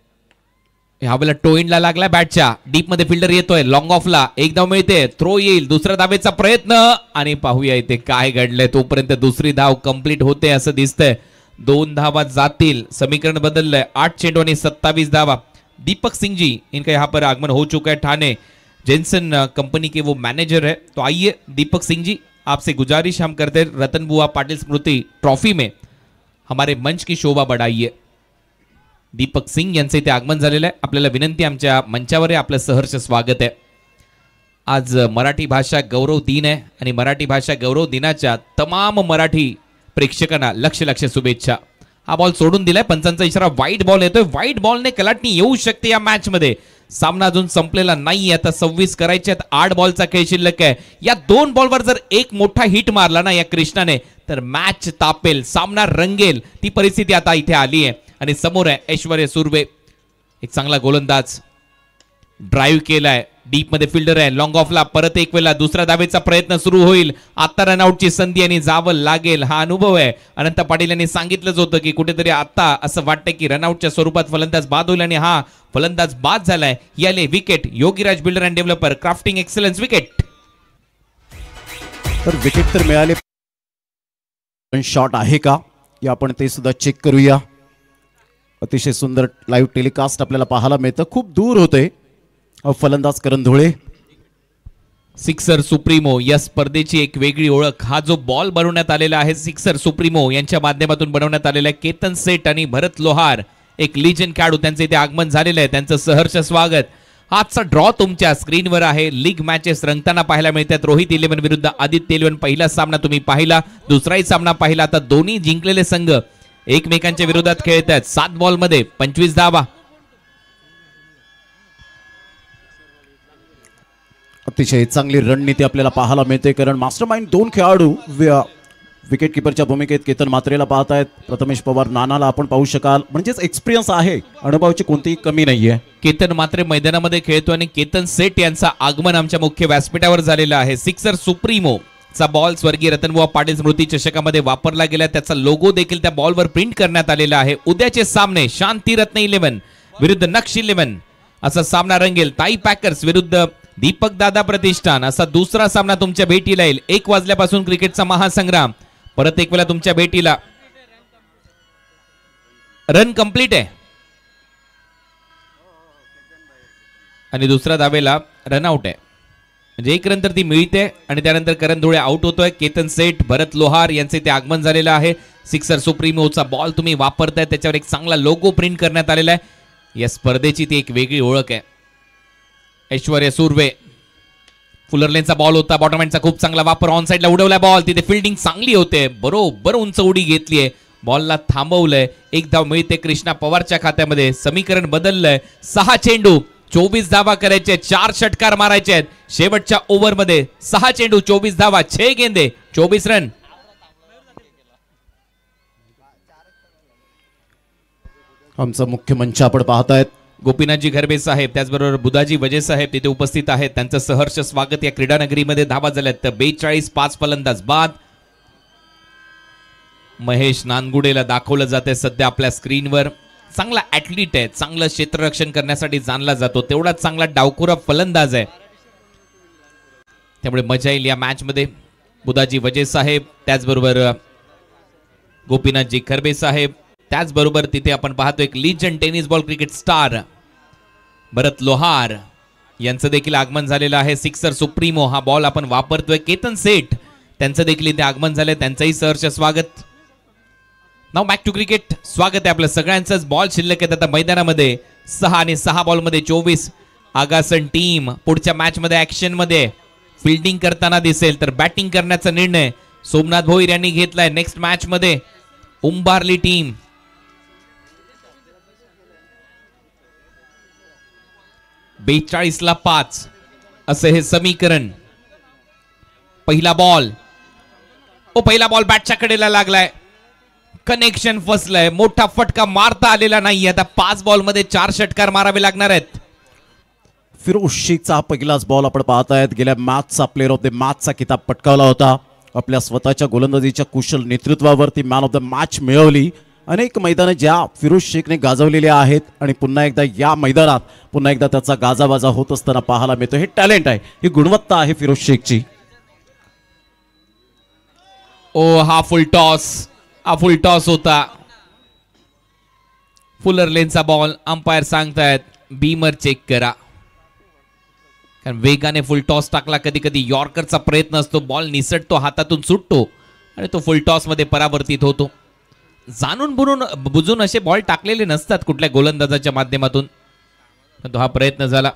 ह्यावेळेला टोइनला लागला बॅटच्या. डीप मध्ये फिल्डर येतोय. लॉंग ऑफला 1 धाव मिळते. थ्रो येईल. दुसऱ्या धावेचा प्रयत्न आणि पाहूया इथे काय घडलंय. तोपर्यंत दुसरी धाव कंप्लीट होते असं दिसतंय. 2 धावा जातील. समीकरण बदललंय. 8 चेंडू आणि 27 धावा. दीपक सिंह जी इनका यहाँ पर आगमन हो चुका है. ठाणे जेंसन कंपनी के वो मैनेजर है. तो आइए दीपक सिंह जी, आपसे गुजारिश हम करते हैं रतन बुआ पाटिल स्मृति ट्रॉफी में हमारे मंच की शोभा बढ़ाइए. दीपक सिंग यांचे इथे आगमन झालेलं आहे. आपल्याला विनंती, आमच्या मंचावर आहे. आपलं सहर्ष स्वागत आहे. आज मराठी भाषा गौरव दिन आहे आणि मराठी भाषा गौरव दिनाच्या तमाम मराठी प्रेक्षकांना लक्ष शुभेच्छा. हा बॉल सोडून दिलाय. पंचांचा इशारा. वाईट बॉल येतोय. वाईट बॉलने कलाटणी येऊ शकते या मॅच मध्ये. सामना अजून संपलेला नाही. आता 26 करायचे आहेत. 8 बॉलचा खेळ शिल्लक आहे. या 2 बॉलवर जर एक मोठा हिट मारला ना या कृष्णाने तर मॅच तापेल, सामना रंगेल. ती परिस्थिती आता इथे आली आहे आणि समोर आहे ऐश्वर्य सुर्वे, एक चांगला गोलंदाज. ड्राईव्ह केलाय. डीप मध्ये फिल्डर आहे. लॉंग ऑफला परत एक वेळा दुसऱ्या धावेचा प्रयत्न सुरू होईल. आता रनआउटची संधी आणि जावं लागेल हा अनुभव आहे. अनंत पाटील यांनी सांगितलंच होतं की कुठेतरी आता असं वाटतंय की रनआउटच्या स्वरूपात फलंदाज बाद होईल आणि हा फलंदाज बाद झालाय. Yale wicket. Yogiraj builder and developer, crafting excellence wicket. तर विकेट तर मिळाले, पण शॉट आहे का या आपण ते सुद्धा चेक करूया. अतिशय सुंदर लाईव्ह टेलिकास्ट आपल्याला पाहायला मिळतं. खूप दूर होते फलंदाज करण धुळे. सिक्सर सुप्रीमो या स्पर्धेची एक वेगळी ओळख. हा जो बॉल बनवण्यात आलेला आहे सिक्सर सुप्रीमो यांच्या माध्यमातून बनवण्यात आलेला आहे. केतन सेठ आणि भरत लोहार एक लिजन खेळाडू त्यांचे इथे आगमन झालेलं आहे. त्यांचं सहर्ष स्वागत. आजचा ड्रॉ तुमच्या स्क्रीनवर आहे. लीग मॅचेस रंगताना पाहायला मिळतात. रोहित 11 विरुद्ध आदित्य 11. पहिला सामना तुम्ही पाहिला, दुसराही सामना पाहिला. आता दोन्ही जिंकलेले संघ एकमेकांच्या विरोधात खेळत आहेत. 7 बॉल मध्ये 25 धावा. अतिशय चांगली रणनीती आपल्याला पाहायला मिळते, कारण मास्टरमाइंड 2 खेळाडू विकेट किपरच्या भूमिकेत केतन मात्रेला पाहत आहेत. प्रथमेश पवार नानाला आपण पाहू शकाल. म्हणजेच एक्सपिरियन्स आहे, अनुभवाची कोणतीही कमी नाहीये. केतन मात्रे मैदानामध्ये खेळतो आणि केतन सेठ यांचा आगमन आमच्या मुख्य व्यासपीठावर झालेलं आहे. सिक्सर सुप्रीमो चा बॉल स्वर्गीय रतनबुवा पाटील स्मृती चषकामध्ये वापरला गेला. त्याचा लोगो देखील त्या बॉलवर प्रिंट करण्यात आलेला आहे. उद्याचे सामने शांती रत्न 11 विरुद्ध नक्ष 11 असा सामना रंगेल. ताई पॅकर्स विरुद्ध दीपक दादा प्रतिष्ठान असा दुसरा सामना तुमच्या भेटीला येईल. 1 वाजल्यापासून क्रिकेटचा महासंग्राम परत एक वेळा तुमच्या भेटीला. रन कंप्लीट आहे आणि दुसऱ्या धावेला रनआउट आहे. म्हणजे 1 रन तर ती मिळते आणि त्यानंतर करण धुळे आउट होतोय. केतन सेठ, भरत लोहार यांचे ते आगमन झालेलं आहे. सिक्सर सुप्रीमोचा बॉल तुम्ही वापरताय, त्याच्यावर एक चांगला लोगो प्रिंट करण्यात आलेला आहे. या स्पर्धेची ती एक वेगळी ओळख आहे. ऐश्वर्या सुर्वे, फुलर लेनचा बॉल होता. बॉटम हँडचा खूप चांगला वापर. ऑन साईडला उडवला बॉल. तिथे फिल्डिंग चांगली होते. बरोबर उंच उडी घेतलीये. बॉलला थांबवलंय. 1 धाव मिळते कृष्णा पवारच्या खात्यामध्ये. समीकरण बदललंय. 6 चेंडू 24 धावा करायचे, 4 षटकार मारायचे आहेत शेवटच्या ओव्हरमध्ये. 6 चेंडू 24 धावा, 6 गेंदे 24 रन. आमचा मुख्य मंच आपण पाहतायत. गोपीनाथजी घरबे साहेब, त्याचबरोबर बुधाजी वजे साहेब तिथे उपस्थित आहेत. त्यांचं सहर्ष स्वागत या क्रीडा नगरीमध्ये. धावा झाल्यात तर 42. 5 फलंदाज बाद. महेश नानगुडेला दाखवलं जाते सध्या आपल्या स्क्रीनवर. चांगला ऍथलीट आहे, चांगलं क्षेत्ररक्षण करण्यासाठी जाणला जातो, तेवढाच चांगला डावखुरा फलंदाज आहे. त्यामुळे मजा येईल या मॅच मध्ये. बुधाजी वजे साहेब, त्याचबरोबर गोपीनाथजी खरबे साहेब, त्याचबरोबर तिथे आपण पाहतो एक legend tennis ball cricket star Bharat Lohar यांचं देखील आगमन झालेलं आहे. सिक्सर सुप्रीमो हा बॉल आपण वापरतोय. केतन सेठ त्यांचं देखील इथे आगमन झालंय, त्यांचंही सहर्ष स्वागत. नाव बॅक टू क्रिकेट. स्वागत आहे आपलं सगळ्यांचंच. बॉल शिल्लक आहेत आता मैदानामध्ये 6 आणि 6 बॉलमध्ये 24. आगासन टीम पुढच्या मॅच मध्ये ऍक्शन मध्ये फिल्डिंग करताना दिसेल, तर बॅटिंग करण्याचा निर्णय सोमनाथ भोईर यांनी घेतलाय. नेक्स्ट मॅच मध्ये उंबारली टीम 42ला 5 असं हे समीकरण. पहिला बॉल बॅटच्या कडेला लागलाय. कनेक्शन फसलंय. मोठा फटका मारता आलेला नाही. आता 5 बॉलमध्ये 4 षटकार मारावे लागणार आहेत. फिरोज शेखचा पहिलाच बॉल आपण पाहतायत. गेल्या मॅचचा प्लेअर ऑफ द मॅचचा किताब पटकावला होता. आपल्या स्वतःच्या गोलंदाजीच्या कुशल नेतृत्वावरती मॅन ऑफ द मॅच मिळवली. अनेक मैदानं ज्या फिरोज शेखने गाजवलेली आहेत आणि पुन्हा एकदा या मैदानात पुन्हा एकदा त्याचा गाजाबाजा होत असताना पाहायला मिळतो. हे टॅलेंट आहे, ही गुणवत्ता आहे फिरोज शेखची. हा फुल टॉस होता. फुलर लेनचा बॉल. अंपायर सांगतायत बीमर चेक करा, कारण वेगाने फुल टॉस टाकला. कधी कधी यॉर्करचा प्रयत्न असतो, बॉल निसटतो, हातातून सुटतो आणि तो फुल टॉस मध्ये परावर्तित होतो. जाणून बुजून असे बॉल टाकलेले नसतात कुठल्या गोलंदाजाच्या माध्यमातून, पण हा प्रयत्न झाला.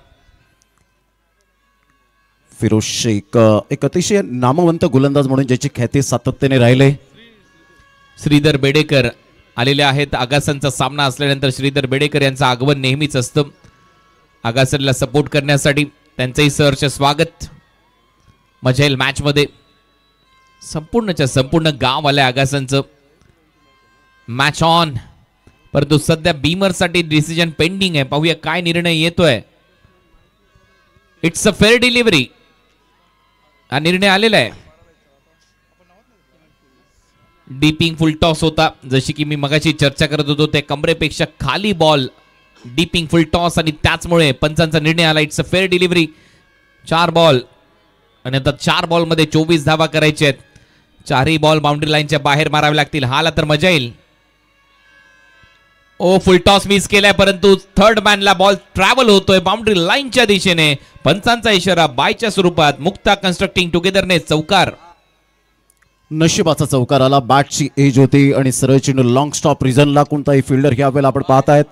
फिरोज शेख एक अतिशय नामवंत गोलंदाज म्हणून ज्याची ख्याती सातत्याने राहिले. श्रीधर बेडेकर आलेले आहेत. आगासनचा सामना असल्यानंतर श्रीधर बेडेकर यांचं आगमन नेहमीच असतं आगासनला सपोर्ट करण्यासाठी. त्यांचंही सहर्ष स्वागत. मजा येईल मॅच मध्ये. संपूर्णच्या संपूर्ण गाव आलंय आगासनचं. मॅच ऑन, परंतु सध्या बीमर साठी डिसिजन पेंडिंग आहे. पाहूया काय निर्णय येतोय. इट्स अ फेअर डिलिव्हरी हा निर्णय आलेला आहे. डीपिंग फुल टॉस होता, जशी की मी मगाशी चर्चा करत होतो. त्या कमरेपेक्षा खाली बॉल डीपिंग फुल टॉस आणि त्याचमुळे पंचांचा निर्णय आला. It's a fair delivery. 4 ball आणि आता 4 बॉलमध्ये 24 धावा करायचे आहेत. 4ही बॉल बाउंड्री लाईनच्या बाहेर मारावे लागतील. हाला तर मजा येईल. फुल टॉस मिस केलाय, परंतु थर्ड मॅनला बॉल ट्रॅव्हल होतोय बाउंड्री लाईनच्या दिशेने. पंचांचा इशारा बायच्या स्वरूपात. मुक्ता कन्स्ट्रक्टिंग टुगेदरने चौकार. नशिबाचा चौकार आला. बॅटची एज होती आणि सरळ चेंडू लॉंग स्टॉप रिझनला कोणताही फिल्डर यावेळेला आपण पाहतायत.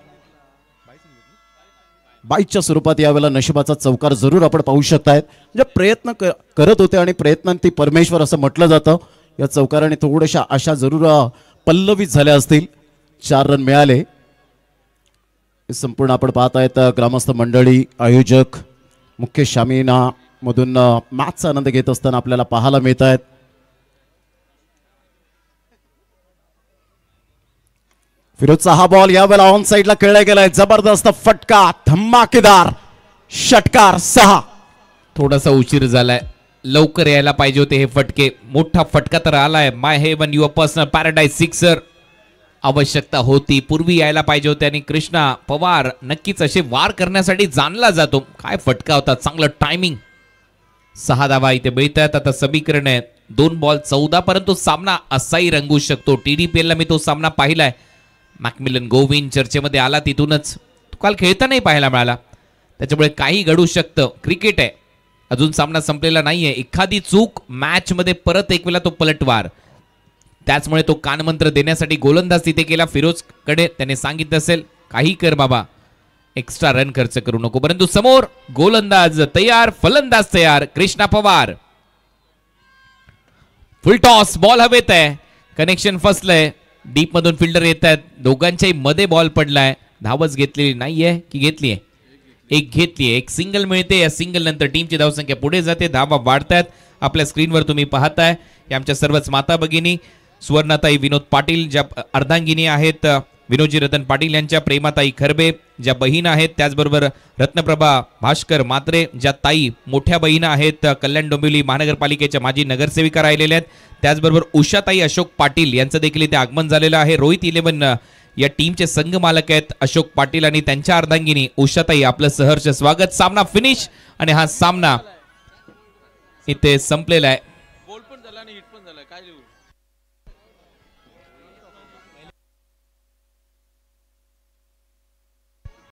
बाईच्या स्वरूपात यावेळेला नशिबाचा चौकार जरूर आपण पाहू शकतायत. म्हणजे प्रयत्न करत होते आणि प्रयत्नांती परमेश्वर असं म्हटलं जातं. या चौकाराने थोड्याशा आशा जरूर पल्लवित झाल्या असतील. 4 रन मिळाले. संपूर्ण आपण पाहतायत ग्रामस्थ मंडळी, आयोजक, मुख्य शामियाना मधून मॅचचा आनंद घेत असताना आपल्याला पाहायला मिळत आहेत. फिरोजचा हा बॉल यावेळेला ऑन साइडला खेळला गेलाय. जबरदस्त फटका, धमाकेदार षटकार. 6. थोडासा उशीर झालाय, लवकर यायला पाहिजे होते हे फटके. मोठा फटका तर आलाय. My heaven your personal paradise sixer. आवश्यकता होती, पूर्वी यायला पाहिजे होते. आणि कृष्णा पवार नक्कीच असे वार करण्यासाठी जाणला जातो. काय फटका होता, चांगलं टायमिंग. 6 धावा इथे मिळतात. आता समीकरण आहे 2 बॉल 14, परंतु सामना असाही रंगू शकतो. TDPL ला मी तो सामना पाहिलाय. मॅकमिलन गोविंद चर्चेमध्ये आला, तिथूनच तो काल खेळता नाही पाहायला मिळाला. त्याच्यामुळे काही घडू शकतं. क्रिकेट आहे, अजून सामना संपलेला नाहीये. एखादी चूक मॅच मध्ये परत एक वेळा तो पलटवार. त्याचमुळे तो कानमंत्र देण्यासाठी गोलंदाज तिथे केला फिरोजकडे. त्याने सांगितलं असेल काही कर बाबा, एक्स्ट्रा रन खर्च करू नको. परंतु समोर गोलंदाज तयार, फलंदाज तयार. Krishna Pawar full toss, ball हवेत आहे. कनेक्शन फसलंय. डीप मधून फिल्डर येत आहेत. दोघांच्याही मध्ये बॉल पडलाय. धावच घेतलेली नाहीये की घेतलीये? एक घेतलीये. एक सिंगल मिळते. या सिंगल नंतर टीमची धावसंख्या पुढे जाते. धावा वाढतायत. आपल्या स्क्रीनवर तुम्ही पाहताय या आमच्या सर्वच माता भगिनी. सुवर्णाताई विनोद पाटील ज्या अर्धांगिनी आहेत, विनोदजी रतन पाटील यांच्या, प्रेमाताई खरबे ज्या बहीण आहेत, त्याचबरोबर रत्नप्रभा भास्कर मात्रे ज्या ताई मोठ्या बहीण आहेत, कल्याण डोंबिवली महानगरपालिकेच्या माजी नगरसेविका राहिलेल्या आहेत. त्याचबरोबर उषाताई अशोक पाटील यांचं देखील इथे आगमन झालेलं आहे. रोहित 11 या टीमचे संघ मालक आहेत अशोक पाटील आणि त्यांच्या अर्धांगिनी उषाताई. आपलं सहर्ष स्वागत. सामना फिनिश आणि हा सामना इथे संपलेला आहे. बोल पण झाला आणि हिट पण झाला. काय लिहू?